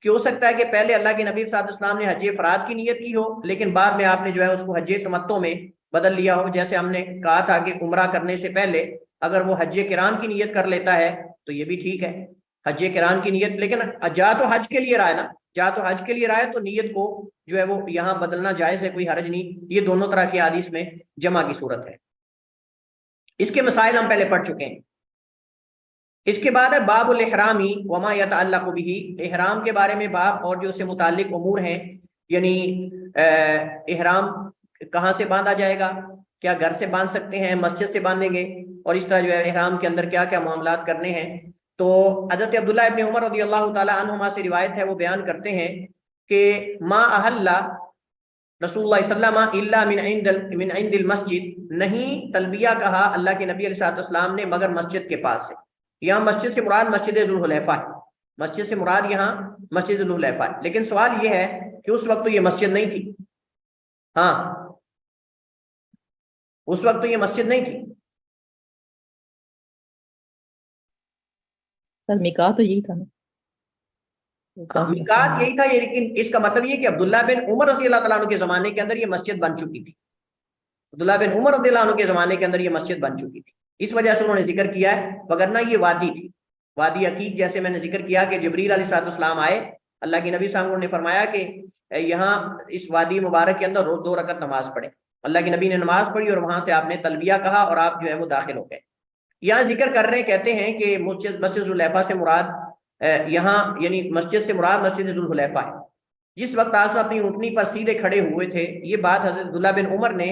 کہ ہو سکتا ہے کہ پہلے اللہ کے نبی صلی اللہ علیہ وسلم نے حج افراد کی نیت کی ہو، لیکن بعد میں آپ نے جو ہے اس کو حج تمتع میں بدل لیا ہو. جیسے ہم نے کہا تھا کہ عمرہ کرنے سے پہلے اگر وہ حج قران کی نیت کر لیتا ہے تو یہ بھی ٹھیک ہے، حج قران کی نیت. لیکن جا تو حج کے لیے رہا ہے نا، جا تو حج کے لیے رہا ہے تو نیت کو جو ہے وہ یہاں بدلنا جائز ہے، کوئی حرج نہیں. یہ دونوں طرح کی حدیث میں جمع کی صورت ہے. اس کے مسائل ہم پہلے پڑھ چکے ہیں. اس کے بعد ہے باب الاحرامی وما یتعلق به، احرام کے بارے میں باب اور جو اس سے متعلق امور ہیں. یعنی احرام کہاں سے باندھا جائے گا، کیا گھر سے باندھ سکتے ہیں، مسجد سے باندھیں گے، اور اس طرح جو ہے احرام کے اندر کیا کیا معاملات کرنے ہیں. تو حضرت عبداللہ ابن عمر رضی اللہ تعالی عنہما سے روایت ہے، وہ بیان کرتے ہیں کہ ما احل رسول اللہ صلی اللہ علیہ وسلم الا من عند المسجد، نہیں تلبیہ کہا اللہ کے نبی علیہ الصلوۃ والسلام نے مگر مسجد کے پاس سے. یہاں مسجد سے مراد مسجد ذوالحلیفہ ہے، مسجد سے مراد یہاں مسجد ذوالحلیفہ ہے. لیکن سوال یہ ہے کہ اس وقت تو یہ مسجد نہیں تھی. ہاں اس وقت تو یہ مسجد نہیں تھی. سر میقات تو یہی تھا نا. میقات یہی تھا یہ، لیکن اس کا مطلب یہ کہ عبداللہ بن عمر رضی اللہ تعالیٰ عنہ کے زمانے کے اندر یہ مسجد بن چکی تھی. عبداللہ بن عمر رضی اللہ عنہ کے زمانے کے اندر یہ مسجد بن چکی تھی، اس وجہ سے انہوں نے ذکر کیا ہے. وگرنہ یہ وادی تھی، وادی عقیق. جیسے میں نے ذکر کیا کہ جبریل علیہ السلام آئے، اللہ کے نبی صاحب نے فرمایا کہ یہاں اس وادی مبارک کے اندر روز 2 رکعت نماز پڑھے. اللہ کے نبی نے نماز پڑھی اور وہاں سے آپ نے تلبیہ کہا اور آپ جو ہے وہ داخل ہو گئے. یہاں ذکر کر رہے کہتے ہیں کہ مسجد ذوالحلیفہ سے مراد یہاں یعنی مسجد سے مراد مسجد ذوالحلیفہ ہے. جس وقت آپ اپنی اونٹنی پر سیدھے کھڑے ہوئے تھے، یہ بات حضرت عبداللہ بن عمر نے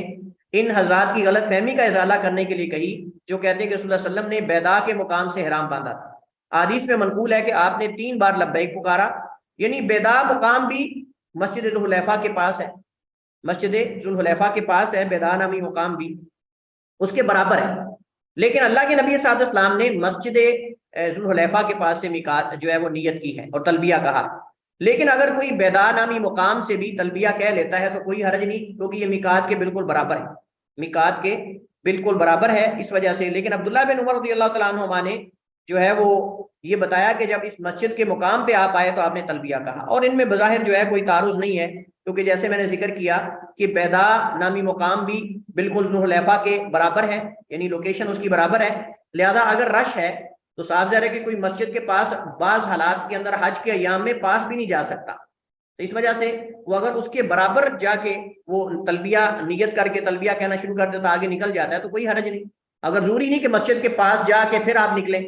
ان حضرات کی غلط فہمی کا ازالہ کرنے کے لیے کہی، جو کہتے ہیں کہ رسول اللہ صلی اللہ علیہ وسلم نے بیدا کے مقام سے احرام باندھا تھا. حدیث میں منقول ہے کہ آپ نے 3 بار لبیک پکارا. یعنی بیدا مقام بھی مسجد ذوالحلیفہ کے پاس ہے، مسجد ذوالحلیفہ کے پاس ہے، بیدا نامی مقام بھی اس کے برابر ہے. لیکن اللہ کے نبی صلی اللہ علیہ وسلم نے مسجد ذوالحلیفہ کے پاس سے میقات جو ہے وہ نیت کی ہے اور تلبیہ کہا. لیکن اگر کوئی بیدا نامی مقام سے بھی تلبیہ کہہ لیتا ہے تو کوئی حرج نہیں، کیونکہ یہ میقات کے بالکل برابر ہے، میقات کے بالکل برابر ہے اس وجہ سے. لیکن عبداللہ بن عمر رضی اللہ تعالیٰ عنہما نے جو ہے وہ یہ بتایا کہ جب اس مسجد کے مقام پہ آپ آئے تو آپ نے تلبیہ کہا. اور ان میں بظاہر جو ہے کوئی تعارض نہیں ہے، کیونکہ جیسے میں نے ذکر کیا کہ بیدا نامی مقام بھی بالکل ذوالحلیفہ کے برابر ہے، یعنی لوکیشن اس کی برابر ہے. لہذا اگر رش ہے تو صاف ظاہر ہے کہ کوئی مسجد کے پاس بعض حالات کے اندر حج کے ایام میں پاس بھی نہیں جا سکتا. تو اس وجہ سے وہ اگر اس کے برابر جا کے وہ تلبیہ نیت کر کے تلبیہ کہنا شروع کر دیتا، آگے نکل جاتا ہے تو کوئی حرج نہیں. اگر ضروری نہیں کہ مسجد کے پاس جا کے پھر آپ نکلیں،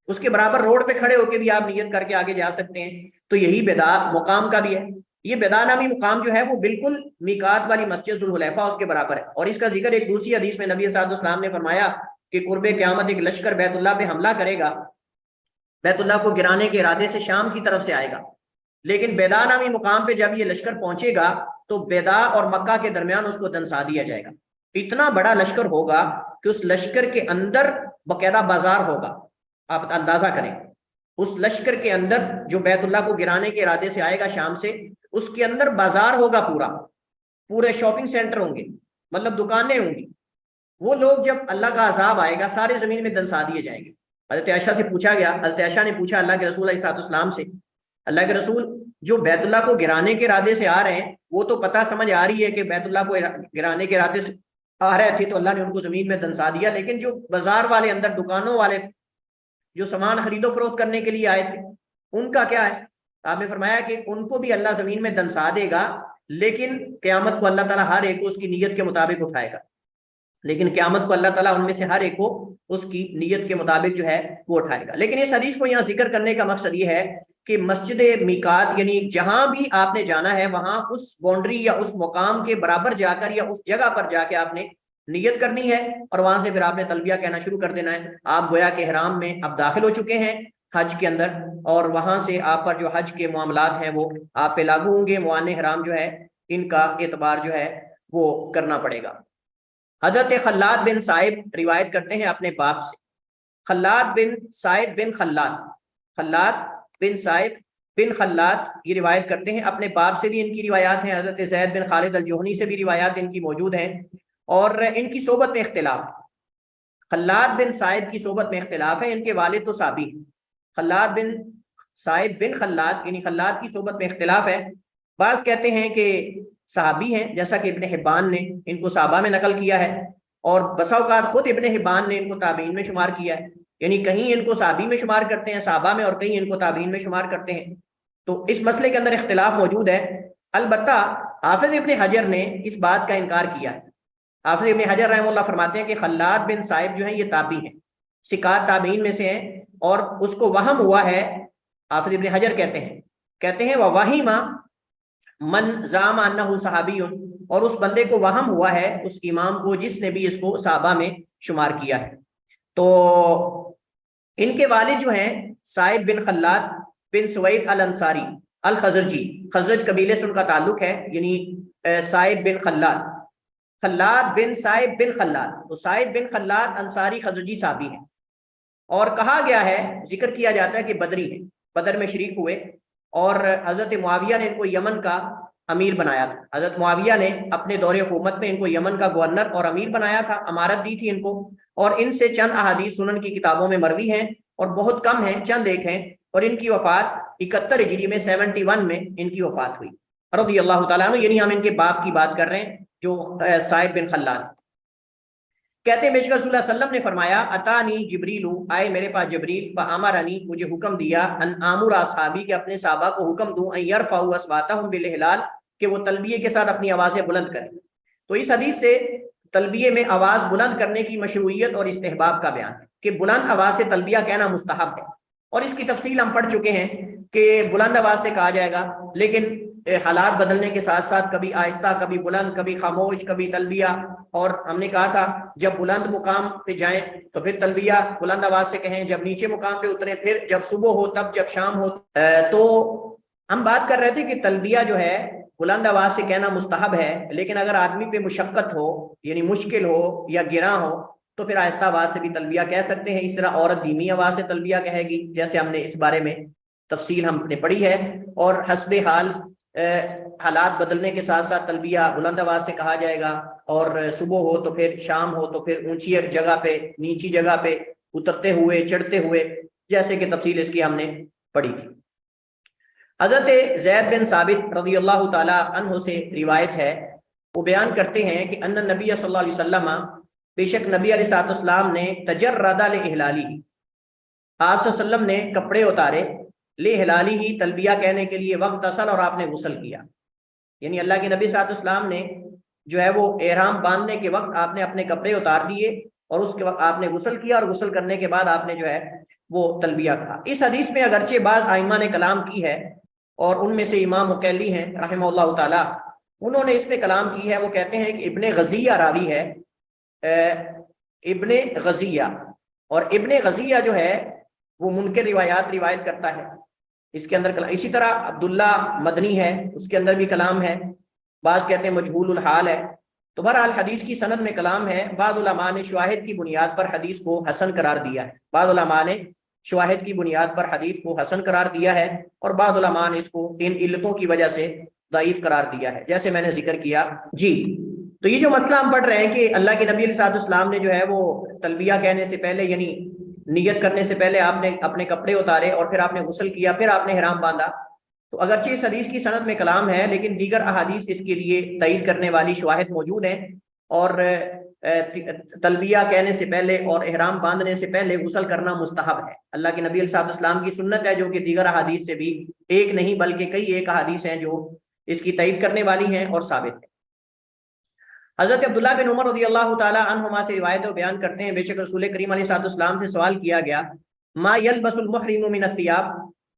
اس کے برابر روڈ پہ کھڑے ہو کے بھی آپ نیت کر کے آگے جا سکتے ہیں. تو یہی بیدا مقام کا بھی ہے. یہ بیدا نامی مقام جو ہے وہ بالکل میقات والی مسجد ذوالحلیفہ اس کے برابر ہے. اور اس کا ذکر ایک دوسری حدیث میں نبی صلی اللہ علیہ وسلم نے فرمایا کہ قرب قیامت ایک لشکر بیت اللہ پہ حملہ کرے گا، بیت اللہ کو گرانے کے ارادے سے شام کی طرف سے آئے گا. لیکن بیدا نامی مقام پہ جب یہ لشکر پہنچے گا تو بیدا اور مکہ کے درمیان اس کو دنسا دیا جائے گا. اتنا بڑا لشکر ہوگا کہ اس لشکر کے اندر باقاعدہ بازار ہوگا. آپ اندازہ کریں اس لشکر کے اندر جو بیت اللہ کو گرانے کے ارادے سے آئے گا شام سے، اس کے اندر بازار ہوگا، پورے شاپنگ سینٹر ہوں گے، مطلب دکانیں ہوں گی. وہ لوگ جب اللہ کا عذاب آئے گا سارے زمین میں دنسا دیے جائیں گے. حضرت عائشہ سے پوچھا گیا، حضرت عائشہ نے پوچھا اللہ کے رسول علیہ السلام سے، اللہ کے رسول جو بیت اللہ کو گرانے کے ارادے سے آ رہے ہیں وہ تو پتہ سمجھ آ رہی ہے کہ بیت اللہ کو گرانے کے ارادے سے آ رہے تھے تو اللہ نے ان کو زمین میں دنسا دیا، لیکن جو بازار والے اندر دکانوں والے جو سامان خرید و فروخت کرنے کے لیے آئے تھے ان کا کیا ہے؟ آپ نے فرمایا کہ ان کو بھی اللہ زمین میں دنسا دے گا، لیکن قیامت کو اللہ تعالیٰ ہر ایک کو اس کی نیت کے مطابق اٹھائے گا. لیکن قیامت کو اللہ تعالیٰ ان میں سے ہر ایک کو اس کی نیت کے مطابق جو ہے وہ اٹھائے گا. لیکن اس حدیث کو یہاں ذکر کرنے کا مقصد یہ ہے کہ مسجد میقات یعنی جہاں بھی آپ نے جانا ہے وہاں اس باؤنڈری یا اس مقام کے برابر جا کر یا اس جگہ پر جا کے آپ نے نیت کرنی ہے اور وہاں سے پھر آپ نے تلبیہ کہنا شروع کر دینا ہے. آپ گویا کہ احرام میں اب داخل ہو چکے ہیں حج کے اندر، اور وہاں سے آپ پر جو حج کے معاملات ہیں وہ آپ پہ لاگو ہوں گے. موانع حرام جو ہے ان کا اعتبار جو ہے وہ کرنا پڑے گا. حضرت خلاد بن صائب روایت کرتے ہیں اپنے باپ سے، خلاد بن صائب بن خلاد، خلاد بن صائب بن خلاد یہ روایت کرتے ہیں، اپنے باپ سے بھی ان کی روایات ہیں، حضرت زید بن خالد الجہنی سے بھی روایات ان کی موجود ہیں، اور ان کی صحبت میں اختلاف ہے۔ خلاد بن صائب کی صحبت میں اختلاف ہے، ان کے والد تو صحابی ہیں۔ خلاد بن صائب بن خلاد یعنی خلاد کی صحبت میں اختلاف ہے، بعض کہتے ہیں کہ صحابی ہیں، جیسا کہ ابن حبان نے ان کو صحابہ میں نقل کیا ہے، اور بسا اوقات خود ابن حبان نے ان کو تابعین میں شمار کیا ہے، یعنی کہیں ان کو صحابی میں شمار کرتے ہیں صحابہ میں، اور کہیں ان کو تابعین میں شمار کرتے ہیں، تو اس مسئلے کے اندر اختلاف موجود ہے۔ البتہ حافظ ابن حجر نے اس بات کا انکار کیا ہے۔ حافظ ابن حجر رحمہ اللہ فرماتے ہیں کہ خلاد بن صائب جو ہیں یہ تابعی ہیں، ثقات تابعین میں سے ہیں، اور اس کو وہم ہوا ہے، حافظ ابن حجر کہتے ہیں وَوَهِمَ من زعم انه صحابی، اور اس بندے کو وہم ہوا ہے، اس امام کو جس نے بھی اس کو صحابہ میں شمار کیا ہے۔ تو ان کے والد جو ہیں صائب بن خلاد بن سوید الانصاری الخزرجی، خزرج قبیلے سے ان کا تعلق ہے، یعنی صائب بن خلاد، خلاد بن صائب بن خلاد، تو صائب بن خلاد انصاری خزرجی صحابی ہیں، اور کہا گیا ہے، ذکر کیا جاتا ہے کہ بدری ہیں، بدر میں شریک ہوئے، اور حضرت معاویہ نے ان کو یمن کا امیر بنایا تھا۔ حضرت معاویہ نے اپنے دور حکومت میں ان کو یمن کا گورنر اور امیر بنایا تھا، امارت دی تھی ان کو، اور ان سے چند احادیث سنن کی کتابوں میں مروی ہیں، اور بہت کم ہیں، چند ایک ہیں، اور ان کی وفات 71 ہجری میں 71 میں ان کی وفات ہوئی رضی اللہ تعالیٰ عنہ، یعنی ہم ان کے باپ کی بات کر رہے ہیں جو صائب بن خلاد۔ کہتے ہیں بے شک رسول اللہ صلی اللہ علیہ وسلم نے فرمایا اتانی جبریل، آئے میرے پاس جبریل، فامرنی مجھے حکم دیا، ان آمر اصحابی کہ اپنے صحابہ کو حکم دوں، ان یرفعوا اصواتهم بالاحلال کہ وہ تلبیے کے ساتھ اپنی آوازیں بلند کریں۔ تو اس حدیث سے تلبیے میں آواز بلند کرنے کی مشروعیت اور استحباب کا بیان ہے کہ بلند آواز سے تلبیہ کہنا مستحب ہے، اور اس کی تفصیل ہم پڑھ چکے ہیں کہ بلند آواز سے کہا جائے گا، لیکن حالات بدلنے کے ساتھ ساتھ کبھی آہستہ، کبھی بلند، کبھی خاموش، کبھی تلبیہ، اور ہم نے کہا تھا جب بلند مقام پہ جائیں تو پھر تلبیہ بلند آواز سے کہیں، جب نیچے مقام پہ اتریں پھر جب صبح ہو تب، جب شام ہو۔ تو ہم بات کر رہے تھے کہ تلبیہ جو ہے بلند آواز سے کہنا مستحب ہے، لیکن اگر آدمی پہ مشقت ہو، یعنی مشکل ہو یا گراں ہو، تو پھر آہستہ آواز سے بھی تلبیہ کہہ سکتے ہیں۔ اس طرح عورت دھیمی آواز سے تلبیہ کہے گی، جیسے ہم نے اس بارے میں تفصیل ہم نے پڑھی ہے، اور حسب حال حالات بدلنے کے ساتھ ساتھ تلبیہ بلند آواز سے کہا جائے گا، اور صبح ہو تو پھر شام ہو تو پھر اونچی جگہ پہ، نیچی جگہ پہ، اترتے ہوئے، چڑھتے ہوئے، جیسے کہ تفصیل اس کی ہم نے پڑھی تھی۔ حضرت زید بن ثابت رضی اللہ تعالی عنہ سے روایت ہے، وہ بیان کرتے ہیں کہ ان نبی صلی اللہ علیہ وسلم، بے شک نبی علیہ السلام نے تجرد لإحلالی، آپ صلی اللہ علیہ وسلم نے کپڑے اتارے، لإحلالی ہی تلبیہ کہنے کے لیے، وقت اصل، اور آپ نے غسل کیا، یعنی اللہ کے نبی صلی اللہ علیہ وسلم نے جو ہے وہ احرام باندھنے کے وقت آپ نے اپنے کپڑے اتار دیے، اور اس کے وقت آپ نے غسل کیا، اور غسل کرنے کے بعد آپ نے جو ہے وہ تلبیہ کہا۔ اس حدیث میں اگرچہ بعض ائمہ نے کلام کی ہے، اور ان میں سے امام مقیلی ہیں رحمہ اللہ تعالی، انہوں نے اس پہ کلام کی ہے، وہ کہتے ہیں کہ ابن غزیہ راوی ہے، ابن غزیہ، اور ابن غزیہ جو ہے وہ منکر روایت کرتا ہے، اس کے اندر کلام۔ اسی طرح عبداللہ مدنی ہے، اس کے اندر بھی کلام ہے، بعض کہتے ہیں مجہول الحال ہے۔ تو بہرحال حدیث کی سند میں کلام ہے، بعض علماء نے شواہد کی بنیاد پر حدیث کو حسن قرار دیا ہے، بعض علماء نے شواہد کی بنیاد پر حدیث کو حسن قرار دیا ہے، اور بعض علماء نے اس کو ان علتوں کی وجہ سے ضعیف قرار دیا ہے، جیسے میں نے ذکر کیا۔ جی، تو یہ جو مسئلہ ہم پڑھ رہے ہیں کہ اللہ کے نبی علیہ السلام نے جو ہے وہ تلبیہ کہنے سے پہلے، یعنی نیت کرنے سے پہلے آپ نے اپنے کپڑے اتارے، اور پھر آپ نے غسل کیا، پھر آپ نے احرام باندھا، تو اگرچہ اس حدیث کی سند میں کلام ہے، لیکن دیگر احادیث اس کے لیے تائید کرنے والی شواہد موجود ہیں، اور تلبیہ کہنے سے پہلے اور احرام باندھنے سے پہلے غسل کرنا مستحب ہے، اللہ کے نبی علیہ السلام کی سنت ہے، جو کہ دیگر احادیث سے بھی ایک نہیں بلکہ کئی ایک احادیث ہیں جو اس کی تائید کرنے والی ہیں اور ثابت ہیں۔ حضرت عبداللہ بن عمر رضی اللہ تعالی عنہما سے روایت و بیان کرتے ہیں، بے شک رسول کریم علیہ السلام سے سوال کیا گیا، ما یلبس المحرم من الثياب،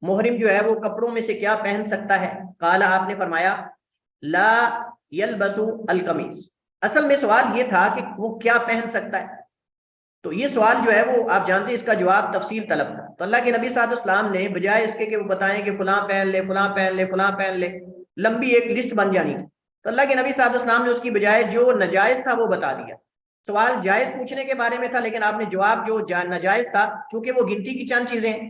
محرم جو ہے وہ کپڑوں میں سے کیا پہن سکتا ہے؟ قال، آپ نے فرمایا، لا یلبس القمیص، اصل میں سوال یہ تھا کہ وہ کیا پہن سکتا ہے، تو یہ سوال جو ہے وہ آپ جانتے ہیں اس کا جواب تفصیل طلب تھا، تو اللہ کے نبی صلی اللہ علیہ وسلم نے بجائے اس کے کہ وہ بتائیں کہ فلاں پہن لے، فلاں پہن لے، فلاں پہن لے، لمبی ایک لسٹ بن جانی تھی، تو اللہ کے نبی صلی اللہ علیہ وسلم نے اس کی بجائے جو ناجائز تھا وہ بتا دیا۔ سوال جائز پوچھنے کے بارے میں تھا، لیکن آپ نے جواب جو ناجائز تھا، چونکہ وہ گنتی کی چند چیزیں ہیں،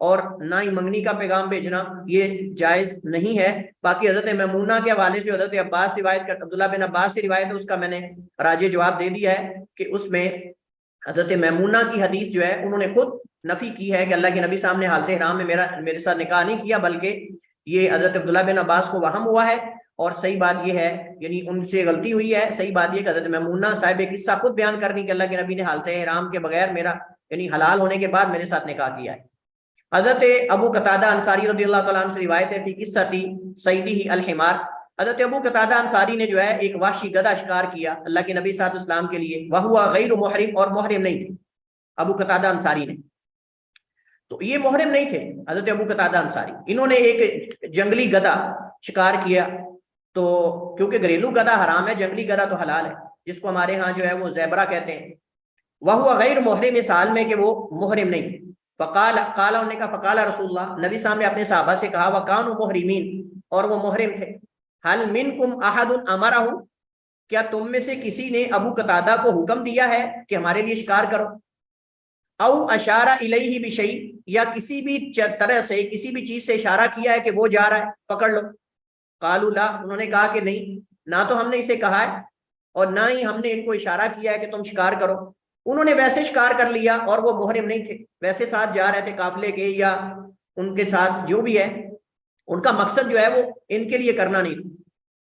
اور نہ ہی منگنی کا پیغام بھیجنا یہ جائز نہیں ہے۔ باقی حضرت میمونہ کے حوالے سے حضرت عباس روایت کر عبداللہ بن عباس سے روایت ہے، اس کا میں نے راجع جواب دے دیا ہے کہ اس میں حضرت میمونہ کی حدیث جو ہے انہوں نے خود نفی کی ہے کہ اللہ کے نبی صاحب نے حالت حرام میں میرے ساتھ نکاح نہیں کیا، بلکہ یہ حضرت عبداللہ بن عباس کو وہم ہوا ہے، اور صحیح بات یہ ہے یعنی ان سے غلطی ہوئی ہے۔ صحیح بات یہ کہ حضرت میمونہ صاحب قصہ خود بیان کرنی کہ اللہ کے نبی نے حالت حرام کے بغیر میرا یعنی حلال ہونے کے بعد میرے ساتھ نکاح کیا ہے۔ حضرت ابو قتادہ انصاری رضی اللہ تعالیٰ عنہ سے روایت ہے فی قصۃ سیدہ الحمار، حضرت ابو قتادہ انصاری نے جو ہے ایک وحشی گدھا شکار کیا اللہ کے نبی صلی اللہ علیہ وسلم کے لیے، وہو غیر محرم، اور محرم نہیں تھے ابو قتادہ انصاری نے، تو یہ محرم نہیں تھے حضرت ابو قتادہ انصاری، انہوں نے ایک جنگلی گدھا شکار کیا، تو کیونکہ گھریلو گدھا حرام ہے، جنگلی گدھا تو حلال ہے، جس کو ہمارے ہاں جو ہے وہ زیبرا کہتے ہیں۔ وہو غیر محرم، اس حال میں کہ وہ محرم نہیں تھے۔ فقال انہوں نے کہا فقال رسول اللہ، نبی صاحب نے اپنے صحابہ سے کہا وکانوا محرمین، اور وہ محرم تھے، حل منکم احد امرہ، کیا تم میں سے کسی نے ابو قتادہ کو حکم دیا ہے کہ ہمارے لیے شکار کرو، او اشارہ الیہ بشیء، یا کسی بھی طرح سے کسی بھی چیز سے اشارہ کیا ہے کہ وہ جا رہا ہے پکڑ لو، قالوا لا، انہوں نے کہا کہ نہیں، نہ تو ہم نے اسے کہا ہے اور نہ ہی ہم نے ان کو اشارہ کیا ہے کہ تم شکار کرو۔ انہوں نے ویسے شکار کر لیا اور وہ محرم نہیں تھے، ویسے ساتھ جا رہے تھے قافلے کے، یا ان کے ساتھ جو بھی ہے ان کا مقصد جو ہے وہ ان کے لیے کرنا نہیں تھا،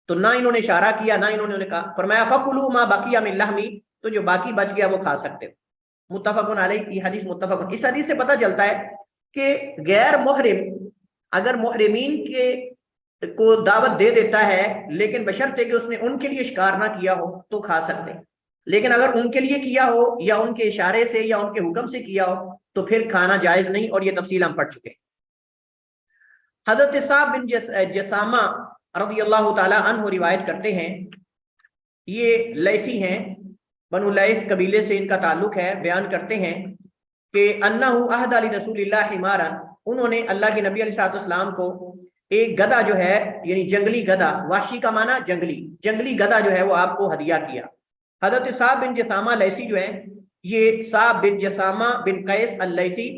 تو نہ انہوں نے اشارہ کیا نہ انہوں نے کہا۔ فرمایا فَكُلُوا مَا بَقِيَ مِن لَحْمِ، تو جو باقی بچ گیا وہ کھا سکتے ہو۔ متفق علیہ، یہ حدیث متفق، اس حدیث سے پتہ چلتا ہے کہ غیر محرم اگر محرمین کے کو دعوت دے دیتا ہے لیکن بشرطے کہ اس نے ان کے لیے شکار نہ کیا ہو تو کھا سکتے ہیں، لیکن اگر ان کے لیے کیا ہو یا ان کے اشارے سے یا ان کے حکم سے کیا ہو تو پھر کھانا جائز نہیں، اور یہ تفصیل ہم پڑھ چکے ہیں۔ حضرت صاحب بن جثامہ رضی اللہ تعالی عنہ روایت کرتے ہیں، یہ لیثی ہیں، بنو لیث قبیلے سے ان کا تعلق ہے، بیان کرتے ہیں کہ انہ اہدی لرسول اللہ حمارا، انہوں نے اللہ کے نبی علیہ الصلوۃ والسلام کو ایک گدھا جو ہے یعنی جنگلی گدھا، وحشی کا معنی جنگلی گدھا جو ہے وہ آپ کو ہدیہ کیا۔ حضرت صاحب بن جثامہ لیثی جو ہیں، یہ صاحب بن جثامہ بن قیس اللیثی،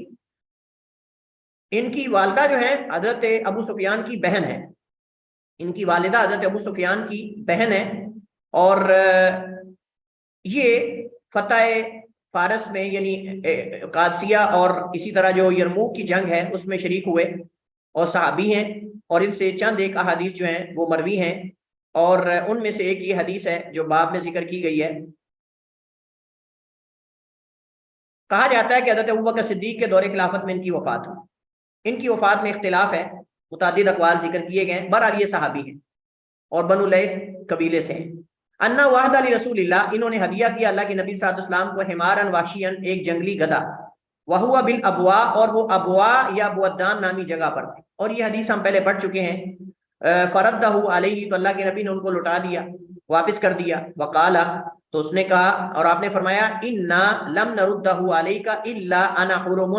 ان کی والدہ جو ہے حضرت ابو سفیان کی بہن ہے، ان کی والدہ حضرت ابو سفیان کی بہن ہے، اور یہ فتح فارس میں یعنی قادسیہ اور اسی طرح جو یرموک کی جنگ ہے اس میں شریک ہوئے اور صحابی ہیں، اور ان سے چند ایک احادیث جو ہیں وہ مروی ہیں، اور ان میں سے ایک یہ حدیث ہے جو باب میں ذکر کی گئی ہے۔ کہا جاتا ہے کہ حضرت ابوبکر صدیق کے دور خلافت میں ان کی وفات ہوئی، ان کی وفات میں اختلاف ہے، متعدد اقوال ذکر کیے گئے، بہرحال یہ صحابی ہیں اور بنو لیث قبیلے سے ہیں۔ انا واحد علی رسول اللہ، انہوں نے ہدیہ کیا اللہ کے نبی صلی اللہ علیہ وسلم کو حمارن وحشین، ایک جنگلی گدھا، وہوا بالابوا، اور وہ ابوا یا بودان نامی جگہ پر تھے، اور یہ حدیث ہم پہلے پڑھ چکے ہیں۔ فردہ علیہ، تو اللہ کے نبی نے ان کو لوٹا دیا، واپس کر دیا۔ وقالا، تو اس نے کہا اور آپ نے فرمایا انا لم نردہ علیک الا انا حرم،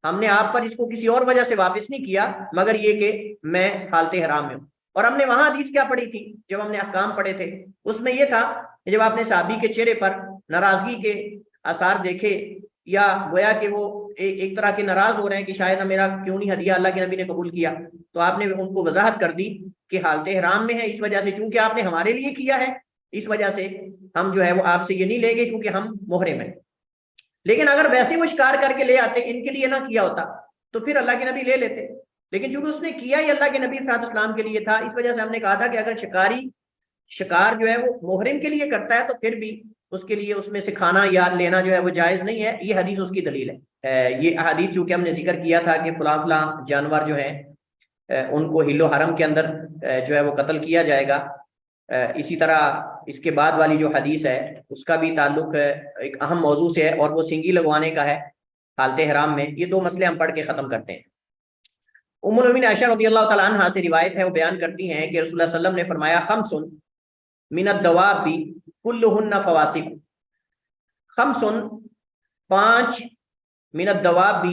ہم نے آپ پر اس کو کسی اور وجہ سے واپس نہیں کیا مگر یہ کہ میں حالت حرام میں ہوں۔ اور ہم نے وہاں حدیث کیا پڑھی تھی جب ہم نے احکام پڑھے تھے، اس میں یہ تھا کہ جب آپ نے صحابی کے چہرے پر ناراضگی کے آثار دیکھے یا گویا کہ وہ ایک طرح کے ناراض ہو رہے ہیں کہ شاید میرا کیوں نہیں ہدیہ اللہ کے نبی نے قبول کیا، تو آپ نے ان کو وضاحت کر دی کہ حالت حرام میں ہے، اس وجہ سے چونکہ آپ نے ہمارے لیے کیا ہے اس وجہ سے ہم جو ہے وہ آپ سے یہ نہیں لیں گے کیونکہ ہم محرم ہیں۔ لیکن اگر ویسے وہ شکار کر کے لے آتے، ان کے لیے نہ کیا ہوتا تو پھر اللہ کے نبی لے لیتے، لیکن چونکہ اس نے کیا ہی اللہ کے نبی صلی اللہ علیہ وسلم کے لیے تھا، اس وجہ سے ہم نے کہا تھا کہ اگر شکار جو ہے وہ محرم کے لیے کرتا ہے تو پھر بھی اس کے لیے اس میں سے کھانا یا لینا جو ہے وہ جائز نہیں ہے، یہ حدیث اس کی دلیل ہے۔ یہ حدیث چونکہ ہم نے ذکر کیا تھا کہ فلاں فلاں جانور جو ہیں ان کو حل و حرم کے اندر جو ہے وہ قتل کیا جائے گا، اسی طرح اس کے بعد والی جو حدیث ہے اس کا بھی تعلق ایک اہم موضوع سے ہے، اور وہ سنگی لگوانے کا ہے حالت حرام میں۔ یہ دو مسئلے ہم پڑھ کے ختم کرتے ہیں۔ ام المؤمنین عائشہ رضی اللہ تعالیٰ عنہا سے روایت ہے، وہ بیان کرتی ہیں کہ رسول اللہ صلی اللہ علیہ وسلم نے فرمایا خمس من الدواب کلہن فواسق، خمس، پانچ، من الدواب،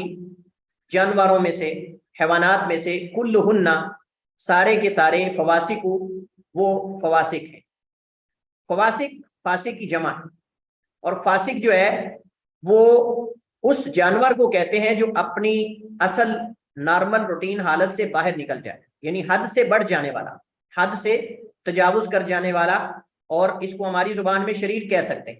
جانوروں میں سے، حیوانات میں سے، کلہن، سارے کے سارے، فواسق، وہ فواسق ہیں۔ فواسق فاسق کی جمع ہے، اور فاسق جو ہے وہ اس جانور کو کہتے ہیں جو اپنی اصل نارمل روٹین حالت سے باہر نکل جائے، یعنی حد سے بڑھ جانے والا، حد سے تجاوز کر جانے والا، اور اس کو ہماری زبان میں شریر کہہ سکتے ہیں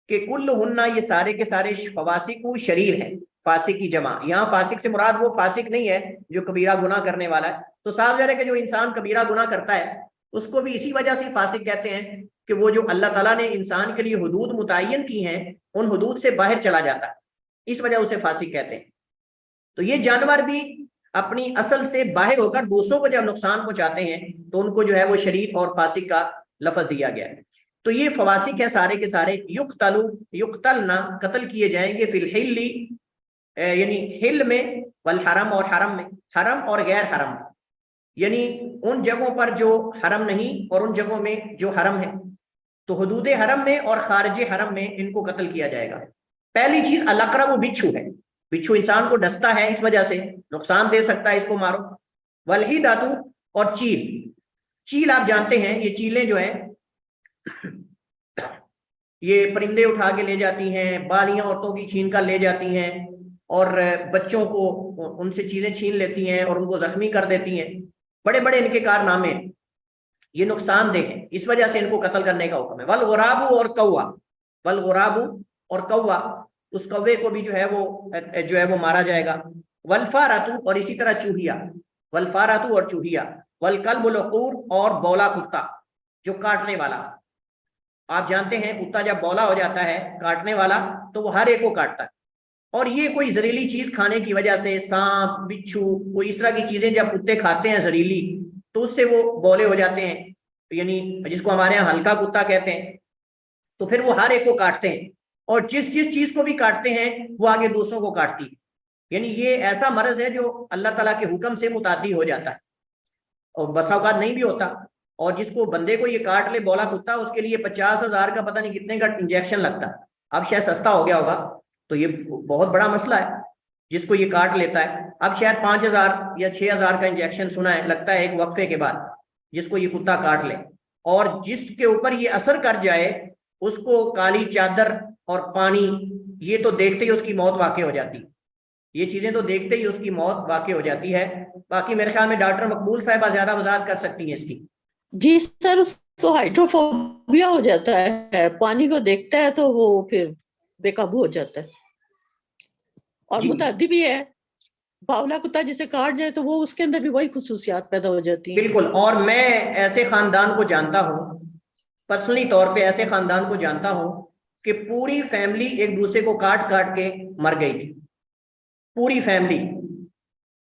کہ کل ہننا، یہ سارے کے سارے فواسق شریر ہیں، فاسق کی جمع، یہاں فاسق سے مراد وہ فاسق نہیں ہے جو کبیرہ گناہ کرنے والا ہے، تو صاف ظاہر ہے کہ جو انسان کبیرہ گناہ کرتا ہے اس کو بھی اسی وجہ سے فاسق کہتے ہیں کہ وہ جو اللہ تعالیٰ نے انسان کے لیے حدود متعین کی ہیں ان حدود سے باہر چلا جاتا ہے، اس وجہ اسے فاسق کہتے ہیں۔ تو یہ جانور بھی اپنی اصل سے باہر ہو کر دوسروں کو جب نقصان پہنچاتے ہیں تو ان کو جو ہے وہ شریر اور فاسق کا لفظ دیا گیا ہے۔ تو یہ فواسق ہے سارے کے سارے، یقتلنا، قتل کیے جائیں گے، فی الحل، یعنی حل میں، والحرم، اور حرم میں، حرم اور غیر حرم، یعنی ان جگہوں پر جو حرم نہیں اور ان جگہوں میں جو حرم ہے، تو حدود حرم میں اور خارج حرم میں ان کو قتل کیا جائے گا۔ پہلی چیز الاقرب، وہ بچھو ہے، بچھو انسان کو ڈستا ہے، اس وجہ سے نقصان دے سکتا ہے، اس کو مارو۔ والحیدۃ، اور چیل، چیل آپ جانتے ہیں یہ چیلیں جو ہیں یہ پرندے اٹھا کے لے جاتی ہیں، بالیاں عورتوں کی چھین کر لے جاتی ہیں، اور بچوں کو ان سے چیلیں چھین لیتی ہیں اور ان کو زخمی کر دیتی ہیں، بڑے بڑے ان کے کارنامے، یہ نقصان دہ ہیں، اس وجہ سے ان کو قتل کرنے کا حکم ہے۔ والغراب، اور کوا، والغراب اور کوا، اس کوے کو بھی جو ہے وہ مارا جائے گا۔ والفارۃ، اور اسی طرح چوہیا، والفارۃ، اور چوہیا۔ والکلب العقور، اور بولا کتا جو کاٹنے والا، آپ جانتے ہیں کتا جب بولا ہو جاتا ہے کاٹنے والا تو وہ ہر ایک کو کاٹتا ہے، اور یہ کوئی زہریلی چیز کھانے کی وجہ سے، سانپ، بچھو، کوئی اس طرح کی چیزیں جب کتے کھاتے ہیں زہریلی تو اس سے وہ بولے ہو جاتے ہیں، یعنی جس کو ہمارے یہاں ہلکا کتا کہتے ہیں، تو پھر وہ ہر ایک کو کاٹتے ہیں، اور جس چیز کو بھی کاٹتے ہیں وہ آگے دوسروں کو کاٹتی ہے، یعنی یہ ایسا مرض ہے جو اللہ تعالیٰ کے حکم سے متعدی ہو جاتا ہے اور بسا اوقات نہیں بھی ہوتا، اور جس کو بندے کو یہ کاٹ لے بولا کتا، اس کے لیے 50,000 کا پتہ نہیں کتنے کا انجیکشن لگتا ہے، اب شاید سستا ہو گیا ہوگا، تو یہ بہت بڑا مسئلہ ہے جس کو یہ کاٹ لیتا ہے، اب شاید 5,000 یا 6,000 کا انجیکشن سنا ہے لگتا ہے ایک وقفے کے بعد جس کو یہ کتا کاٹ لے، اور جس کے اوپر یہ اثر کر جائے اس کو کالی چادر اور پانی، یہ تو دیکھتے ہی اس کی موت واقع ہو جاتی ہے، یہ چیزیں تو دیکھتے ہی اس کی موت واقع ہو جاتی ہے۔ باقی میرے خیال میں ڈاکٹر مقبول صاحبہ زیادہ وضاحت کر سکتی ہیں اس کی۔ جی سر، اس کو ہائیڈروفوبیا ہو جاتا ہے، پانی کو دیکھتا ہے تو وہ پھر بے قابو ہو جاتا ہے، اور جی متعدی بھی ہے، باولا کتا جسے کاٹ جائے تو وہ اس کے اندر بھی وہی خصوصیات پیدا ہو جاتی ہیں۔ بالکل، اور میں ایسے خاندان کو جانتا ہوں، پرسنلی طور پہ ایسے خاندان کو جانتا ہوں کہ پوری فیملی ایک دوسرے کو کاٹ کاٹ کے مر گئی تھی، پوری فیملی،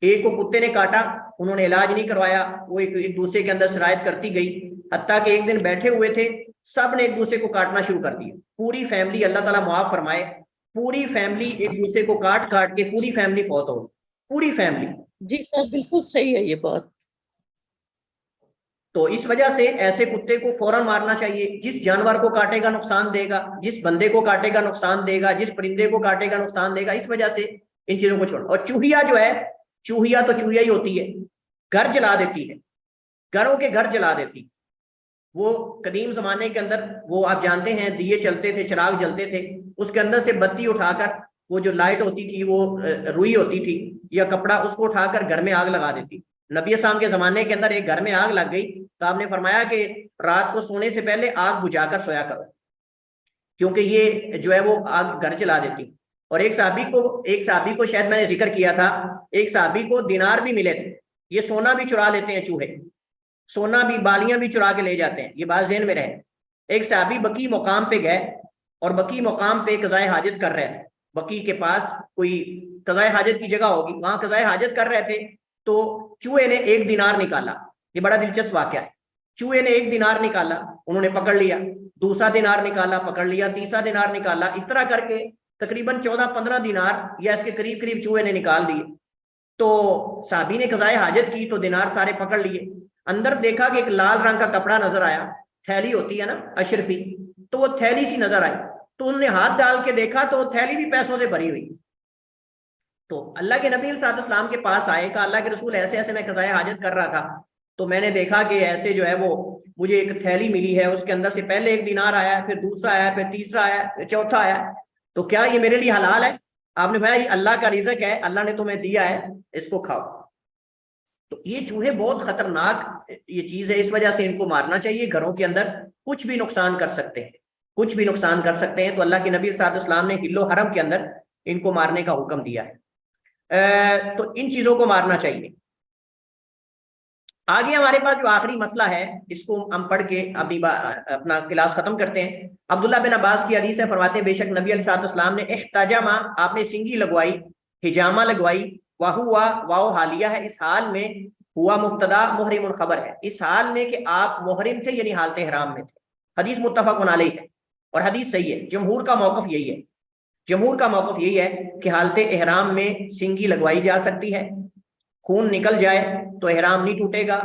ایک کو کتے نے کاٹا، انہوں نے علاج نہیں کروایا، وہ ایک دوسرے کے اندر سرایت کرتی گئی، حتیٰ کہ ایک دن بیٹھے ہوئے تھے سب نے ایک دوسرے کو کاٹنا شروع کر دیا، پوری فیملی، اللہ تعالیٰ معاف فرمائے، پوری فیملی ایک دوسرے کو کاٹ کاٹ کے پوری فیملی فوت ہو، پوری فیملی۔ جی سر، بالکل صحیح ہے یہ بات۔ تو اس وجہ سے ایسے کتے کو فوراً مارنا چاہیے، جس جانور کو کاٹے گا نقصان دے گا، جس بندے کو کاٹے گا نقصان دے گا، جس پرندے کو کاٹے گا نقصان دے گا، اس وجہ سے ان چیزوں کو چھوڑ۔ اور چوہیا جو ہے، چوہیا تو چوہیا ہی ہوتی ہے، گھر جلا دیتی ہے، گھروں کے گھر جلا دیتی، وہ قدیم زمانے کے اندر وہ آپ جانتے ہیں دیے چلتے تھے، چراغ جلتے تھے، اس کے اندر سے بتی اٹھا کر، وہ جو لائٹ ہوتی تھی وہ روئی ہوتی تھی یا کپڑا، اس کو اٹھا کر گھر میں آگ لگا دیتی۔ نبی اسلام کے زمانے کے اندر ایک گھر میں آگ لگ گئی تو آپ نے فرمایا کہ رات کو سونے سے پہلے آگ بجھا کر سویا کرو، کیونکہ یہ جو ہے وہ آگ گھر جلا دیتی۔ اور ایک صحابی کو شاید میں نے ذکر کیا تھا، ایک صحابی کو دینار بھی ملے تھے، یہ سونا بھی چرا لیتے ہیں چوہے، سونا بھی، بالیاں بھی چرا کے لے جاتے ہیں، یہ بات ذہن میں رہے۔ ایک صحابی بقی مقام پہ گئے اور بقی مقام پہ قضائے حاجت کر رہے تھے، بقی کے پاس کوئی قضائے حاجت کی جگہ ہوگی، وہاں قضائے حاجت کر رہے تھے تو چوہے نے 1 دینار نکالا، یہ بڑا دلچسپ واقعہ ہے، چوہے نے 1 دینار نکالا، انہوں نے پکڑ لیا، دوسرا دینار نکالا، پکڑ لیا، تیسرا دینار نکالا، اس طرح کر کے تقریباً 14-15 دینار یا اس کے قریب قریب چوہے نے نکال دیے۔ تو صحابی نے قضائے حاجت کی تو دینار سارے پکڑ لیے، اندر دیکھا کہ ایک لال رنگ کا کپڑا نظر آیا، تھیلی ہوتی ہے نا اشرفی، تو وہ تھیلی سی نظر آئی، تو انہوں نے ہاتھ ڈال کے دیکھا تو وہ تھیلی بھی پیسوں سے بھری ہوئی۔ تو اللہ کے نبی صلی اللہ علیہ وسلم کے پاس آئے، کہا اللہ کے رسول ایسے ایسے میں قضائے حاجت کر رہا تھا تو میں نے دیکھا کہ ایسے جو ہے وہ مجھے ایک تھیلی ملی ہے، اس کے اندر سے پہلے 1 دینار آیا، پھر دوسرا آیا، پھر تیسرا آیا، پھر چوتھا آیا، تو کیا یہ میرے لیے حلال ہے؟ آپ نے بھائی اللہ کا رزق ہے، اللہ نے تمہیں دیا ہے، اس کو کھاؤ۔ تو یہ چوہے بہت خطرناک یہ چیز ہے، اس وجہ سے ان کو مارنا چاہیے۔ گھروں کے اندر کچھ بھی نقصان کر سکتے ہیں، کچھ بھی نقصان کر سکتے ہیں، تو اللہ کے نبی صلی اللہ علیہ وسلم نے حل و حرم کے اندر ان کو مارنے کا حکم دیا ہے۔ تو ان چیزوں کو مارنا چاہیے۔ آگے ہمارے پاس جو آخری مسئلہ ہے، اس کو ہم پڑھ کے اپنا کلاس ختم کرتے ہیں۔ عبداللہ بن عباس کی حدیث ہے، فرماتے ہیں بے شک نبی علیہ الصلوۃ والسلام نے احتجامہ، آپ نے سنگی لگوائی، حجامہ لگوائی، وہوا واو حالیہ ہے، اس حال میں، ہوا مبتدا محرم خبر ہے، اس حال میں کہ آپ محرم تھے، یعنی حالت احرام میں تھے۔ حدیث متفق علیہ ہے اور حدیث صحیح ہے۔ جمہور کا موقف یہی ہے، جمہور کا موقف یہی ہے کہ حالت احرام میں سنگی لگوائی جا سکتی ہے، خون نکل جائے تو احرام نہیں ٹوٹے گا،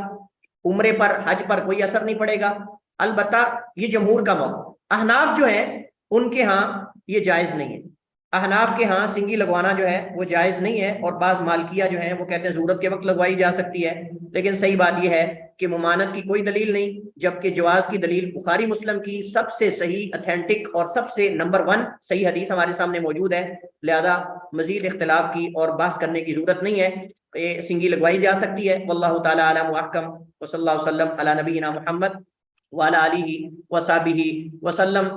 عمرے پر حج پر کوئی اثر نہیں پڑے گا۔ البتہ یہ جمہور کا موقف، احناف جو ہیں ان کے ہاں یہ جائز نہیں ہے، احناف کے ہاں سنگی لگوانا جو ہے وہ جائز نہیں ہے، اور بعض مالکیہ جو ہیں وہ کہتے ہیں ضرورت کے وقت لگوائی جا سکتی ہے، لیکن صحیح بات یہ ہے کہ ممانعت کی کوئی دلیل نہیں، جبکہ جواز کی دلیل بخاری مسلم کی سب سے صحیح اتھینٹک اور سب سے نمبر 1 صحیح حدیث ہمارے سامنے موجود ہے، لہذا مزید اختلاف کی اور بحث کرنے کی ضرورت نہیں ہے، سنگی لگوائی جا سکتی ہے۔ واللہ تعالی اعلم واحکم، وصلی اللہ وسلم علی نبینا محمد وعلی آلہ وصحبہ وسلم۔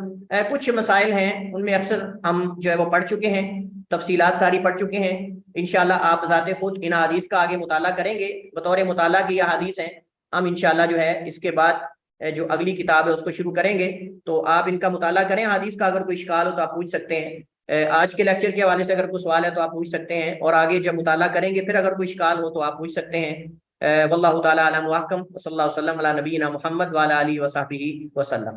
کچھ مسائل ہیں ان میں اکثر ہم جو ہے وہ پڑھ چکے ہیں، تفصیلات ساری پڑھ چکے ہیں، انشاءاللہ آپ ذات خود ان حدیث کا آگے مطالعہ کریں گے، بطور مطالعہ کی یہ حدیث ہیں، ہم انشاءاللہ جو ہے اس کے بعد جو اگلی کتاب ہے اس کو شروع کریں گے، تو آپ ان کا مطالعہ کریں حدیث کا، اگر کوئی اشکال ہو تو آپ پوچھ سکتے ہیں، آج کے لیکچر کے حوالے سے اگر کوئی سوال ہے تو آپ پوچھ سکتے ہیں، اور آگے جب مطالعہ کریں گے پھر اگر کوئی اشکال ہو تو آپ پوچھ سکتے ہیں۔ واللہ تعالی اعلم واحکم، صلی اللہ وسلم علی نبینا محمد وعلی آلہ وصحبہ وسلم۔